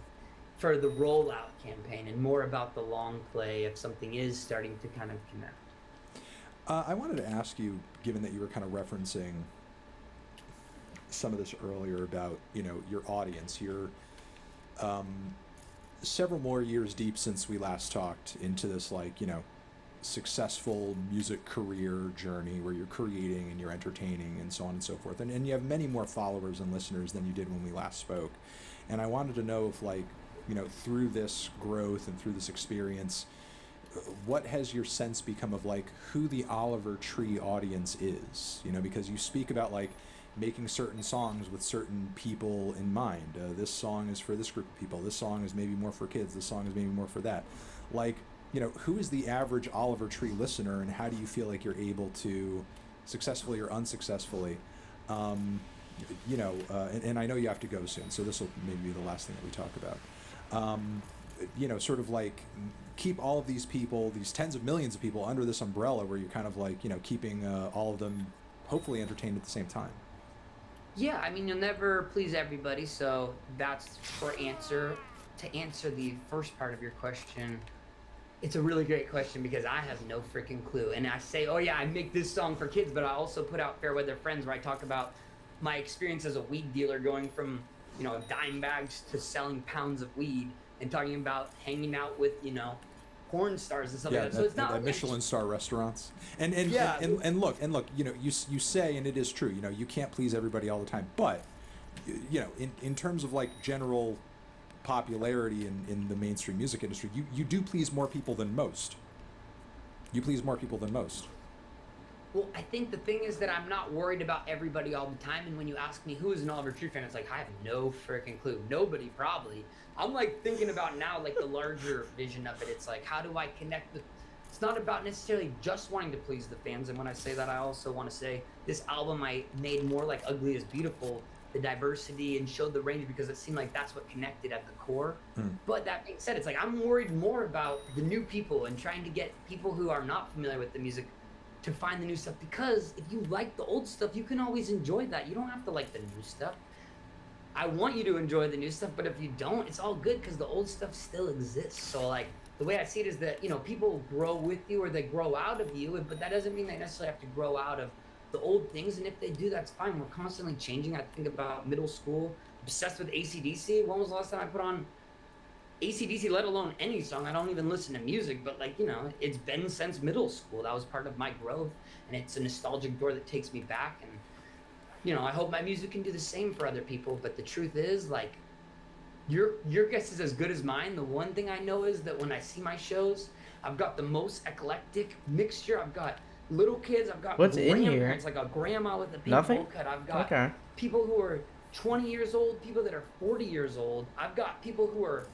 for the rollout campaign and more about the long play if something is starting to kind of connect. I wanted to ask you, given that you were kind of referencing some of this earlier about, your audience. You're several more years deep since we last talked into this, successful music career journey where you're creating and you're entertaining and so on and so forth. And you have many more followers and listeners than you did when we last spoke. And I wanted to know if, through this growth and through this experience, what has your sense become of who the Oliver Tree audience is? Because you speak about making certain songs with certain people in mind. This song is for this group of people. This song is maybe more for kids. This song is maybe more for that. Who is the average Oliver Tree listener, and how do you feel like you're able to, successfully or unsuccessfully, and I know you have to go soon, so this will maybe be the last thing that we talk about. Keep all of these people, these tens of millions of people, under this umbrella where you're kind of keeping all of them hopefully entertained at the same time. Yeah, I mean, you'll never please everybody, so that's to answer the first part of your question. It's a really great question because I have no freaking clue. And I say, oh yeah, I make this song for kids, but I also put out Fairweather Friends where I talk about my experience as a weed dealer, going from, dime bags to selling pounds of weed, and talking about hanging out with, porn stars and stuff like that. So it's not like Michelin star restaurants. And look, you say, and it is true, you can't please everybody all the time, but in terms of general popularity in the mainstream music industry, you do please more people than most. You please more people than most. Well, I think the thing is that I'm not worried about everybody all the time, and when you ask me who is an Oliver Tree fan, it's like, I have no freaking clue. Nobody, probably. I'm thinking about now the larger vision of it. It's how do I connect with, it's not about necessarily just wanting to please the fans. And when I say that, I also want to say this album I made more Ugly is Beautiful, the diversity, and showed the range, because it seemed like that's what connected at the core. But that being said, it's I'm worried more about the new people and trying to get people who are not familiar with the music to find the new stuff, because if you like the old stuff, you can always enjoy that. You don't have to like the new stuff. I want you to enjoy the new stuff, but if you don't, it's all good because the old stuff still exists. So the way I see it is that, people grow with you or they grow out of you, but that doesn't mean they necessarily have to grow out of the old things. And if they do, that's fine. We're constantly changing. I think about middle school, obsessed with AC/DC. When was the last time I put on AC/DC, let alone any song? I don't even listen to music, but it's been since middle school. That was part of my growth, and it's a nostalgic door that takes me back. And I hope my music can do the same for other people. But the truth is, your guess is as good as mine. The one thing I know is that when I see my shows, I've got the most eclectic mixture. I've got little kids. I've got What's in here? It's like a grandma with a big Nothing? bowl cut. I've got people who are 20 years old, people that are 40 years old. I've got people who are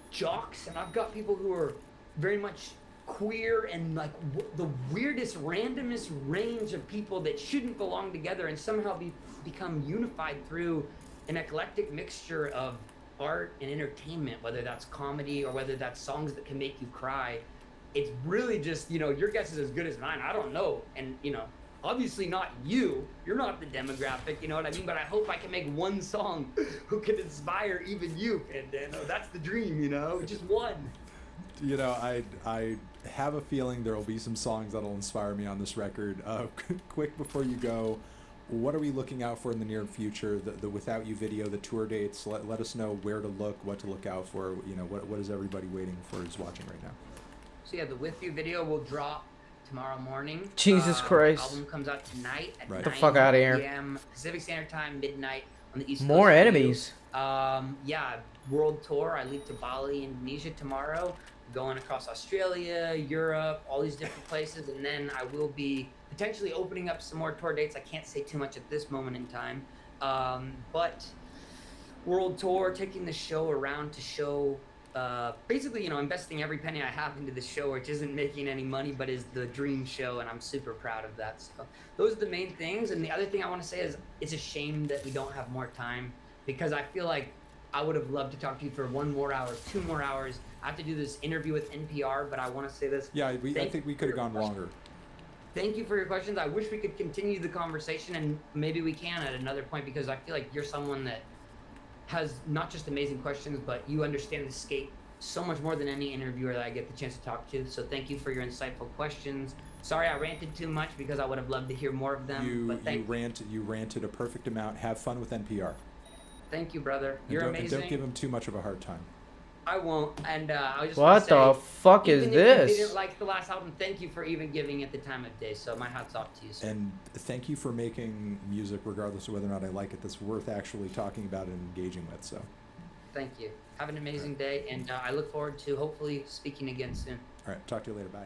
jocks, and I've got people who are very much queer, and the weirdest, randomest range of people that shouldn't belong together and somehow become unified through an eclectic mixture of art and entertainment, whether that's comedy or whether that's songs that can make you cry. It's really just, your guess is as good as mine. I don't know. And, obviously not you. You're not the demographic, you know what I mean? But I hope I can make one song who can inspire even you, Fandano. That's the dream, you know? Just one. You know, I have a feeling there will be some songs that'll inspire me on this record. Quick before you go, what are we looking out for in the near future? The Without You video, the tour dates. Let us know where to look, what to look out for. You know, what is everybody waiting for is watching right now? So yeah, the With You video will drop tomorrow morning. Jesus Christ. The album comes out tonight at Right. 9 Get the fuck outta here. p.m. Pacific Standard Time, midnight on the East Coast. More for you. enemies. Yeah, world tour. I leave to Bali, Indonesia tomorrow. Going across Australia, Europe, all these different places, and then I will be potentially opening up some more tour dates. I can't say too much at this moment in time, but world tour, taking the show around to show, basically, you know, investing every penny I have into the show, which isn't making any money, but is the dream show, and I'm super proud of that. So those are the main things. And the other thing I want to say is it's a shame that we don't have more time, because I feel like I would have loved to talk to you for 1 more hour, 2 more hours. I have to do this interview with NPR, but I want to say this. Yeah, I think we could have gone longer. Thank you for your questions. I wish we could continue the conversation, and maybe we can at another point, because I feel like you're someone that has not just amazing questions, but you understand the skate so much more than any interviewer that I get the chance to talk to. So thank you for your insightful questions. Sorry I ranted too much, because I would have loved to hear more of them. You ranted a perfect amount. Have fun with NPR. Thank you, brother. And You're don't, amazing. And don't give him too much of a hard time. I won't. And I just What want to say, the fuck is even this? if you didn't like the last album, thank you for even giving it the time of day. So my hat's off to you, sir. And thank you for making music, regardless of whether or not I like it, that's worth actually talking about and engaging with. So, Thank you. Have an amazing day, and I look forward to hopefully speaking again soon. all right, talk to you later. Bye.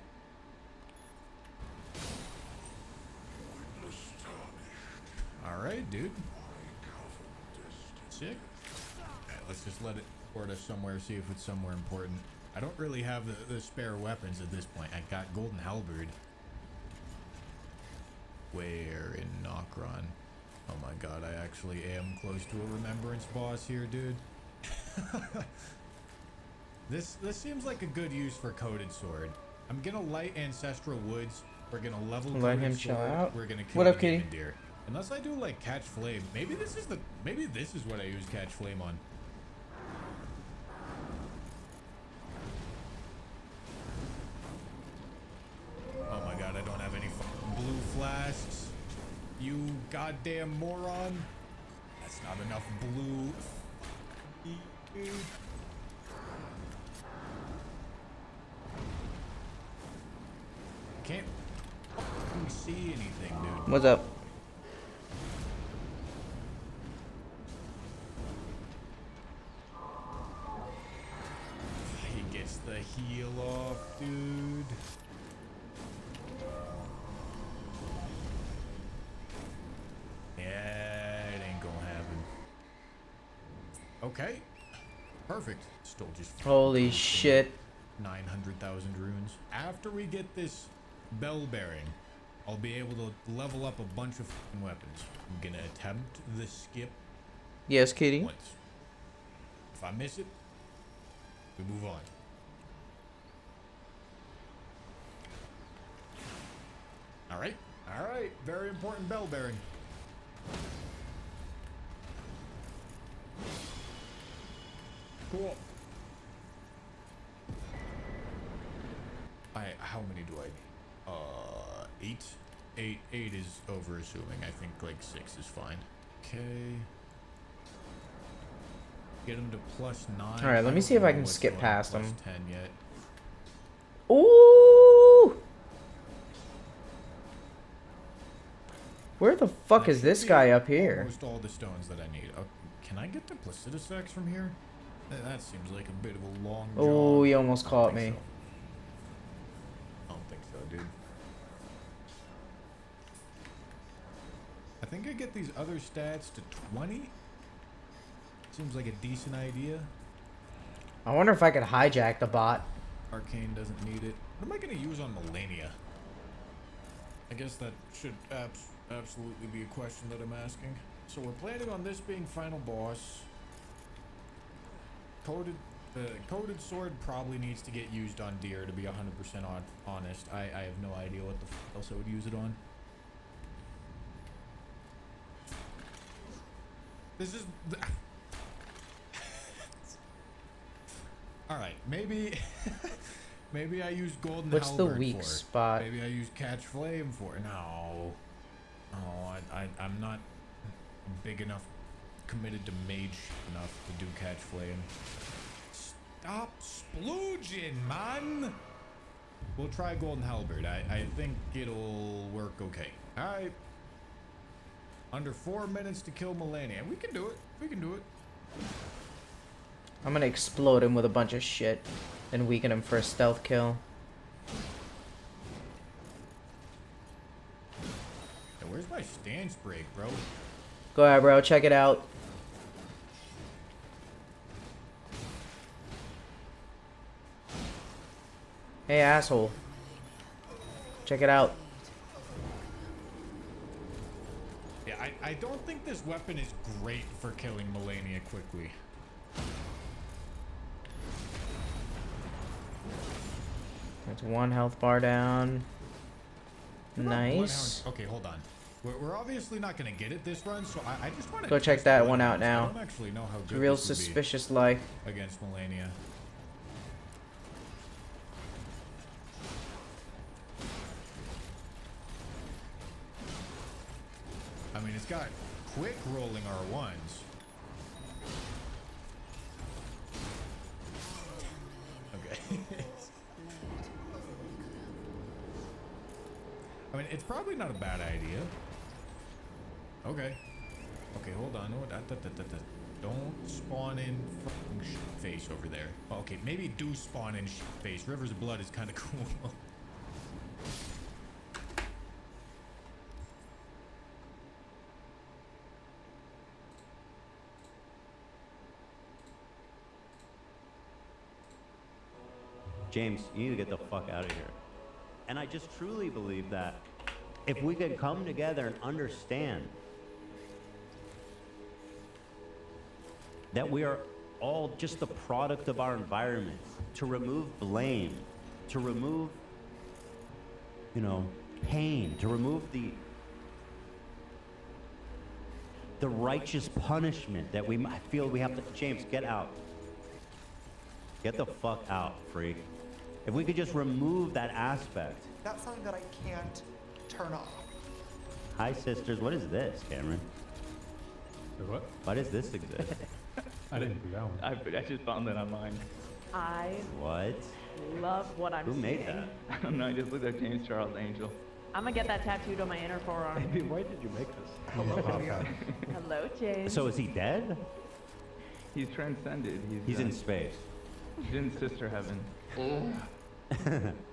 All right, dude. Sick. Okay, let's just let it port us somewhere, see if it's somewhere important. I don't really have the spare weapons at this point. I got Golden Halberd. Where in Nokron? Oh my god, I actually am close to a remembrance boss here, dude. This seems like a good use for Coded Sword. I'm gonna light Ancestral Woods. We're gonna level Let Coded him Sword. chill out. We're gonna kill What up, the kitty? demon deer. Unless I do like Catch Flame. Maybe this is what I use Catch Flame on. Oh my god, I don't have any fucking blue flasks. You goddamn moron. That's not enough blue. Dude. Can't fucking see anything, dude. What's up? He gets the heal off, dude. Yeah, it ain't gonna happen. Okay. Perfect. Still just Holy shit. 900,000 runes. After we get this bell bearing, I'll be able to level up a bunch of fucking weapons. I'm gonna attempt the skip Yes, kitty. once. If I miss it, we move on. Alright, alright. Very important bell bearing. Cool. How many do I need? 8? 8 is over assuming. I think like 6 is fine. Okay. Get him to +9. Alright, let me see if I can skip past him. 10 yet. Ooh! Where the fuck is this guy up here? Almost all the stones that I need. Can I get to Placidus X from here? That seems like a bit of a long jog. Oh, he almost caught me. I don't think so, dude. I think I get these other stats to 20. Seems like a decent idea. I wonder if I could hijack the bot. Arcane doesn't need it. What am I going to use on Melania? I guess that should absolutely be a question that I'm asking. So we're planning on this being final boss. Coded Sword probably needs to get used on deer, to be 100% honest. I have no idea what the f else I would use it on. This is. All right, maybe. Maybe I use golden. What's the halberd weak for it. spot? Maybe I use catch flame for it. No, I'm not big enough, committed to mage enough to do catch flame. Stop splooging, man. We'll try golden halberd. I think it'll work okay. All right. Under 4 minutes to kill Melania. We can do it. We can do it. I'm gonna explode him with a bunch of shit and weaken him for a stealth kill. Hey, where's my stance break, bro? Go ahead, bro. Check it out. Hey, asshole. Check it out. Yeah, I don't think this weapon is great for killing Melania quickly. That's 1 health bar down. Nice. Okay, hold on. We're obviously not going to get it this run, so I just want to Go check that one out I now. don't actually know how It's good real this would be suspicious like. against Melania. I mean, it's got quick rolling R1s. Okay. I mean, it's probably not a bad idea. Okay. Okay, hold on. Don't spawn in fucking face over there. Okay, maybe do spawn in face. Rivers of Blood is kind of cool. James, you need to get the fuck out of here. And I just truly believe that if we could come together and understand that we are all just the product of our environment, to remove blame, to remove, you know, pain, to remove the righteous punishment that we feel we have to. James, get out. Get the fuck out, freak. If we could just remove that aspect. That's something that I can't turn off. Hi, sisters. What is this, Cameron? What? Why does this exist? I didn't do that one. I just found that online. I What? love what I'm Who seeing. made that? I don't know. I just looked at James Charles Angel. I'm gonna get that tattooed on my inner forearm. Why did you make this? Hello, James. So is he dead? He's transcended. He's in space. He's in sister heaven.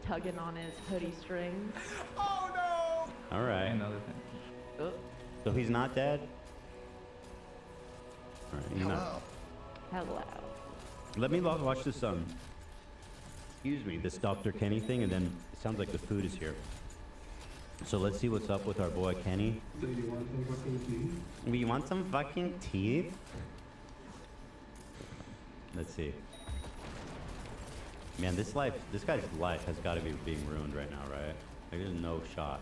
Tugging on his hoodie strings. Oh no! All right. Another thing. Oh. So he's not dead? All right, he's not. Hello. Let me watch this, excuse me, this Dr. Kenny thing, and then it sounds like the food is here. So let's see what's up with our boy Kenny. So you want some fucking teeth? You want some fucking teeth? Let's see. Man, this guy's life has got to be being ruined right now, right? Like, there's no shot.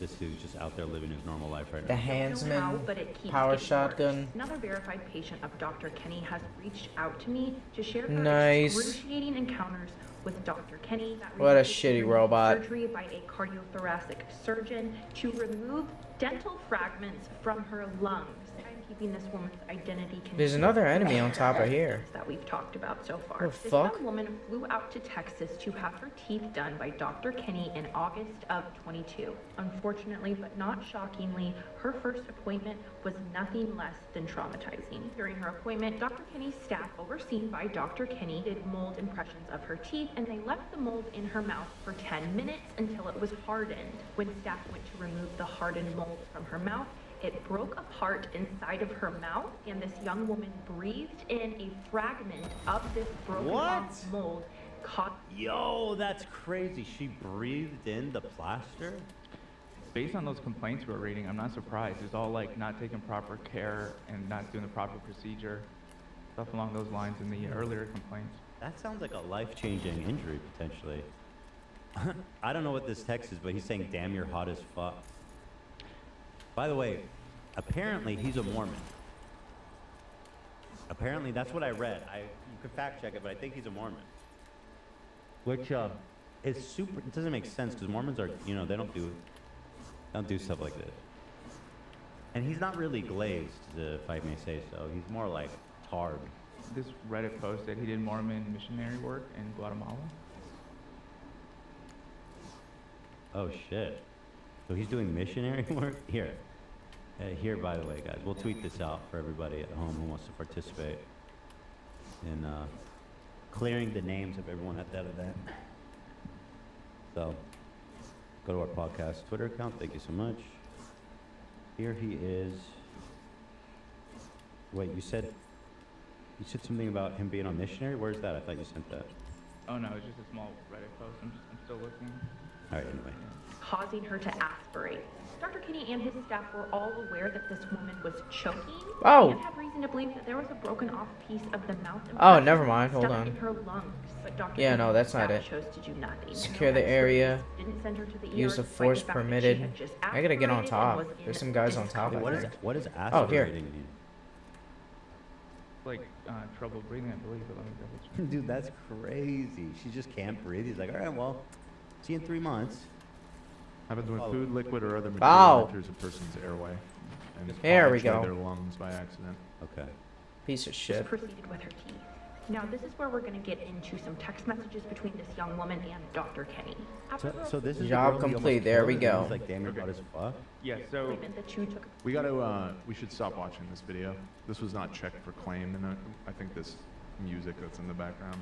This dude's just out there living his normal life right The now. handsman, but it keeps power getting shotgun. worse. Another verified patient of Dr. Kenny has reached out to me to share her Nice. excruciating encounters with Dr. Kenny. That What a resulted in shitty robot. Surgery by a cardiothoracic surgeon to remove dental fragments from her lungs. I'm keeping this woman's identity There's another enemy on top of here. that we've talked about so far. What the This fuck? young woman flew out to Texas to have her teeth done by Dr. Kenny in August of 22. Unfortunately, but not shockingly, her first appointment was nothing less than traumatizing. During her appointment, Dr. Kenny's staff, overseen by Dr. Kenny, did mold impressions of her teeth, and they left the mold in her mouth for 10 minutes until it was hardened. When staff went to remove the hardened mold from her mouth, it broke apart inside of her mouth, and this young woman breathed in a fragment of this broken off mold. Yo, that's crazy. She breathed in the plaster? Based on those complaints we were reading, I'm not surprised. It's all like not taking proper care and not doing the proper procedure, stuff along those lines in the earlier complaints. That sounds like a life-changing injury, potentially. I don't know what this text is, but he's saying, damn, you're hot as fuck. By the way, apparently he's a Mormon. Apparently, that's what I read. You could fact check it, but I think he's a Mormon. Which is super. It doesn't make sense because Mormons are, you know, they don't do stuff like this. And he's not really glazed, if I may say so. He's more like tarred. This Reddit post said he did Mormon missionary work in Guatemala. Oh shit. So he's doing missionary work here. Here, by the way, guys, we'll tweet this out for everybody at home who wants to participate in clearing the names of everyone at that event. So, go to our podcast Twitter account. Thank you so much. Here he is. Wait, you said something about him being a missionary? Where's that? I thought you sent that. Oh no, it's just a small Reddit post. I'm still looking. All right, anyway. Causing her to aspirate. Dr. Kinney and his staff were all aware that this woman was choking. Oh. And had reason to believe that there was a broken off piece of the mouth. Oh, never mind. Hold stuck on. in her lungs. But Dr. Yeah, no, Kinney's that's not staff it. chose to do nothing. Secure No the area. experts didn't send her to the Use ER of despite force the fact that she permitted. had just I gotta get on aspirated and top. was There's in some guys on top. discomfort. I What is think. aspirating Oh, here. mean? Like trouble breathing, I believe. But let me double check. Dude, that's crazy. She just can't breathe. He's like, all right, well, see you in 3 months. Happens when Oh. food, liquid, or other Wow. material enters a person's airway. And There we penetrate go. their lungs by accident. Okay. Piece of Just shit. proceeded with her teeth. Now, this is where we're going to get into some text messages between this young woman and Dr. Kenny. So this is Job the girl he complete. almost There we killed, and go. He's like, damn, you're about as fuck. Yeah, so Appointment that you took. We gotta, we should stop watching this video. This was not checked for claim, and I think this music that's in the background.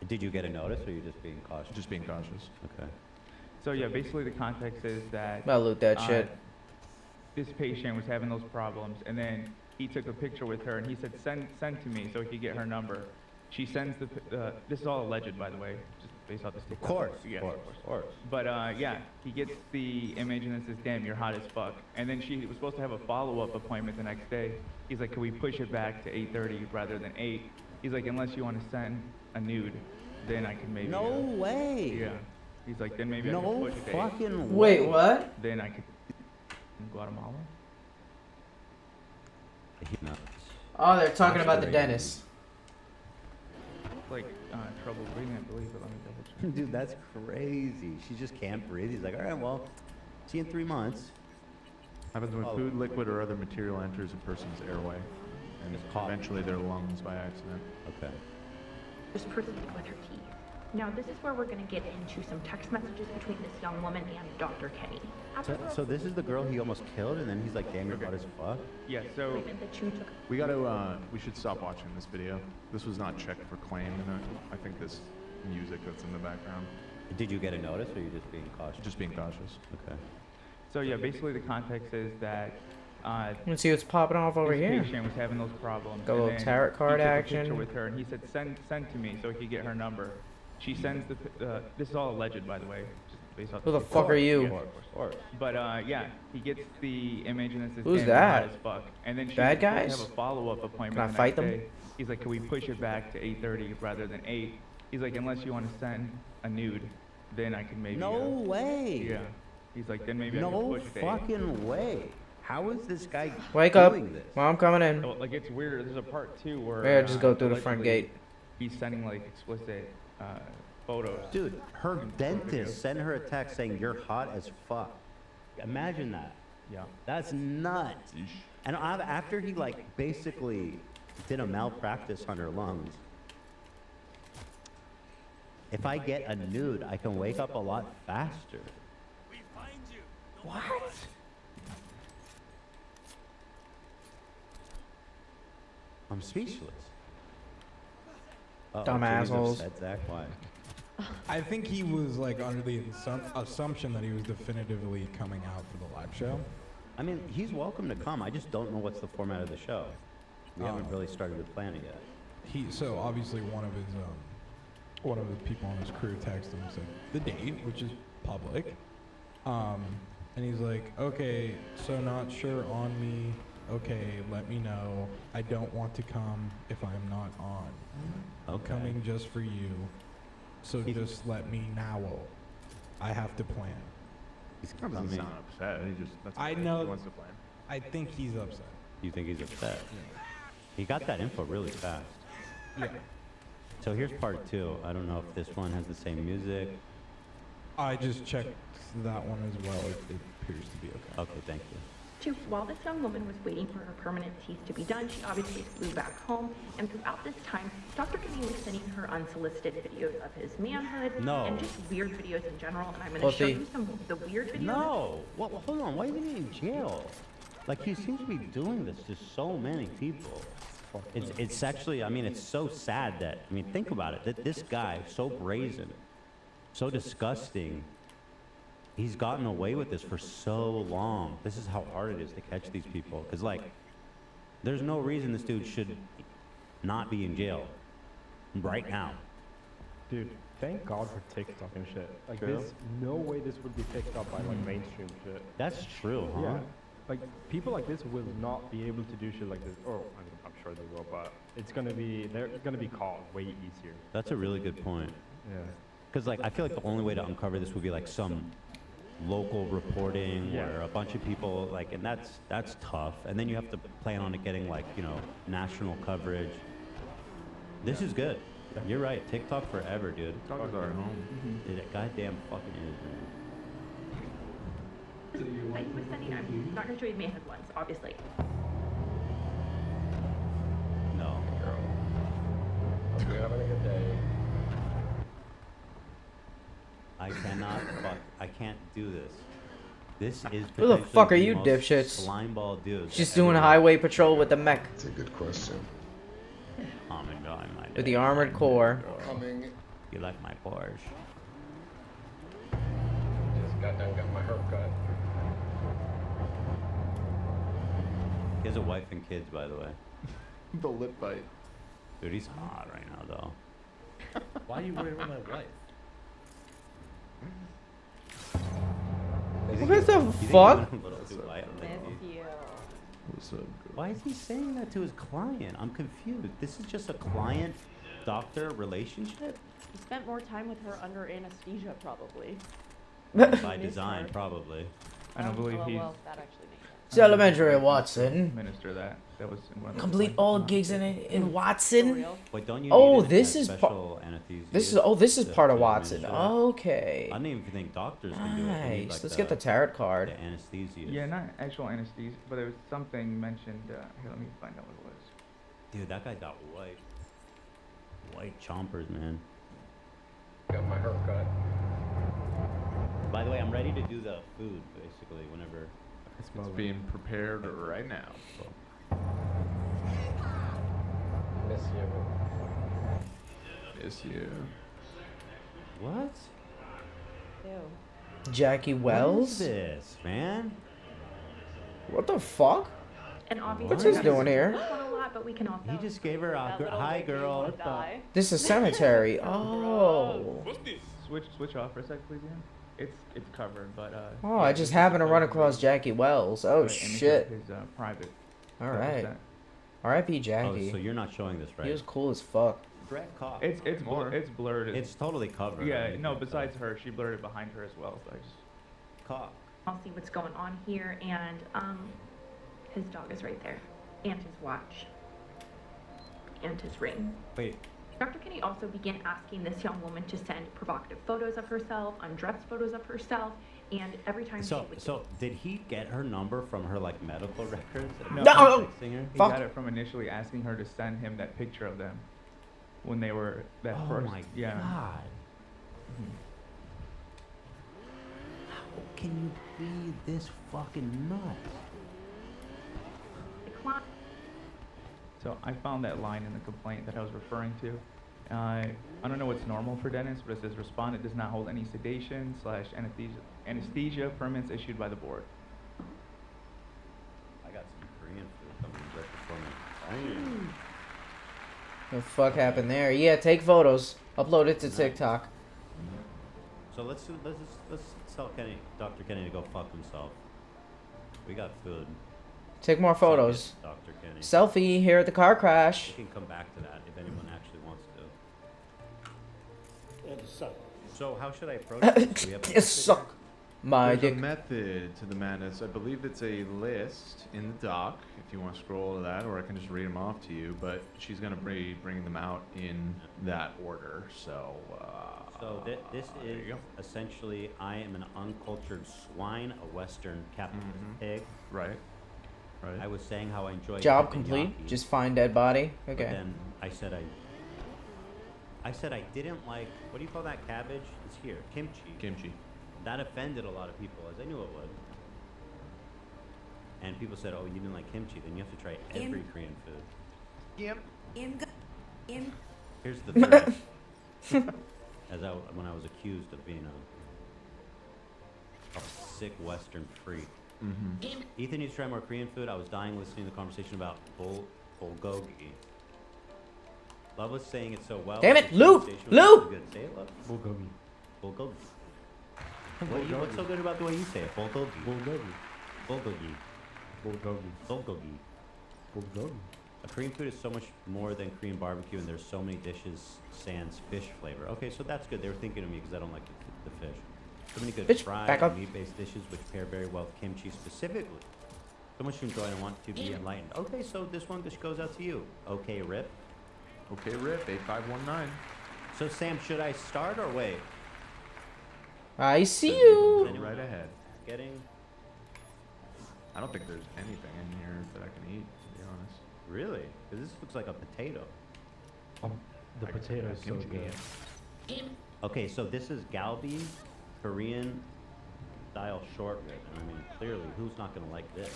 Did you get a notice, or are you just being cautious? Just being cautious. Okay. So yeah, basically the context is that I'll loot that shit. This patient was having those problems, and then he took a picture with her, and he said, "Send to me so he could get her number." She sends the. This is all alleged, by the way, just based off this TikTok. Of course. Yeah, Of course. But yeah, he gets the image and then says, "Damn, you're hot as fuck." And then she was supposed to have a follow-up appointment the next day. He's like, "Can we push it back to 8:30 rather than 8?" He's like, "Unless you want to send a nude, then I can maybe." No way. Yeah. He's like, "Then maybe I No can push it to 8." fucking Wait, way. what? Then I could. In Guatemala. Nuts. Oh, they're talking That's about the crazy. dentist. Like trouble breathing, I believe. But let me double check. Dude, that's crazy. She just can't breathe. He's like, all right, well, see you in 3 months. Happens when Oh. food, liquid, or other material enters a person's airway. And Just cough. eventually their lungs by accident. Okay. Just proceeded with her teeth. Now, this is where we're going to get into some text messages between this young woman and Dr. Kenny. So this is the girl he almost killed, and then he's like, damn, you're about as fuck. Yeah. So Appointment that you took. We gotta, we should stop watching this video. This was not checked for claim, and I think this music that's in the background. Did you get a notice, or are you just being cautious? Just being cautious. Okay. So yeah, basically the context is that Let's see what's popping off over this here. patient was having those problems. Got a and little then tarot he card took a action. picture with her, and he said, "Send to me so he could get her number." She sends the. This is all alleged, by the way, just based off. Who the this fuck are you? Yeah, of course. But yeah, he gets the image and then says, Who's "Damn, you're hot that? as fuck." And then she Bad was supposed guys? to have a follow-up appointment. Can I the fight next them? day. He's like, "Can we push it back to 8:30 rather than 8?" He's like, "Unless you want to send a nude, then I can maybe." No way. Yeah. He's like, "Then maybe I can No push it to 8." fucking way. How is this guy Wake up. doing this? Mom coming in. So, like, it's weird. There's a part too where Yeah, just go through the front allegedly gate. He's sending like explicit photos. Dude, her dentist sent her a text saying you're hot as fuck. Imagine that. Yeah. That's nuts. And after he like basically did a malpractice on her lungs. If I get a nude, I can wake up a lot faster. What? I'm speechless. Dumb assholes. Upset, Zach. Why? I think he was like under the assumption that he was definitively coming out for the live show. I mean, he's welcome to come. I just don't know what's the format of the show. We haven't really started to plan it yet. So obviously one of his people on his crew texted him and said the date, which is public. And he's like, okay, so not sure on me. Okay, let me know. I don't want to come if I'm not on. I'm Okay. coming just for you. So just let me know. I have to plan. He doesn't sound upset. He just, that's I okay. know. He wants to plan. I think he's upset. You think he's upset? He got that info really fast. Yeah. So here's part 2. I don't know if this one has the same music. I just checked that one as well. It appears to be okay. Okay, thank you. While this young woman was waiting for her permanent teeth to be done, she obviously flew back home. And throughout this time, Dr. Kinney was sending her unsolicited videos of his manhood and just weird videos in general. And I'm going to show you some of the weird videos. No! Well, hold on. Why is he in jail? Like, he seems to be doing this to so many people. It's actually, I mean, it's so sad that, I mean, think about it. That this guy, so brazen, so disgusting, he's gotten away with this for so long. This is how hard it is to catch these people. Because, like, there's no reason this dude should not be in jail right now. Dude, thank God for TikTok and shit. Like, there's no way this would be picked up by, like, mainstream shit. That's true, huh? Yeah. Like, people like this will not be able to do shit like this. Or, I mean, I'm sure they will, but it's gonna be, they're gonna be caught way easier. That's a really good point. Yeah. Because, like, I feel like the only way to uncover this would be, like, some local reporting where a bunch of people, like, and that's tough. And then you have to plan on it getting, like, you know, national coverage. This is good. You're right. TikTok forever, dude. TikTok is our home. It goddamn fucking is, man. I was sending, I'm not going to show you manhood ones, obviously. No. You're having a good day. I can't do this. This is Who the fuck are you, most dipshits? slimeball dudes Just that doing ever highway patrol with the mech. That's a good question. Oh my god, my With the armored core. Coming. You like my Porsche? Just got done got my haircut. He has a wife and kids, by the way. The lip bite. Dude, he's hot right now, though. Why are you worried about my wife? What the fuck? Why is he saying that to his client? I'm confused. This is just a client-doctor relationship? He spent more time with her under anesthesia, probably. By design, probably. I don't believe he's that actually makes sense. It's elementary, Watson. Minister that. That was in one of the Complete all gigs in Watson. Wait, don't you Oh, need this a is special anesthesia this is to- part of to Watson. administer? Okay. I don't even think doctors can do it. They need, Nice. like, Let's get the tarot card. The anesthesia. Yeah, not actual anesthesia, but there was something mentioned. Here, let me find out what it was. Dude, that guy got white chompers, man. Got my haircut. By the way, I'm ready to do the food, basically, whenever. It's being prepared right now. Miss you. Miss you. What? Ew. Jackie Wells? What is this, man? What the fuck? And obviously, What's this doing here? a lot, but we can also. He just gave her a hi, girl. This is cemetery. Oh. Switch off for a sec, please, Ian. It's covered, but Oh, I just happened to run across Jackie Wells. Oh Right, and shit. His private. All right. R.I.P. Jackie. Oh, so you're not showing this, right? He was cool as fuck. It's blurred. It's totally covered. Yeah, right? no. Besides her, she blurred it behind her as well. So I just. Cock. I'll see what's going on here, and his dog is right there, and his watch, and his ring. Wait. Dr. Kinney also began asking this young woman to send provocative photos of herself, undressed photos of herself, and every time she would So did he get her number from her like medical records? No, Texting her? he got it from initially asking her to send him that picture of them when they were that Oh first. my yeah. god. How can you be this fucking nuts? So I found that line in the complaint that I was referring to. I don't know what's normal for dentists, but it says respondent does not hold any sedation / anesthesia permits issued by the board. I got some Korean food coming right before me. What the fuck happened there? Yeah, take photos. Upload it to TikTok. So let's tell Dr. Kenny to go fuck himself. We got food. Take more photos. Dr. Kenny. Selfie here at the car crash. We can come back to that if anyone actually wants to. So how should I approach this? Do we have a It suck. My There's dick. a method to the madness. I believe it's a list in the doc, if you want to scroll to that, or I can just read them off to you. But she's going to be bringing them out in that order. So, So this there is you go. essentially, I am an uncultured swine, a Western capitalist pig. Right. Right. I was saying how I enjoy Job teppanyaki, complete. Just find dead body. But Okay. then I said I didn't like, what do you call that cabbage? It's here, kimchi. Kimchi. That offended a lot of people, as I knew it would. And people said, "Oh, you didn't like kimchi? Then you have to try every Korean food." Here's the thing. When I was accused of being a sick Western freak. Ethan needs to try more Korean food. I was dying listening to the conversation about bulgogi. Love was saying it so well. Damn it, This Lou! conversation was Lou! so good. Say it, Love. Bulgogi. Bulgogi. What's so good about the way you say it? Bulgogi. Bulgogi. Bulgogi. Bulgogi. Bulgogi. Bulgogi. Korean food is so much more than Korean barbecue, and there's so many dishes sans fish flavor. Okay, so that's good. They were thinking of me because I don't like the fish. So many good Bitch, fried back up. meat-based dishes which pair very well with kimchi specifically. So much to enjoy and I want to be enlightened. Okay, so this one just goes out to you. Okay, Rip. Okay, Rip, 8519. So Sam, should I start or wait? I see you. Go right ahead. Getting. I don't think there's anything in here that I can eat, to be honest. Really? Because this looks like a potato. The potato is so good. Okay, so this is galbi, Korean style short rib. And I mean, clearly, who's not gonna like this,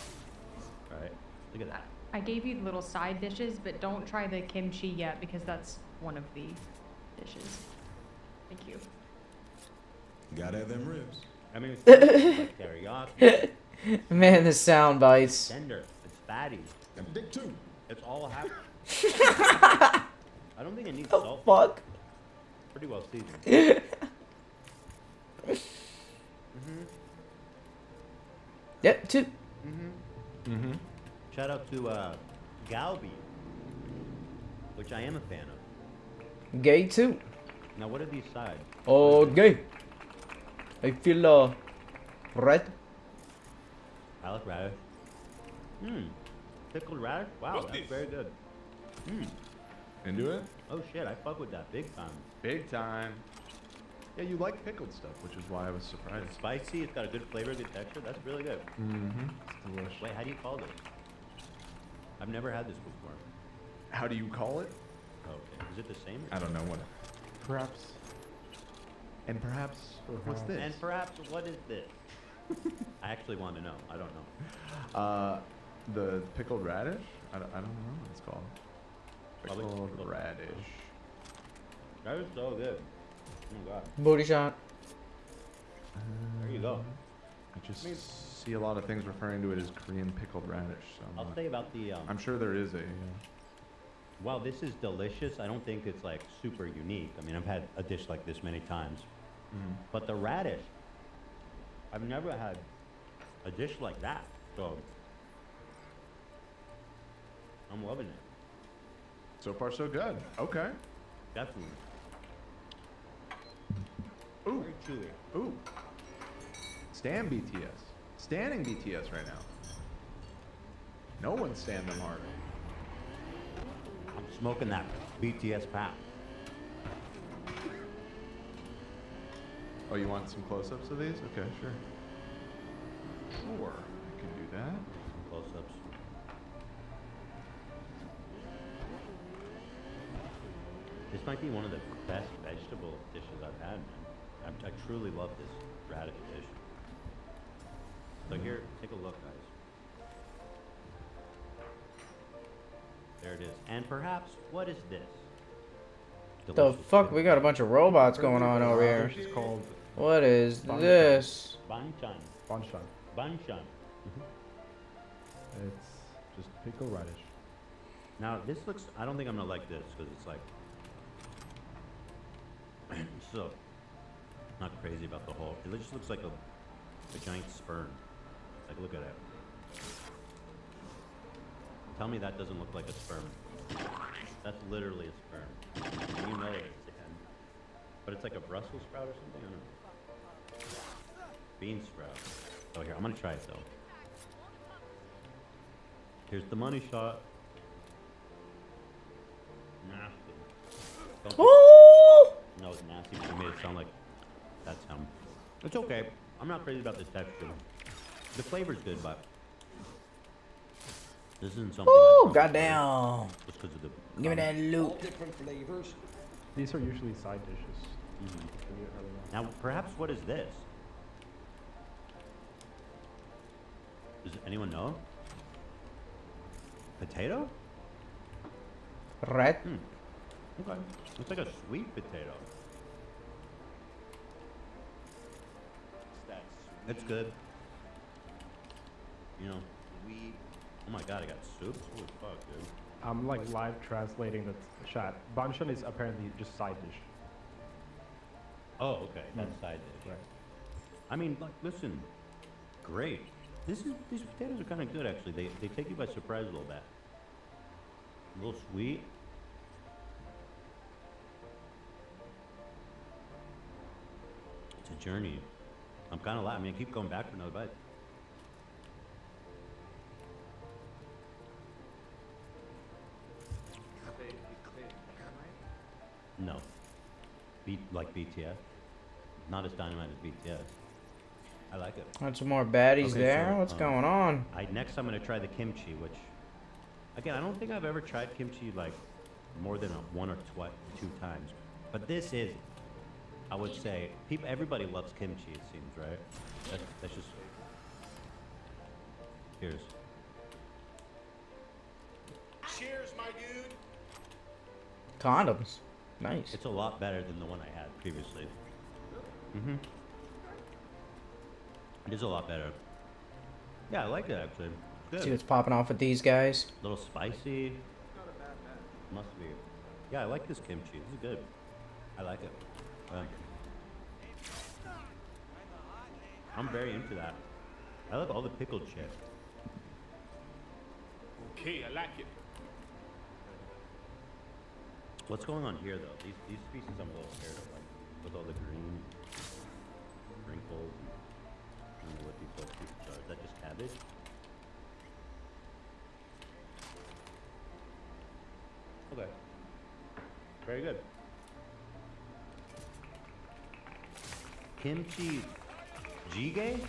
right? Look at that. I gave you little side dishes, but don't try the kimchi yet because that's one of the dishes. Thank you. Gotta have them ribs. I mean, it's like teriyaki. Man, the sound bites. It's tender. It's fatty. And dick too. It's all happy. I don't think it needs salt. Fuck. Pretty well seasoned. Yep, two. Shout out to galbi, which I am a fan of. Gay too. Now, what are these sides? Oh, gay. I feel red. I like radish. Pickled radish? Wow, that's very good. Into it? Oh shit, I fuck with that big time. Big time. Yeah, you like pickled stuff, which is why I was surprised. It's spicy, it's got a good flavor, good texture. That's really good. It's delicious. Wait, how do you call this? I've never had this before. How do you call it? Okay, is it the same? I don't know what. Perhaps. And perhaps. What's this? And perhaps, what is this? I actually want to know. I don't know. The pickled radish? I don't know what it's called. Probably Pickled radish. That is so good. Oh my god. Booty shot. There you go. I just see a lot of things referring to it as Korean pickled radish. So I'll say about the. I'm sure there is a. Wow, this is delicious. I don't think it's like super unique. I mean, I've had a dish like this many times. But the radish, I've never had a dish like that. So I'm loving it. So far, so good. Okay. Definitely. Ooh. Very chewy. Ooh. Stand BTS. Standing BTS right now. No one's standing hard. I'm smoking that BTS pack. Oh, you want some close-ups of these? Okay, sure. Sure, I can do that. Some close-ups. This might be one of the best vegetable dishes I've had, man. I truly love this radish dish. So here, take a look, guys. There it is. And perhaps, what is this? The Delicious fuck? food. We got a bunch of robots going on over here. It's called What is this? Banchan. Banshan. Banchan. It's just pickled radish. Now, this looks, I don't think I'm gonna like this, because it's like, so, not crazy about the whole, it just looks like a giant sperm. Like, look at it. Tell me that doesn't look like a sperm. That's literally a sperm. And you know it's an. But it's like a Brussels sprout or something, I don't know. Bean sprout. Oh, here, I'm gonna try it though. Here's the money shot. Nasty. No, it's nasty, but you made it sound like that sound. It's okay. I'm not crazy about the texture. The flavor's good, but this isn't something. Ooh, goddamn. Just because of the. Give me that loot. All different flavors. These are usually side dishes. Now, perhaps what is this? Does anyone know? Potato? Red. Okay. Looks like a sweet potato. It's good. You know, we. Oh my god, I got soup. Holy fuck, dude. I'm like live translating the chat. Banshan is apparently just side dish. Oh, okay. That's side dish. Right. I mean, like, listen. Great. These potatoes are kind of good, actually. They take you by surprise a little bit. A little sweet. It's a journey. I'm kind of laughing. I mean, I keep going back for another bite. No. Like BTS. Not as dynamite as BTS. I like it. That's more baddies Okay, there. so, What's going on? Next I'm gonna try the kimchi, which, again, I don't think I've ever tried kimchi like more than one or two times. But this is, I would say, everybody loves kimchi. It seems, right? That's just. Cheers. Cheers, my dude. Condoms. Nice. It's a lot better than the one I had previously. Mm-hmm. It is a lot better. Yeah, I like it actually. It's good. See what's popping off with these guys. A little spicy. Must be. Yeah, I like this kimchi. This is good. I like it. I'm very into that. I like all the pickled shit. Okay, I like it. What's going on here though? These species I'm a little scared of, like with all the green wrinkles. I don't know what these little pieces are. Is that just cabbage? Okay. Very good. Kimchi jjigae?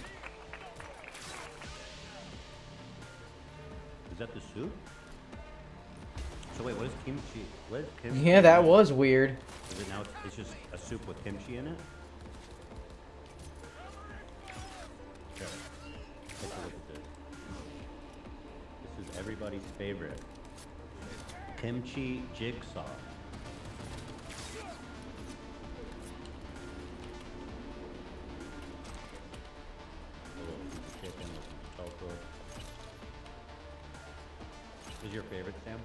Is that the soup? So wait, what is kimchi? What is kimchi? Yeah, that was weird. Is it now? It's just a soup with kimchi in it. Sure. Take a look at this. This is everybody's favorite kimchi jigsaw. Chicken, tofu. Is your favorite, Sam?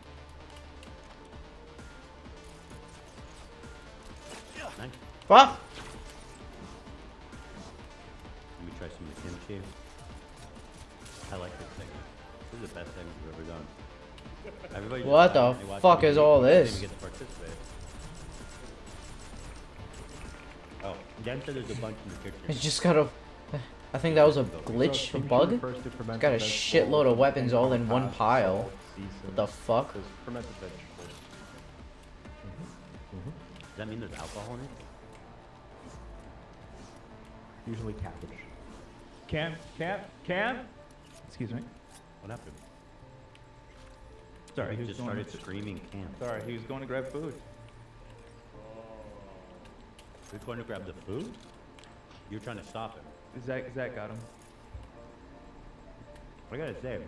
Nice. What? Let me try some of the kimchi. I like this thing. This is the best thing we've ever done. Everybody just What sat the and they watched fuck the is video. all We didn't this? even get to participate. Oh, Dan said there's a bunch in the kitchen. It's just got a. I think that was a glitch, a bug. It's got a shitload of weapons all in one pile. What the fuck? Fermented vegetables. Does that mean there's alcohol in it? Usually cabbage. Cam? Excuse me. What happened? Sorry, he just started screaming camp. Sorry, he was going to grab food. You're going to grab the food? You're trying to stop him. Zach got him. I gotta say,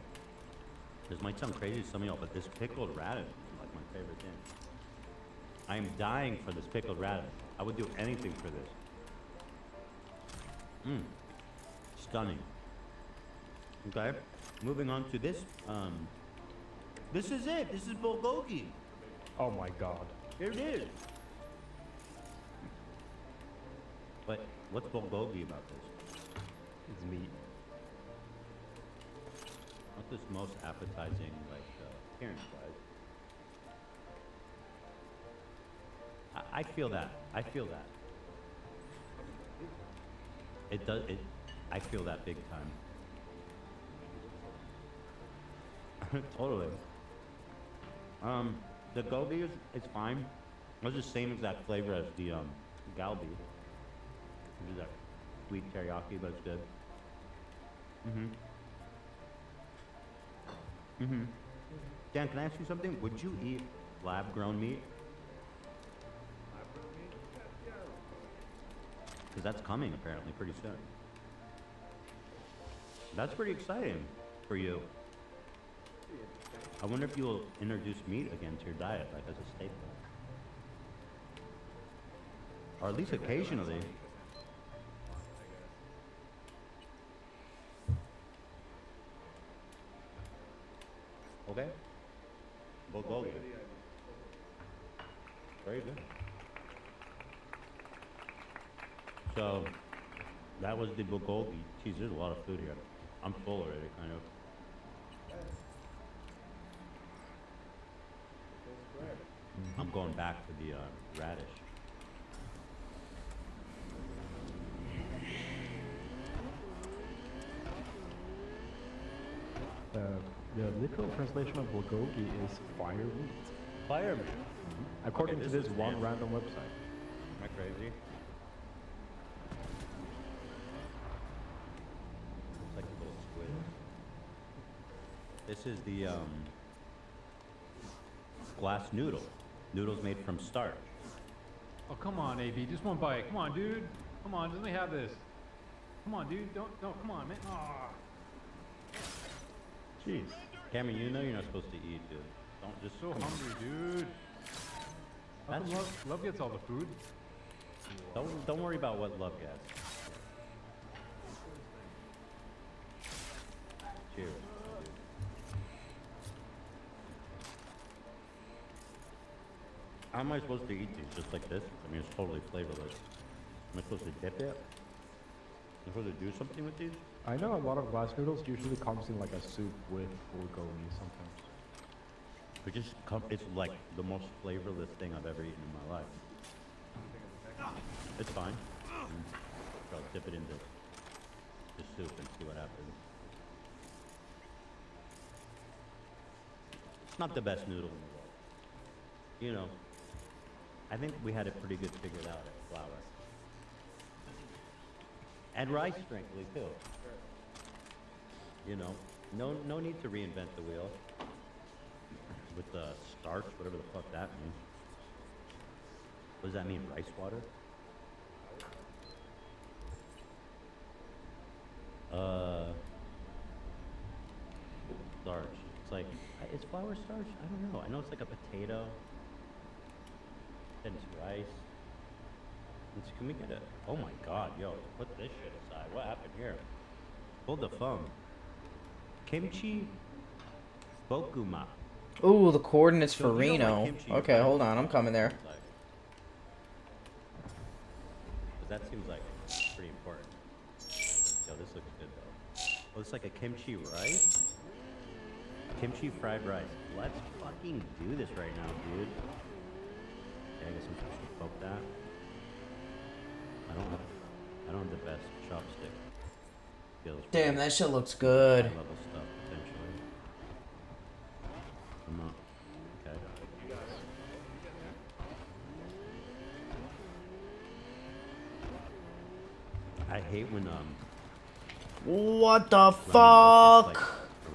this might sound crazy to some of y'all, but this pickled radish is like my favorite thing. I am dying for this pickled radish. I would do anything for this. Stunning. Okay, moving on to this. This is it. This is bulgogi. Oh my god. Here it is. But what's bulgogi about this? It's meat. Not this most appetizing, like, appearance-wise. I feel that. I feel that. It does. I feel that big time. Totally. The gogi is fine. It's the same exact flavor as the galbi. Which is that sweet teriyaki, but it's good. Dan, can I ask you something? Would you eat lab-grown meat? Because that's coming apparently pretty soon. That's pretty exciting for you. I wonder if you'll introduce meat again to your diet, like as a staple. Or at least occasionally. Okay. Bulgogi. Very good. So, that was the bulgogi. Geez, there's a lot of food here. I'm full already, kind of. I'm going back to the radish. The literal translation of bulgogi is fire meat. Fire meat? According Okay, to this this is one fancy. random website. Am I crazy? It's like a little squid. This is the glass noodle. Noodles made from starch. Oh, come on, AB. Just one bite. Come on, dude. Come on, let me have this. Come on, dude. Don't, come on, man. Aw. Jeez. Cameron, you know you're not supposed to eat, dude. Don't just. So come on. hungry, dude. How come love gets all the food? Don't worry about what love gets. Cheers. How am I supposed to eat these? Just like this? I mean, it's totally flavorless. Am I supposed to dip it? Am I supposed to do something with these? I know a lot of glass noodles usually comes in like a soup with bulgogi sometimes. It just it's like the most flavorless thing I've ever eaten in my life. It's fine. I'll dip it into the soup and see what happens. It's not the best noodle in the world. You know, I think we had it pretty good figured out at Flour. And rice, frankly, too. You know, no need to reinvent the wheel with the starch, whatever the fuck that means. What does that mean, rice water? Starch. It's like, is flour starch? I don't know. I know it's like a potato. Then it's rice. Can we get it? Oh my god, yo, put this shit aside. What happened here? Hold the phone. Kimchi Bokuma. Ooh, the coordinates So for if you don't like Reno. kimchi, Okay, right? hold on, I'm coming there. Because that seems like pretty important. Yo, this looks good though. Oh, it's like a kimchi rice? Kimchi fried rice. Let's fucking do this right now, dude. Okay, I guess I'm supposed to poke that. I don't have the best chopstick skills. for Damn, this that shit looks good. high level stuff, potentially. I'm not. Okay. I hate when What the ramen gets, fuck? like,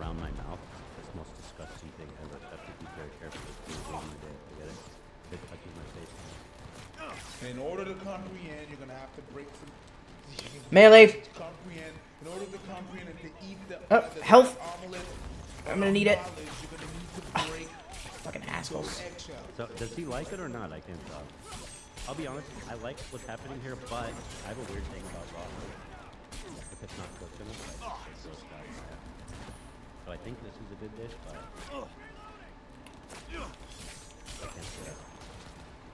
around my mouth. It's the most disgusting thing ever. I have to be very careful with food in the day. I get it. If it touches my face. In order to comprehend, you're gonna have to break some. Melee. Comprehend. In order to comprehend and to eat the Health. omelet, I'm gonna need it. you're gonna need to break Fucking assholes. those eggshells. So does he like it or not? I can't tell. I'll be honest. I like what's happening here, but I have a weird thing about raw meat. If it's not cooked in it, like, it's grossed out. So I think this is a good dish, but I can't say that.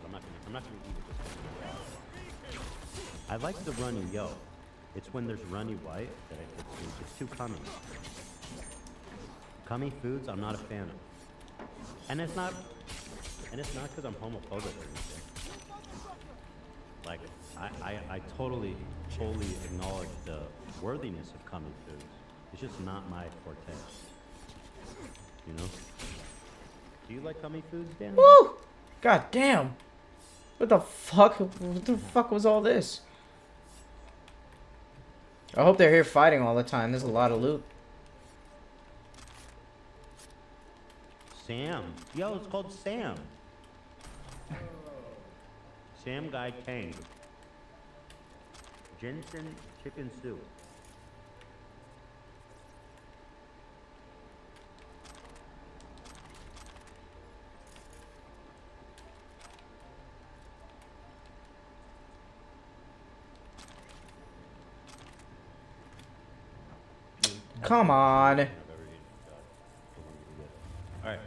I'm not gonna eat it just because it's raw. I like the runny yolk. It's when there's runny white that it's too cummy. Cummy foods, I'm not a fan of. And it's not because I'm homophobic or anything. Like, I totally acknowledge the worthiness of Kami foods. It's just not my forte. You know? Do you like Kami foods, Dan? Woo! God damn. What the fuck? What the fuck was all this? I hope they're here fighting all the time. There's a lot of loot. Sam. Yo, it's called Sam. Sam Guy Tang. Ginseng chicken soup. Come on. Alright.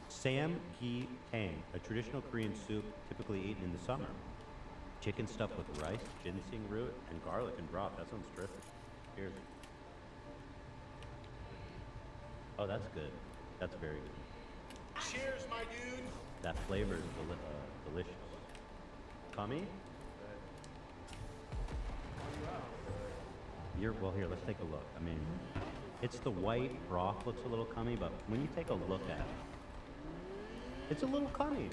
Sam Ki Tang, a traditional Korean soup typically eaten in the summer. Chicken stuffed with rice, ginseng root, and garlic and broth. That sounds terrific. Cheers. Oh, that's good. That's very good. Cheers, my dude. That flavor is delicious. Kami? Well, here, let's take a look. I mean, it's the white broth looks a little cummy, but when you take a look at it, it's a little cummy.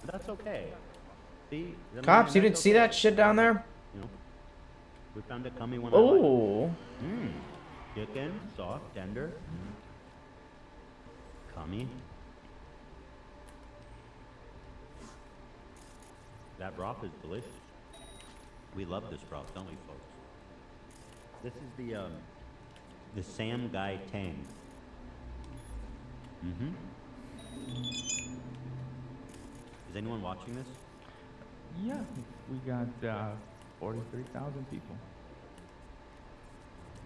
But that's okay. See? I mean, Cops, you that's didn't see okay. that shit down there? You know, we found a cummy one. Oh. Chicken, soft, tender. Cummy. That broth is delicious. We love this broth, don't we, folks? This is the Sam Guy Tang. Is anyone watching this? Yeah, we got 43,000 people.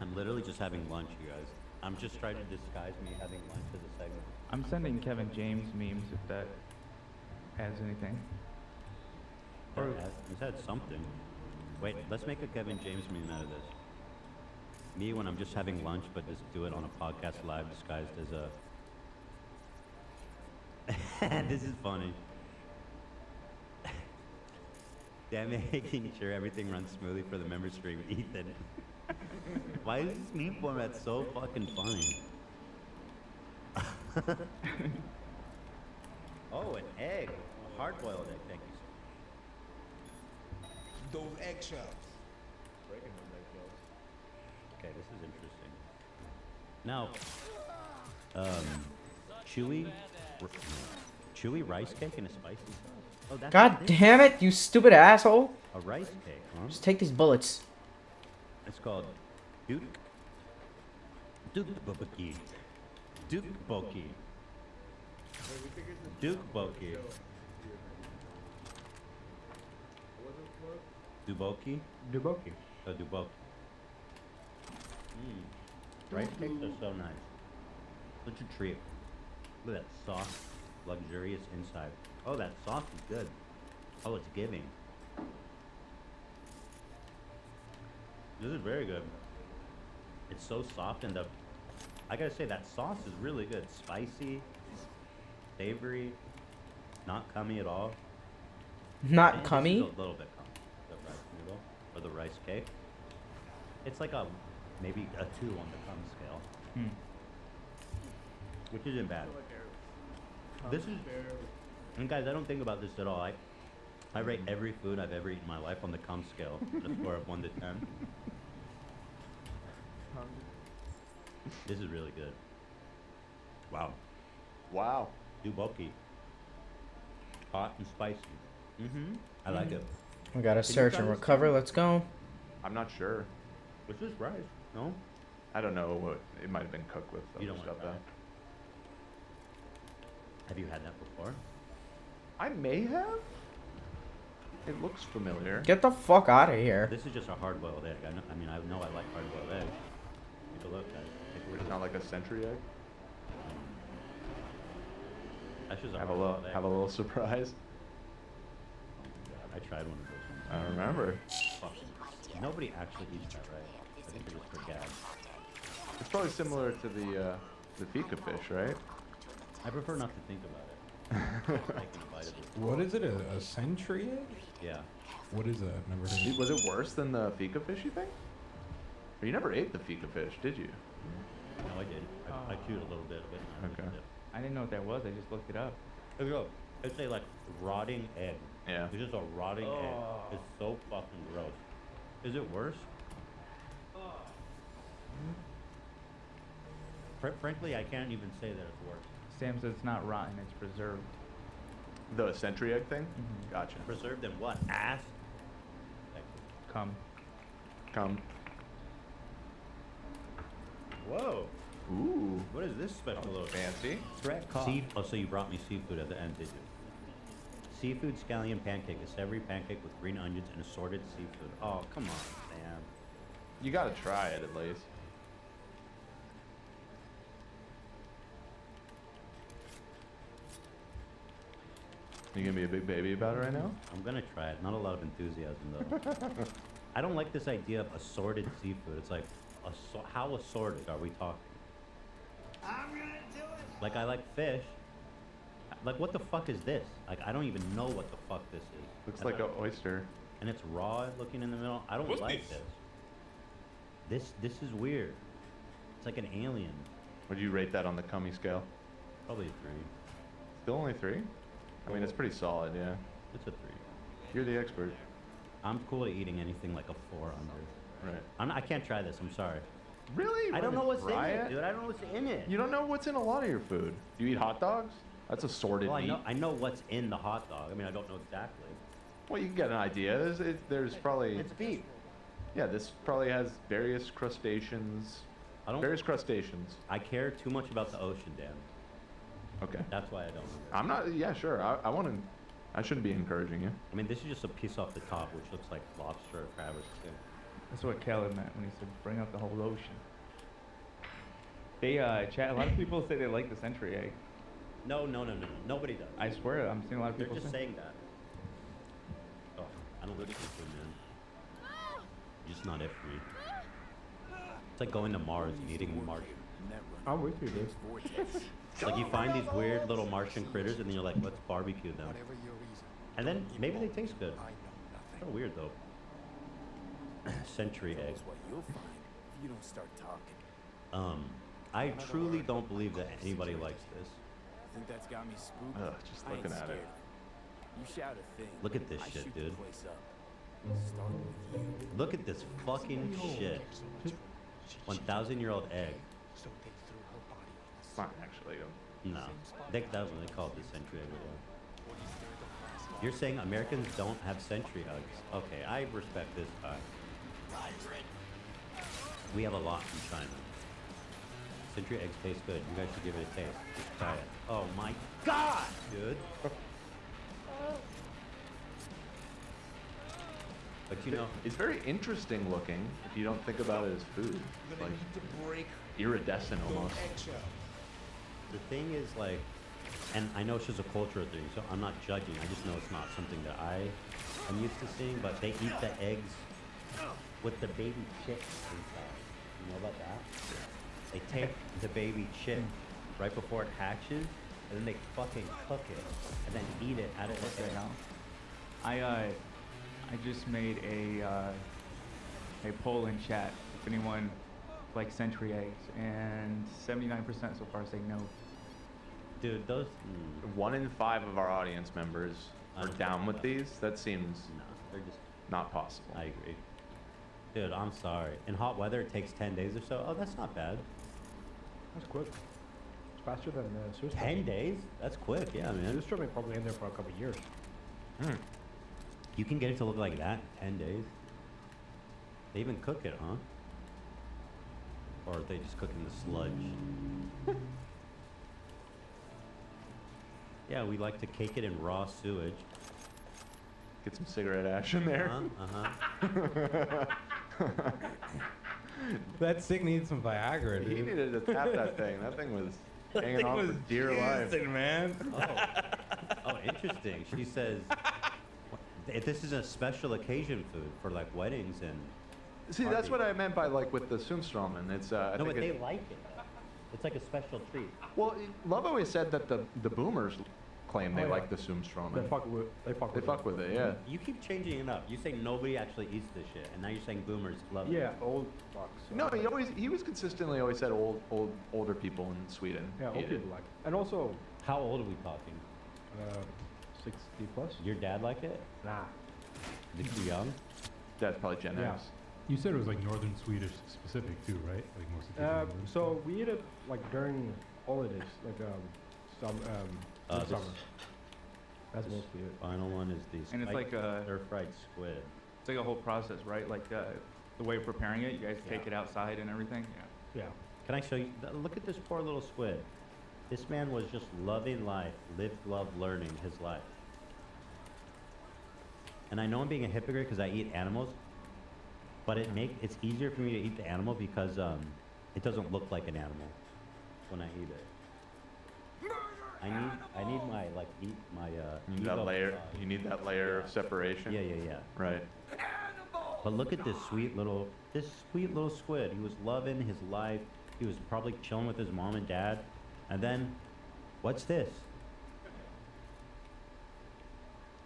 I'm literally just having lunch, you guys. I'm just trying to disguise me having lunch as a segment. I'm sending Kevin James memes if that adds anything. He's had something. Wait, let's make a Kevin James meme out of this. Me when I'm just having lunch, but just do it on a podcast live disguised as a... This is funny. Damn, making sure everything runs smoothly for the member stream, Ethan. Why is this meme format so fucking funny? Oh, an egg. A hard-boiled egg, thank you. Those eggshells. Okay, this is interesting. Now, chewy rice cake and a spicy sauce. Oh, that's God damn it, you stupid asshole. A rice cake, huh? Just take these bullets. It's called Dukboki. Dukboki. Dukboki. Duboki? Duboki. Oh, Duboki. Rice cakes are so nice. Such a treat. Look at that soft, luxurious inside. Oh, that sauce is good. Oh, it's giving. This is very good. It's so soft and I gotta say that sauce is really good. Spicy, savory, not cummy at all. Not And cummy? this is a little bit cummy. The rice noodle or the rice cake. It's like maybe a 2 on the cum scale. Which isn't bad. This is, and guys, I don't think about this at all. I rate every food I've ever eaten in my life on the cum scale, on a score of 1 to 10. This is really good. Wow. Wow. Duboki. Hot and spicy. I like it. We gotta Can you search try and this? recover. Let's go. I'm not sure. What's this rice? No? I don't know what it might have been cooked with. You Other don't stuff want to try though. it. Have you had that before? I may have. It looks familiar. Get the fuck out of here. This is just a hard-boiled egg. I know I like hard-boiled eggs. Take a look, guys. Take a look. It's not like a century egg. That's just a Have hard-boiled egg. a little surprise. I tried one of those ones. I remember. Fuck. Nobody actually eats that, right? I think they're just for gags. It's probably similar to the fika fish, right? I prefer not to think about it. Thinking about bite of it. What is it? A century egg? Yeah. What is that? Never heard. Was it worse than the fika fishy thing? Or you never ate the fika fish, did you? No, I did. I chewed a little bit of it. Okay. I didn't know what that was. I just looked it up. It's a like rotting egg. Yeah. It's just a rotting egg. It's so fucking gross. Is it worse? Frankly, I can't even say that it's worse. Sam says it's not rotten, it's preserved. The century egg thing? Gotcha. Preserved in what? Ass? Come. Whoa. Ooh. What is this special little fancy? Oh, so you brought me seafood at the end, did you? Seafood scallion pancake, a savory pancake with green onions and assorted seafood. Oh, come on, Sam. You gotta try it at least. You gonna be a big baby about it right now? I'm gonna try it. Not a lot of enthusiasm though. I don't like this idea of assorted seafood. It's like, how assorted are we talking? I'm gonna do it. Like I like fish. Like what the fuck is this? Like I don't even know what the fuck this is. Looks like an oyster. And it's raw looking in the middle. I don't like this. This is weird. It's like an alien. Would you rate that on the cummy scale? Probably a 3. Still only 3? I mean, it's pretty solid, yeah. It's a 3. You're the expert. I'm cool at eating anything like a 4 under. Right. I can't try this. I'm sorry. Really? I don't know what's in Try it, dude. I don't know what's in it. You don't know what's in a lot of your food. Do you eat hot dogs? That's assorted Well, meat. I know what's in the hot dog. I mean, I don't know exactly. Well, you can get an idea. There's probably... It's beef. Yeah, this probably has various crustaceans. Various crustaceans. I care too much about the ocean, Dan. Okay. That's why I don't. I'm not... Yeah, sure. I want to... I shouldn't be encouraging you. I mean, this is just a piece off the top, which looks like lobster or crab or something. That's what Caleb meant when he said bring up the whole ocean. They chat. A lot of people say they like the century egg. No. Nobody does. I swear, I'm seeing a lot of They're people just say. saying that. Oh, I don't like seafood, man. Just not it for me. It's like going to Mars and eating Martian. I'm with you, dude. It's like you find these weird little Martian critters and then you're like, let's barbecue them. And then maybe they taste good. So weird though. Century egg. What you'll find if you don't start talking. I truly don't believe that anybody likes this. I think that's got me spooked. Ugh, just looking at it. You shout a thing. Look at this I shit, shoot dude. The place up. Starting with you. Look at this fucking shit. 1,000-year-old egg. Fine, actually. No. That's what they call it, the century egg. Yeah. You're saying Americans don't have century eggs. Okay, I respect this. We have a lot from China. Century eggs taste good. You guys should give it a taste. Just try it. Oh my god, dude. But you know, it's very interesting looking if you don't think about it as food. Like iridescent almost. the thing is like, and I know it's just a cultural thing, so I'm not judging. I just know it's not something that I am used to seeing. But they eat the eggs with the baby chicks inside. You know about that? They take the baby chick right before it hatches, and then they fucking cook it, and then eat it out of the egg. I just made a poll in chat if anyone likes century eggs, and 79% so far say no. Dude, those 1 in 5 of our audience members are down with these. That seems they're just not possible. I agree. Dude, I'm sorry. In hot weather, it takes 10 days or so. Oh, that's not bad. That's quick. It's faster than Swiss. 10 days? That's quick, yeah, man. Swiss trimming probably in there for a couple of years. You can get it to look like that in 10 days. They even cook it, huh? Or they just cook in the sludge. Yeah, we like to cake it in raw sewage. Get some cigarette ash in there. That stick needs some Viagra, dude. He needed to tap that thing. That thing was hanging on for dear life. Man. Oh, interesting. She says, this is a special occasion food for like weddings and... See, that's what I meant by like with the Sundströmen. It's I No, think but they like it. It's like a special treat. Well, Love always said that the boomers claim they Oh, yeah. like the Sumstromen. They fuck with it, yeah. You keep changing it up. You say nobody actually eats this shit, and now you're saying boomers love it. Yeah, old fucks. No, he was consistently always said older people in Sweden. Yeah, old ate it. people like it. And also, How old are we talking? 60 plus. Your dad like it? Nah. Is it too young? That's probably Gen Yeah. X. You said it was like northern Swedish specific too, right? Like most of the people. in So we eat it like during holidays, like This summer. That's mostly it. final one is the And it's like a stir-fried squid. It's like a whole process, right? Like the way of preparing it. You guys take it outside and everything. Yeah. Yeah. Can I show you? Look at this poor little squid. This man was just loving life, lived, loved, learning his life. And I know I'm being a hypocrite because I eat animals, but it's easier for me to eat the animal because it doesn't look like an animal when I eat it. I need my You need that layer. You need that layer of separation. Yeah. Right. But look at this sweet little squid. He was loving his life. He was probably chilling with his mom and dad. And then, what's this?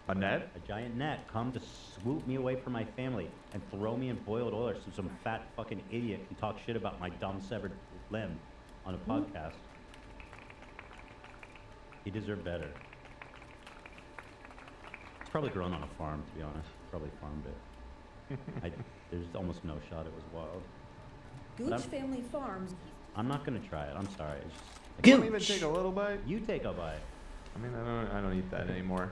A net? A giant net come to swoop me away from my family and throw me in boiled oil so some fat fucking idiot can talk shit about my dumb severed limb on a podcast. He deserved better. It's probably grown on a farm, to be honest. Probably farmed it. There's almost no shot it was wild. Gooch Family Farms. I'm not gonna try it. I'm sorry. It's just, You want me to take a little bite? you take a bite. I mean, I don't eat that anymore.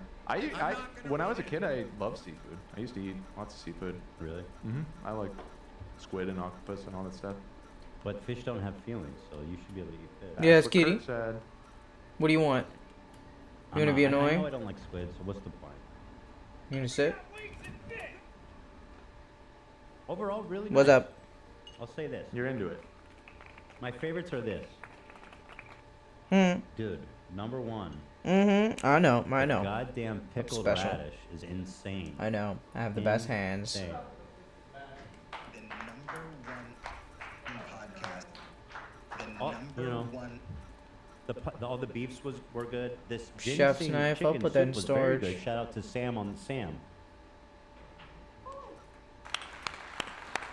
When I was a kid, I loved seafood. I used to eat lots of seafood. Really? I like squid and octopus and all that stuff. But fish don't have feelings, so you should be able to eat fish. Yes, what Kitty. Kurt said. What do you want? You want to be I know annoying? I don't like squid, so what's the point? You want to sit? Overall, really What's nice. up? I'll say this. You're into it. My favorites are this. Dude, number one. I know. I know. Goddamn pickled special. radish is insane. I know. I have the best hands. Insane. The number one podcast. The All, number you know, one. all the beefs were good. This Chef's ginseng knife, I'll chicken put that in soup was very storage. good. Shout out to Sam on Sam.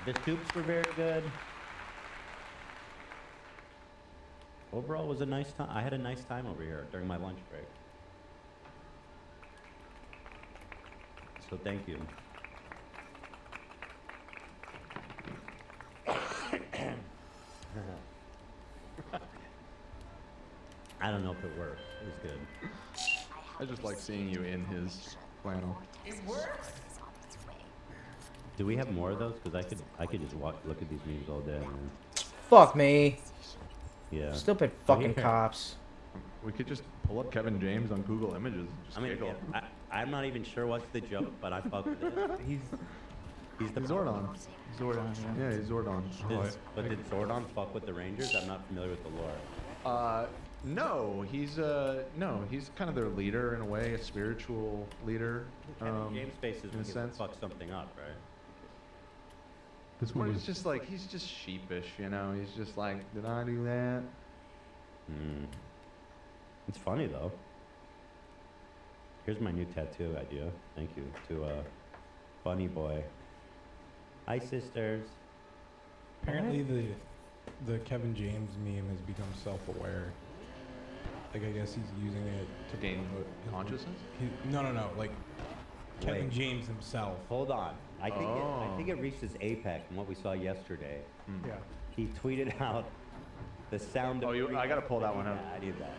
The soups were very good. Overall, it was a nice time. I had a nice time over here during my lunch break. So thank you. I don't know if it worked. It was good. I just like seeing you in his flannel. It works. Do we have more of those? Because I could just look at these memes all day. Man. Fuck me. Yeah. Stupid fucking cops. We could just pull up Kevin James on Google Images and just I mean, giggle. I'm not even sure what's the joke, but I fuck with it. He's the Zordon. Zordon, yeah, he's Zordon. But did Zordon fuck with the Rangers? I'm not familiar with the lore. No, he's kind of their leader in a way, a spiritual leader. Kevin James faces in a when he sense. fuck something up, right? This one is just like he's just sheepish, you know. He's just like, did I do that? It's funny though. Here's my new tattoo idea. Thank you to Bunny Boy. Hi, sisters. Apparently, the Kevin James meme has become self-aware. Like, I guess he's using it to gain promote his consciousness. No. Like Kevin Wait. James himself. Hold on. I think it reached its apex in what we saw yesterday. Yeah. He tweeted out the sound of. I gotta pull that one up. Yeah, I need that.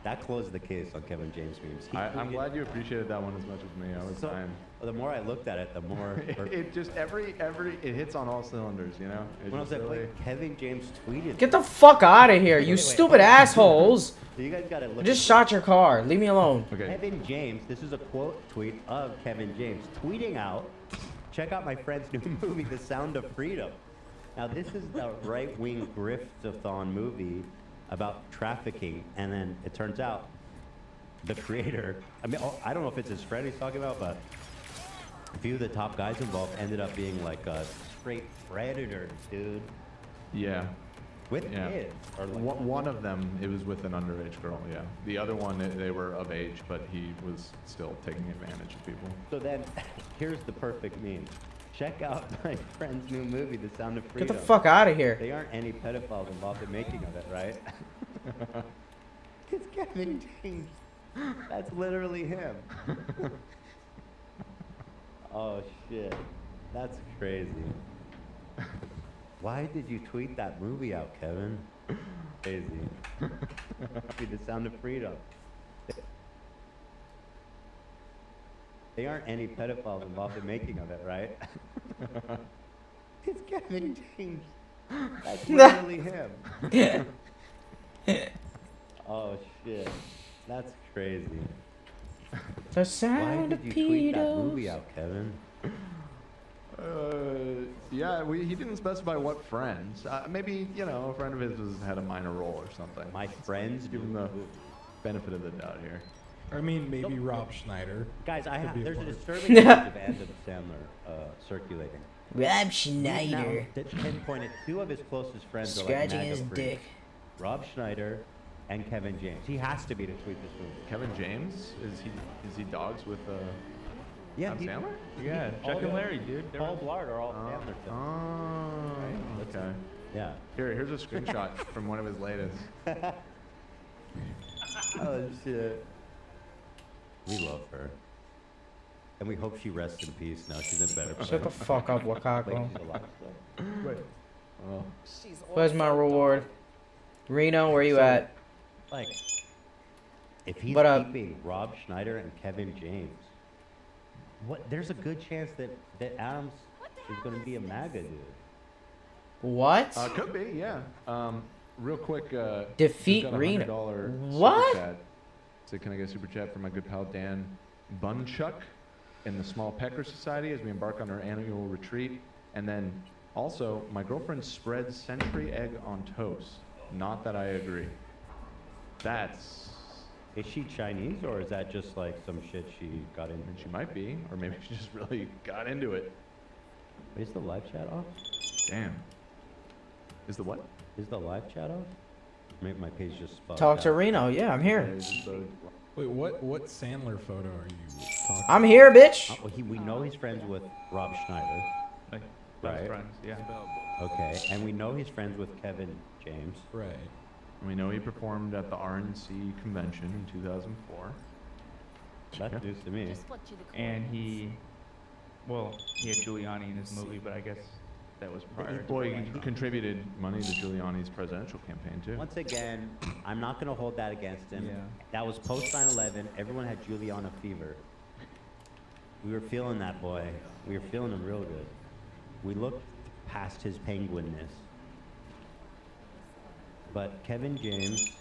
That closed the case on Kevin James memes. I'm glad you appreciated that one as much as me. I was dying. The more I looked at it, the more. It just it hits on all cylinders, you know. When I was like, wait, Kevin James tweeted. Get the fuck out of here, you stupid assholes. You guys gotta look. I just shot your car. Leave me alone. Kevin James, this is a quote tweet of Kevin James tweeting out, check out my friend's new movie, The Sound of Freedom. Now this is the right-wing griftathon movie about trafficking, and then it turns out the creator, I mean, I don't know if it's his friend he's talking about, but a few of the top guys involved ended up being like a straight predator, dude. Yeah. With Yeah. kids? Or like One of them, it was with an underage girl, yeah. The other one, they were of age, but he was still taking advantage of people. So then, here's the perfect meme. Check out my friend's new movie, The Sound of Get Freedom. the fuck out of here. They aren't any pedophiles involved in making of it, right? It's Kevin James. That's literally him. Oh shit. That's crazy. Why did you tweet that movie out, Kevin? Crazy. The Sound of Freedom. They aren't any pedophiles involved in making of it, right? It's Kevin James. That's literally him. Oh shit. That's crazy. The Why sound did of you tweet that pedos. movie out, Kevin? Yeah, he didn't specify what friends. Maybe, you know, a friend of his had a minor role or something. My friends Give him the benefit of the doubt here. I mean, maybe Rob Schneider. Guys, could be there's a part. disturbing image of Adam Sandler circulating. Rob He's Schneider. now pinpointed two of his closest friends are like Scratching MAGA his freaks. dick. Rob Schneider and Kevin James. He has to be to tweet this movie. Kevin James? Is he dogs with Yeah, Adam Sandler? Yeah, Chuck and Larry, dude. They're Paul Blart are all Sandler films. Oh, okay. Yeah. Here's a screenshot from one of his latest. Oh shit. We love her. And we hope she rests in peace now. She's in better place. Shut the fuck up, Wakako. Like, she's alive still. Wait. Oh. Where's my reward? Reno, where you So, at? Like, if he's What up? keeping Rob Schneider and Kevin James, there's a good chance that Adams is going to be a MAGA dude. What? Could be, yeah. Real quick. Defeat just got a Reno. $100 What? super chat. So can I get a super chat from my good pal Dan Bunchuck in the Small Pecker Society as we embark on our annual retreat, and then also my girlfriend spreads century egg on toast. Not that I agree. That's. Is she Chinese or is that just like some shit she got into? She might be, or maybe she just really got into it. Is the live chat off? Damn. Is the what? Is the live chat off? Maybe my page just bugged Talk to out. Reno. Yeah, I'm here. Wait, what Sandler photo are you talking I'm here, bitch. Well, we know he's friends with Rob Schneider. Like, right? best friends, yeah. Okay, and we know he's friends with Kevin James. Right. And we know he performed at the RNC convention in 2004. That's news to me. And he had Giuliani in his movie, but I guess that was prior to Boy, Donald he Trump. contributed money to Giuliani's presidential campaign too. Once again, I'm not going to hold that against him. Yeah. That was post 9/11. Everyone had Giuliani fever. We were feeling that boy. We were feeling him real good. We looked past his penguinness. But Kevin James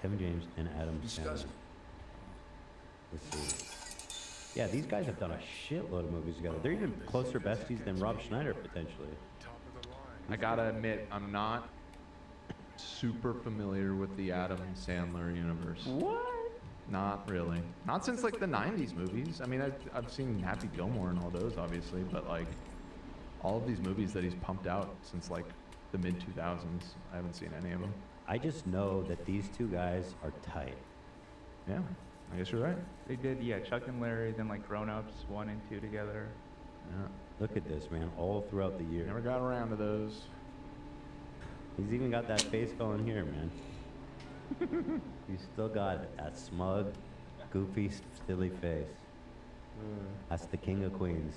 and Adam Sandler. Let's see. Yeah, these guys have done a shitload of movies together. They're even closer besties than Rob Schneider, potentially. I gotta admit, I'm not super familiar with the Adam Sandler universe. What? Not really. Not since like the 90s movies. I mean, I've seen Happy Gilmore and all those, obviously, but like all of these movies that he's pumped out since like the mid 2000s, I haven't seen any of them. I just know that these two guys are tight. Yeah, I guess you're right. They did, yeah, Chuck and Larry, then like Grown Ups 1 and 2 together. Yeah. Look at this, man, all throughout the year. Never got around to those. He's even got that face going here, man. He's still got it, that smug, goofy, silly face. That's the king of queens.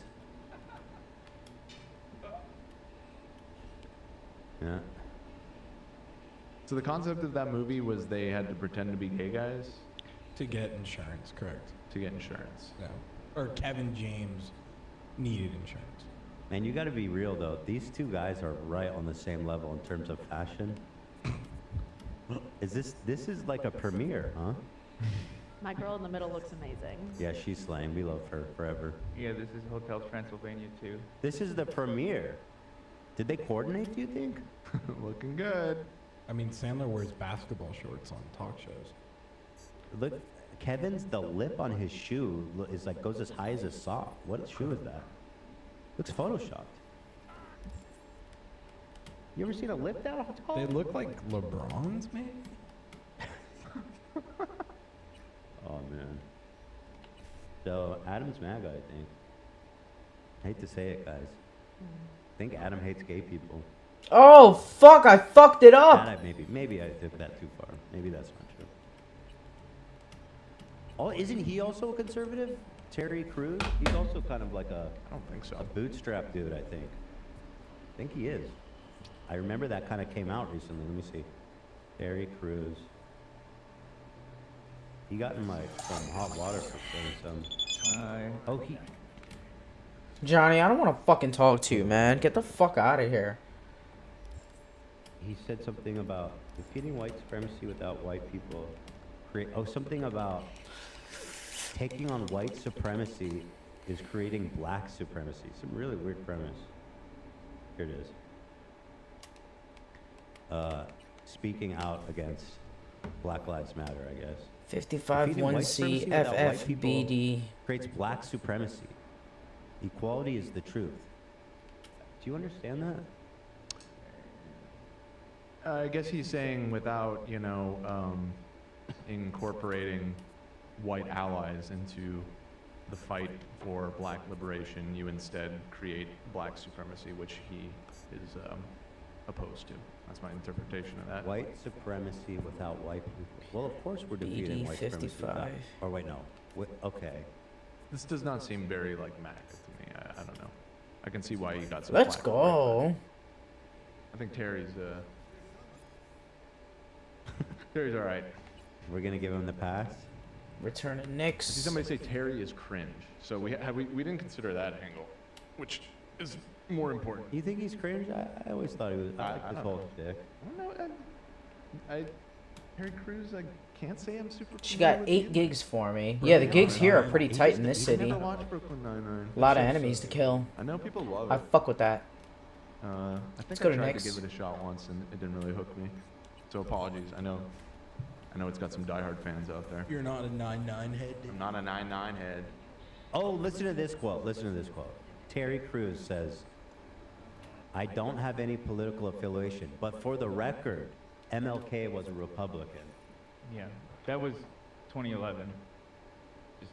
Yeah. So the concept of that movie was they had to pretend to be gay guys To get insurance, correct. to get insurance. Yeah. Or Kevin James needed insurance. Man, you gotta be real though. These two guys are right on the same level in terms of fashion. This is like a premiere, huh? My girl in the middle looks amazing. Yeah, she's slaying. We love her forever. Yeah, this is Hotel Transylvania too. This is the premiere. Did they coordinate, do you think? Looking good. I mean, Sandler wears basketball shorts on talk shows. Look, Kevin's, the lip on his shoe is like goes as high as his sock. What shoe is that? Looks photoshopped. You ever seen a lip that tall? They look like LeBrons, maybe? Oh man. So Adam's MAGA, I think. I hate to say it, guys. I think Adam hates gay people. Oh fuck! I fucked it up. That maybe I took that too far. Maybe that's not true. Oh, isn't he also a conservative? Terry Crews? He's also kind of like a I don't think so. a bootstrap dude, I think. I think he is. I remember that kind of came out recently. Let me see. Terry Crews. He got in like some hot water for saying some. Oh, he. Johnny, I don't want to fucking talk to you, man. Get the fuck out of here. He said something about defeating white supremacy without white people. Something about taking on white supremacy is creating black supremacy. Some really weird premise. Here it is. Speaking out against Black Lives Matter, I guess. 55 Defeating white 1C supremacy without white people FFBD. creates black supremacy. Equality is the truth. Do you understand that? I guess he's saying without, incorporating white allies into the fight for black liberation, you instead create black supremacy, which he is opposed to. That's my interpretation of that. White supremacy without white people. Well, of course we're defeating white supremacy. Without, or wait, no. Okay. This does not seem very like MAGA to me. I don't know. I can see why he got so. Let's flack go. for it, I think Terry's Terry's all right. We're gonna give him the pass. Return of I see Knicks. somebody say Terry is cringe. So we didn't consider that angle, which is more important. You think he's cringe? I always thought he was. I like this whole stick. I don't know. Terry Crews, I can't say I'm super. She familiar got with 8 you. gigs for me. Yeah, the gigs here are pretty tight in this city. Never watched Brooklyn Nine-Nine. A lot of That's so enemies to sad. kill. I know people love I it. fuck with that. I Let's think go I to tried Knicks. to give it a shot once and it didn't really hook me. So apologies. I know it's got some diehard fans out there. You're not a 9-9 head. I'm not a 9-9 head. Oh, listen to this quote. Listen to this quote. Terry Crews says, "I don't have any political affiliation, but for the record, MLK was a Republican." Yeah, that was 2011.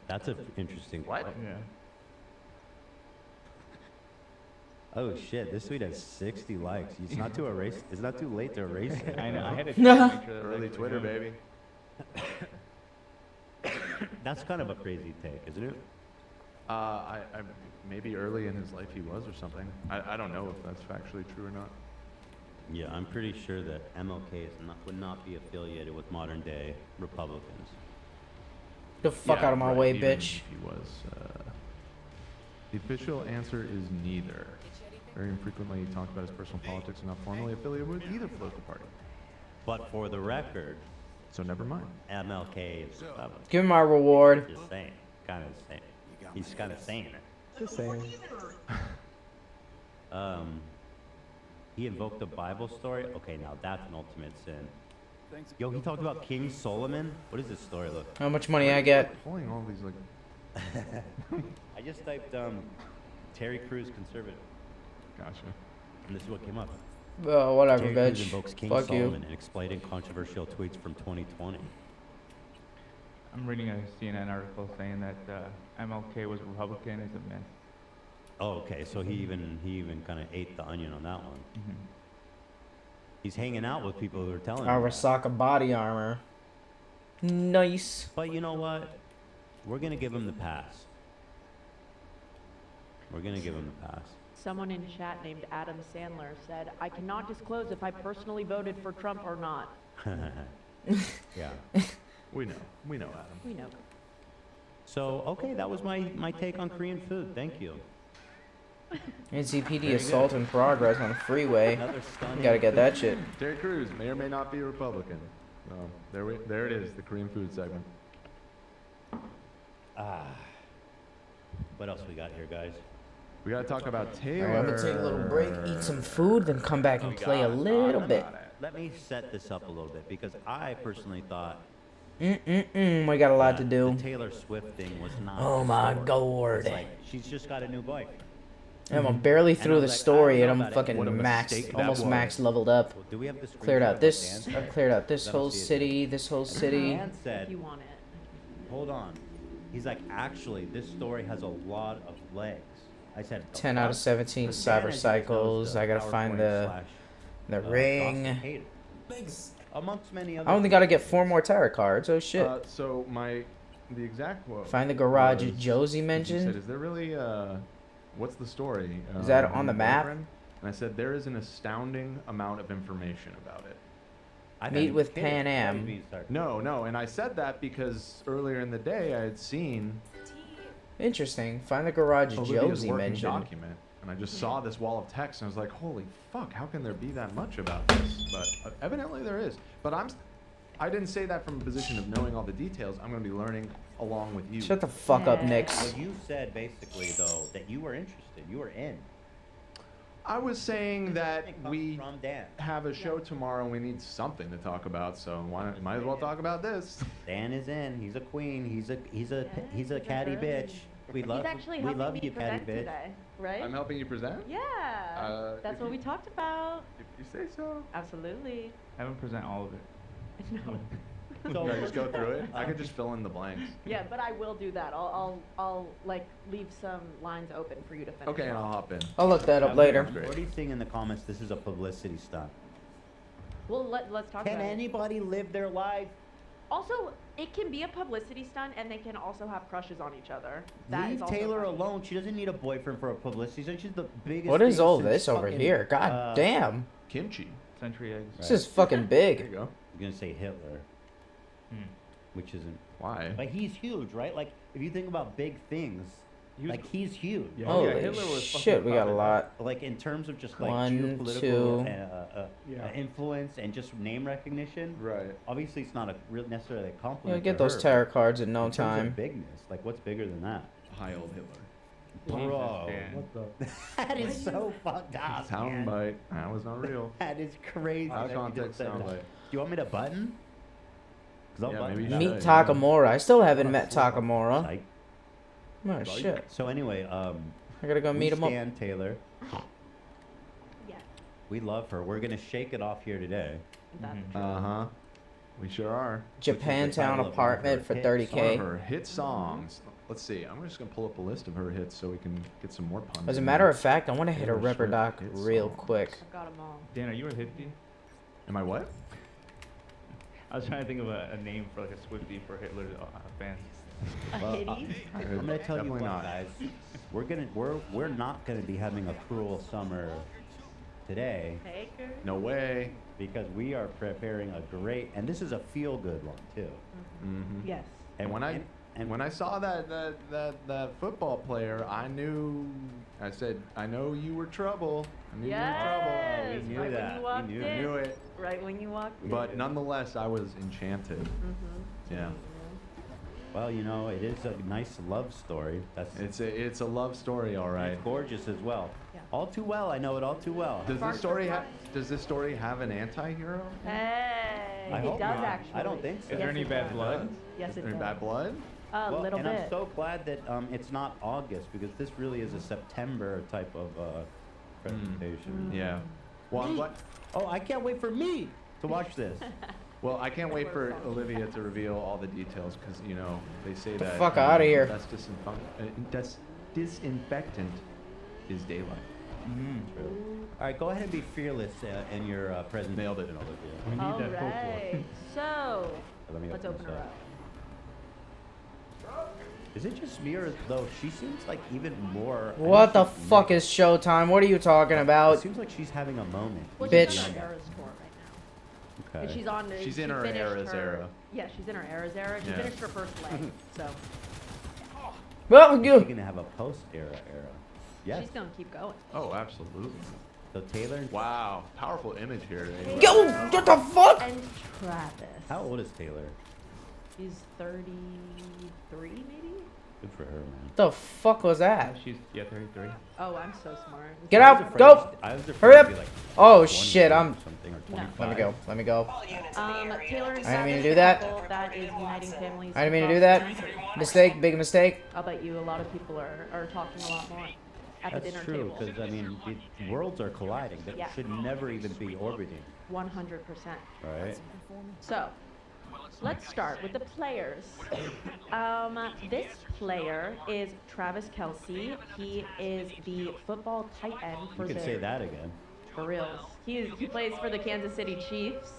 That's an interesting What? quote. Yeah. Oh shit! This tweet has 60 likes. It's not too late to erase it. I know. I had to No. check to make sure that Early like was Twitter, him. baby. That's kind of a crazy take, isn't it? I maybe early in his life he was or something. I don't know if that's factually true or not. Yeah, I'm pretty sure that MLK would not be affiliated with modern day Republicans. Get the fuck out of my right, way, even bitch. if he was. The official answer is neither. Very infrequently he talked about his personal politics and not formally affiliated with either political party. But for the record, So never mind. MLK is Republican. Give me my reward. Just saying, kind of saying. He's kind of saying it. Just saying. He invoked a Bible story. Okay, now that's an ultimate sin. Yo, he talked about King Solomon. What does this story look? How much money I get? Pulling all these like. I just typed Terry Crews conservative, Gotcha. and this is what came up. Oh, whatever, Terry Crews bitch. invokes King Fuck Solomon you. and explaining controversial tweets from 2020. I'm reading a CNN article saying that MLK was Republican is a myth. Oh, okay. So he even kind of ate the onion on that one. Mm-hmm. He's hanging out with people who are telling him. that. Arasaka body armor. Nice. But you know what? We're gonna give him the pass. We're gonna give him the pass. Someone in chat named Adam Sandler said, I cannot disclose if I personally voted for Trump or not. Yeah. We know, Adam. We know. So okay, that was my take on Korean food. Thank you. NCPD assault in progress on freeway. Another stunning. Gotta get that shit. Terry Crews may or may not be a Republican. There it is, the Korean food segment. What else we got here, guys? We gotta talk about Taylor. Alright, I'm gonna take a little break, eat some food, then come back and play a little bit. Let me set this up a little bit because I personally thought We got a lot to the do. Taylor Swift thing was not. Oh my the story. god. It's like she's just got a new boyfriend. And I'm barely And I through was the like, story, I and don't know I'm about it. fucking What a max, mistake that almost was. max leveled up. Well, do we have the Cleared screenshot out of this. what Dan I've said? cleared out this Let me whole see it. city. This whole city. Dan said, If you want it. hold on. He's like, actually, this story has a lot of legs. I said, 10 out of 17 cyber cycles. I gotta find the ring. Amongst many other I only gotta get 4 more tarot cards. Oh shit. So the exact quote. Find the garage was- Josie he mentioned. said, "Is there really what's the story?" Is that of on the your map? boyfriend?" And I said, "There is an astounding amount of information about it." Meet with Pan Am. No, and I said that because earlier in the day I had seen Interesting. Find the garage Olivia's Josie working mentioned. document, and I just saw this wall of text, and I was like, "Holy fuck! How can there be that much about this?" But evidently there is. But I didn't say that from a position of knowing all the details. I'm going to be learning along with you. Shut the fuck up, Nix. Well, you said basically though that you were interested. You were in. I was saying that we From Dan. have a show tomorrow and we need something to talk about, so might as well talk about this. Dan is in. He's a queen. He's a catty bitch. We love actually we helping love me you, catty present bitch. today, right? I'm helping you present? Yeah. That's if what you- we talked about. If you say so. Absolutely. Have him present all of it. No. Can I just go through it? I could just fill in the blanks. Yeah, but I will do that. I'll like leave some lines open for you to finish. Okay, and I'll hop in. I'll look that up later. What are you seeing in the comments? This is a publicity stunt. Well, let's talk Can about anybody live their life? it. Also, it can be a publicity stunt, and they can also have crushes on each other. That is Leave also Taylor funny. alone. She doesn't need a boyfriend for a publicity stunt. She's the biggest. What is thing all since this over fucking, here? God damn. Kimchi. Century eggs. This is fucking big. There you go. You're gonna say Hitler, which isn't. Why? Like he's huge, right? Like if you think about big things, like he's huge. Yeah, Holy Hitler was shit, we got a lot. Like in terms of just like 1, geopolitical 2. influence and just name recognition. Right. Obviously, it's not a necessarily a You'll compliment. get to those her, tarot but cards in no in terms of time. bigness, like what's bigger than that? High old Hitler. Bro, Dan. that is so fucked up. man. Soundbite. That was not real. That is crazy. Out of that you context just said that. soundbite. Do you want me to button? 'Cause I'll Yeah, button maybe that. you Meet should. Takamura. I still haven't met Takamura. Psych. Oh shit. So anyway, I gotta go meet him up. Stan Taylor. Yes. We love her. We're gonna shake it off here today. That's Uh huh. We sure are. Japantown title of apartment for her hit Some of 30K. her hit songs. Let's see. I'm just gonna pull up a list of her hits so we can get some more puns. As a in matter there. of fact, I want to hit a Taylor ripper Swift doc hit real songs. quick. I've got them all. Dan, are you a Swiftie? Am I what? I was trying to think of a name for like a Swiftie for Hitler's fans. A Well, hitty? I'm gonna tell you Definitely what, not. guys. We're not gonna be having a cruel summer today Taker. No way. because we are preparing a great, and this is a feel-good one too. Mm-hmm. Yes. And when I saw that football player, I knew. I said, I know you were trouble. I knew Yes. you were trouble. We knew right that. When you We walked knew in. it. I knew it. Right when you walked in. But nonetheless, I was enchanted. Mm-hmm. Yeah. Well, you know, it is a nice love story. It's a love story, all right. It's gorgeous as well. Yeah. All too well. I know it all too well. Does this story have an anti-hero? Hey, I it hope does not. actually. I don't think so. Is there Yes, any it bad does. blood? Yes, it Any does. bad blood? A Well, little and bit. I'm so glad that it's not August because this really is a September type of presentation. Yeah. Well, I'm glad. Oh, I can't wait for me to watch this. Well, I can't wait for Olivia to reveal all the details because they say that. fuck outta here. Disinfectant is daylight. True. All right, go ahead and be fearless in your presentation. Nailed it. Olivia. We need All that folklore. right. So, Let me let's open open this her up. up. Is it just me or though she seems like even more? I What know the she's fuck mixed. is showtime? What are you talking It about? seems like she's having a moment. Well, Bitch. she's on her Eras tour right now. Okay. And she's on. She's she in her finished Eras era. Yeah, she's in her Eras era. She Yeah. finished her first leg, so Well, She's you. gonna have a post-era era. Yes. she's gonna keep going. Oh, absolutely. So Taylor, Wow, powerful image here. Today. Yo, what the fuck? And Travis. how old is Taylor? She's 33, maybe. Good for her, man. The fuck was that? She's 33. Oh, I'm so smart. Get I was out, afraid go! she- I was afraid Hurry she'd up! be like Oh 20 shit, or I'm. something, or No. 25. Let me go. Let me go. Taylor and I didn't mean to Travis do that. couple that is uniting families. I didn't mean to do across that. the country. Mistake, big mistake. I'll bet you a lot of people are talking a lot more. at the That's dinner true, table. because, I mean, worlds are colliding. That Yeah. should never even be orbiting, 100%. right? So, let's start with the players. This player is Travis Kelce. He is the football tight end You for can the say that again. for reals. He plays for the Kansas City Chiefs.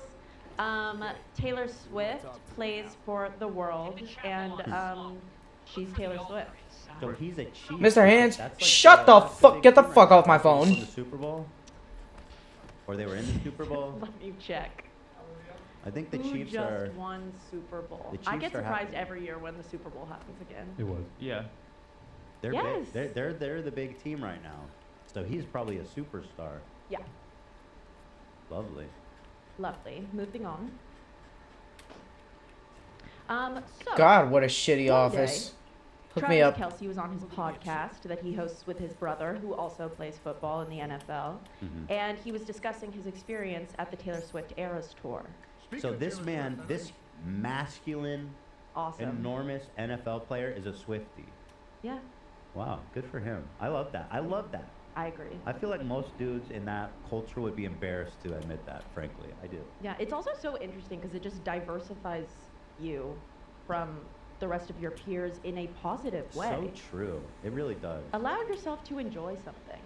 Taylor Swift plays for the World, and she's Taylor Swift. So he's a Chief. Mr. Hands, That's like shut the that's fuck, big get the team fuck right off my now. They won phone. The Super Bowl? Or they were in the Super Bowl? Let me check. I think the Who Chiefs just are. won Super Bowl? the I Chiefs get are surprised happy. every year when the Super Bowl happens again. It was. Yeah. They're Yes. big. They're the big team right now. So he's probably a superstar. Yeah, Lovely. lovely. Moving on. So God, what a shitty one office. day, Hook Travis me up. Kelce was on his podcast that he hosts with his brother, who also plays football in the NFL, Mhm. and he was discussing his experience at the Taylor Swift Eras Tour. So this man, this masculine, Awesome. enormous NFL player is a Swiftie. Yeah, Wow, good for him. I love that. I love that. I agree. I feel like most dudes in that culture would be embarrassed to admit that, frankly. I do. Yeah, it's also so interesting because it just diversifies you from the rest of your peers in a positive way. So true. It really does. Allow yourself to enjoy something,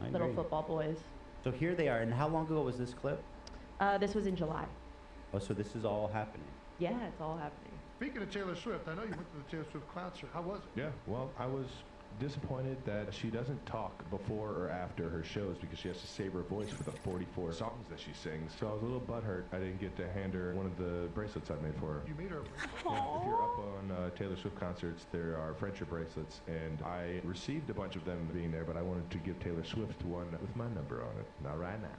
I little agree. football boys. So here they are. And how long ago was this clip? This was in July. Oh, so this is all happening. Yeah, it's all happening. Speaking of Taylor Swift, I know you went to the Taylor Swift concert. How was it? Yeah, well, I was disappointed that she doesn't talk before or after her shows because she has to save her voice for the 44 songs that she sings. So I was a little butthurt I didn't get to hand her one of the bracelets I made for her. You made her. Yeah, if you're up on Taylor Swift concerts, there are friendship bracelets, and I received a bunch of them being there, but I wanted to give Taylor Swift one with my number on it. Not right now.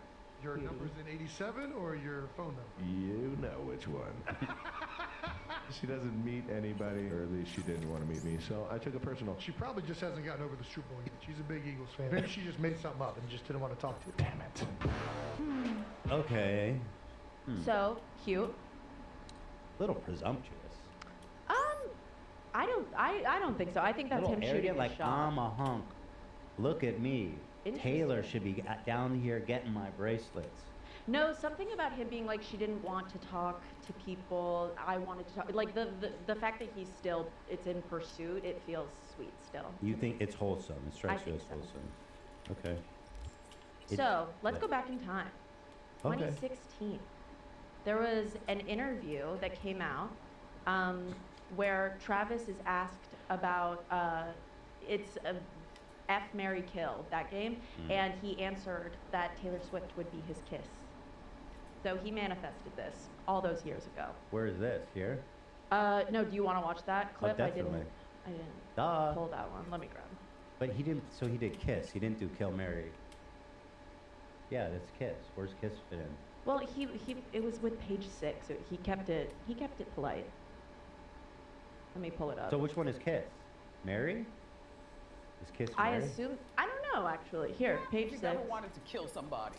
Your number's in 87 or your phone number? You know which one. She doesn't meet anybody, or at least she didn't want to meet me, so I took it personal. She probably just hasn't gotten over the Super Bowl yet. She's a big Eagles fan. Maybe she just made something up and just didn't want to talk to you. Damn it. Okay. So cute. Little presumptuous. I don't think so. I think that's Little him arrogant, shooting like, a shot. I'm a hunk. Look at me. Interesting. Taylor should be down here getting my bracelets. No, something about him being like she didn't want to talk to people. I wanted to talk. Like the fact that he's still it's in pursuit. It feels sweet still. You think it's wholesome? It strikes you think as so. wholesome. Okay. So let's go back in time. Okay. 2016. There was an interview that came out where Travis is asked about it's a F, Marry, Kill, that game, and he answered that Taylor Swift would be his kiss. So he manifested this all those years ago. Where is this? Here? No, do you want to watch that clip? Definitely. I didn't Duh. pull that one. Let me grab. But he didn't. So he did Kiss. He didn't do Kill Mary. Yeah, that's Kiss. Where's Kiss fit in? Well, it was with page 6. So he kept it polite. Let me pull it up. So which one is Kiss? Mary? Is Kiss I Mary? assume I don't know actually. Here, page 6. wanted to kill somebody.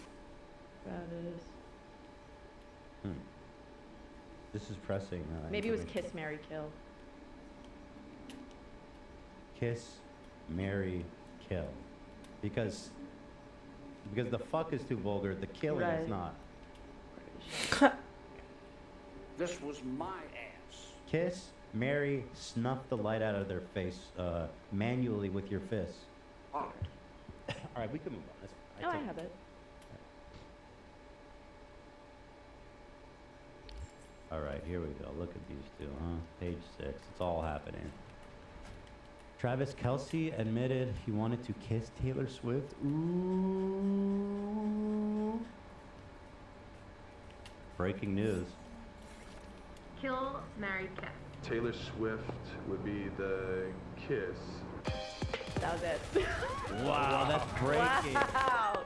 That is. This is pressing. Maybe it was information. Kiss, Marry, Kill. Kiss, Mary, Kill. Because the fuck is too vulgar. The killing Right. is not. This was my ass. Kiss, Mary, snuff the light out of their face manually with your fists. All right, we can move on. That's, Oh, I think- have it. All right, here we go. Look at these two, huh? Page 6. It's all happening. Travis Kelce admitted he wanted to kiss Taylor Swift. Ooh. Breaking news. Kill, marry, kiss. Taylor Swift would be the kiss. That was it. Wow, that's breaking. Wow.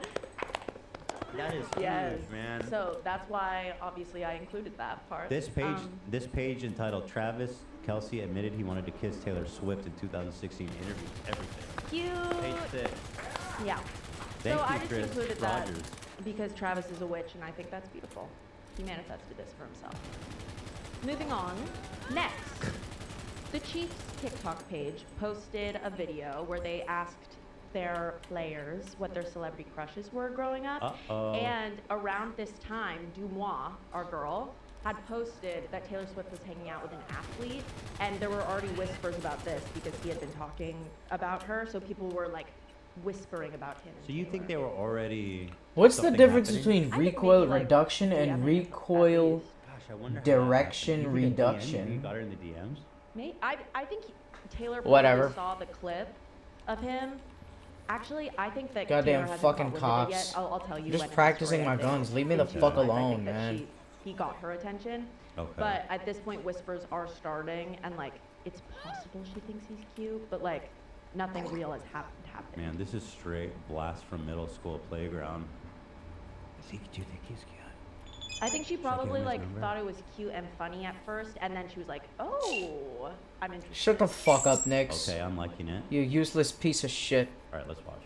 That is Yes. huge, man. So that's why, obviously, I included that part. This page entitled Travis Kelce admitted he wanted to kiss Taylor Swift in 2016 interviews. Everything. Cute. Page 6. Yeah. Thank so you, I just Chris included Rogers. that because Travis is a witch, and I think that's beautiful. He manifested this for himself. Moving on. Next, the Chiefs TikTok page posted a video where they asked their players what their celebrity crushes were growing up. Uh-oh. And around this time, Dumois, our girl, had posted that Taylor Swift was hanging out with an athlete, and there were already whispers about this because he had been talking about her, so people were like whispering about him. So you think they were already... What's the something difference happening? between recoil reduction and recoil Gosh, I wonder how direction that happened. You think at the end reduction? You got her in the DMs? I think Taylor probably Whatever. saw the clip of him. Actually, I think that Goddamn Taylor hasn't fucking caught wind of it cops. yet. I'll tell you. Just when in the practicing story, I my think. guns. Leave me the But fuck I think alone, that man. he got her attention. Okay. But at this point, whispers are starting, and like it's possible she thinks he's cute, but like nothing real has happened. Man, this is straight blast from middle school playground. Do you think he's cute? I think she Should I give probably him his like number? thought it was cute and funny at first, and then she was like, "Oh, I'm interested." Shut the fuck up, Nix. Okay, I'm liking it. You useless piece of shit. All right, let's watch.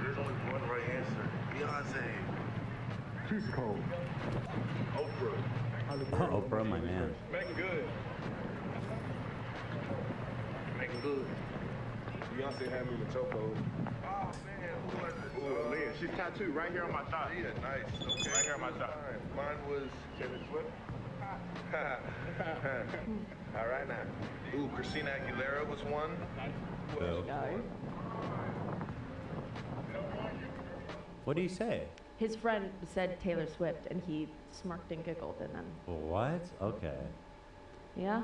There's only one right answer. Beyonce. She's cold. Oprah. Oprah, my man. Making good. Making good. Beyonce had me in the chokehold. Oh man, who was it? Ooh, Aaliyah. She's tattooed right here on my thigh. Yeah, nice. Okay. Right here on my thigh. Mine was Taylor Swift. All right now. Ooh, Christina Aguilera was one. Who else? What do you say? His friend said Taylor Swift, and he smirked and giggled, and then What? Okay. yeah.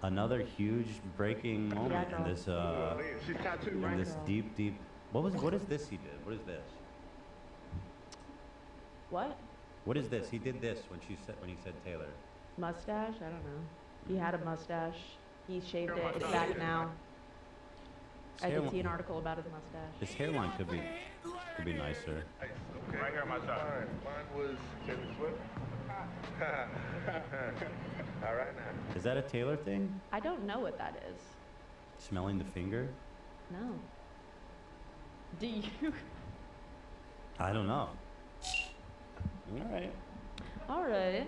Another huge breaking moment in girl. this She's tattooed in right this here. deep. What is this he did? What is this? What? What is this? He did this when he said Taylor. Mustache? I don't know. He had a mustache. He shaved it. It's back now. I did see an article about his mustache. His hairline could be nicer. Okay. Right here on my thigh. Mine was Taylor Swift. All right now. Is that a Taylor thing? I don't know what that is. Smelling the finger? No. Do you? I don't know. All right. All right.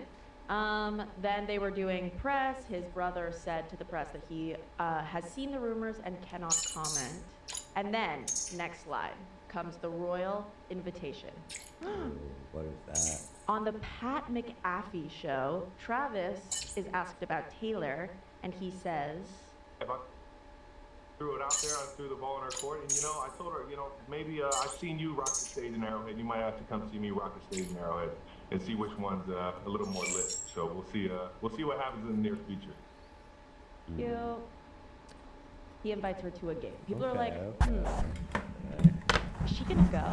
Then they were doing press. His brother said to the press that he has seen the rumors and cannot comment. And then, next slide, comes the royal invitation. What is that? On the Pat McAfee show, Travis is asked about Taylor, and he says, If I threw it out there, I threw the ball in her court, and I told her, maybe I've seen you rock the stage in Arrowhead. You might have to come see me rock the stage in Arrowhead and see which one's a little more lit. So we'll see. We'll see what happens in the near future. cute. He invites her to a game. People are like, is she gonna go?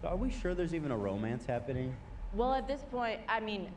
Are we sure there's even a romance happening? Well, at this point, I mean,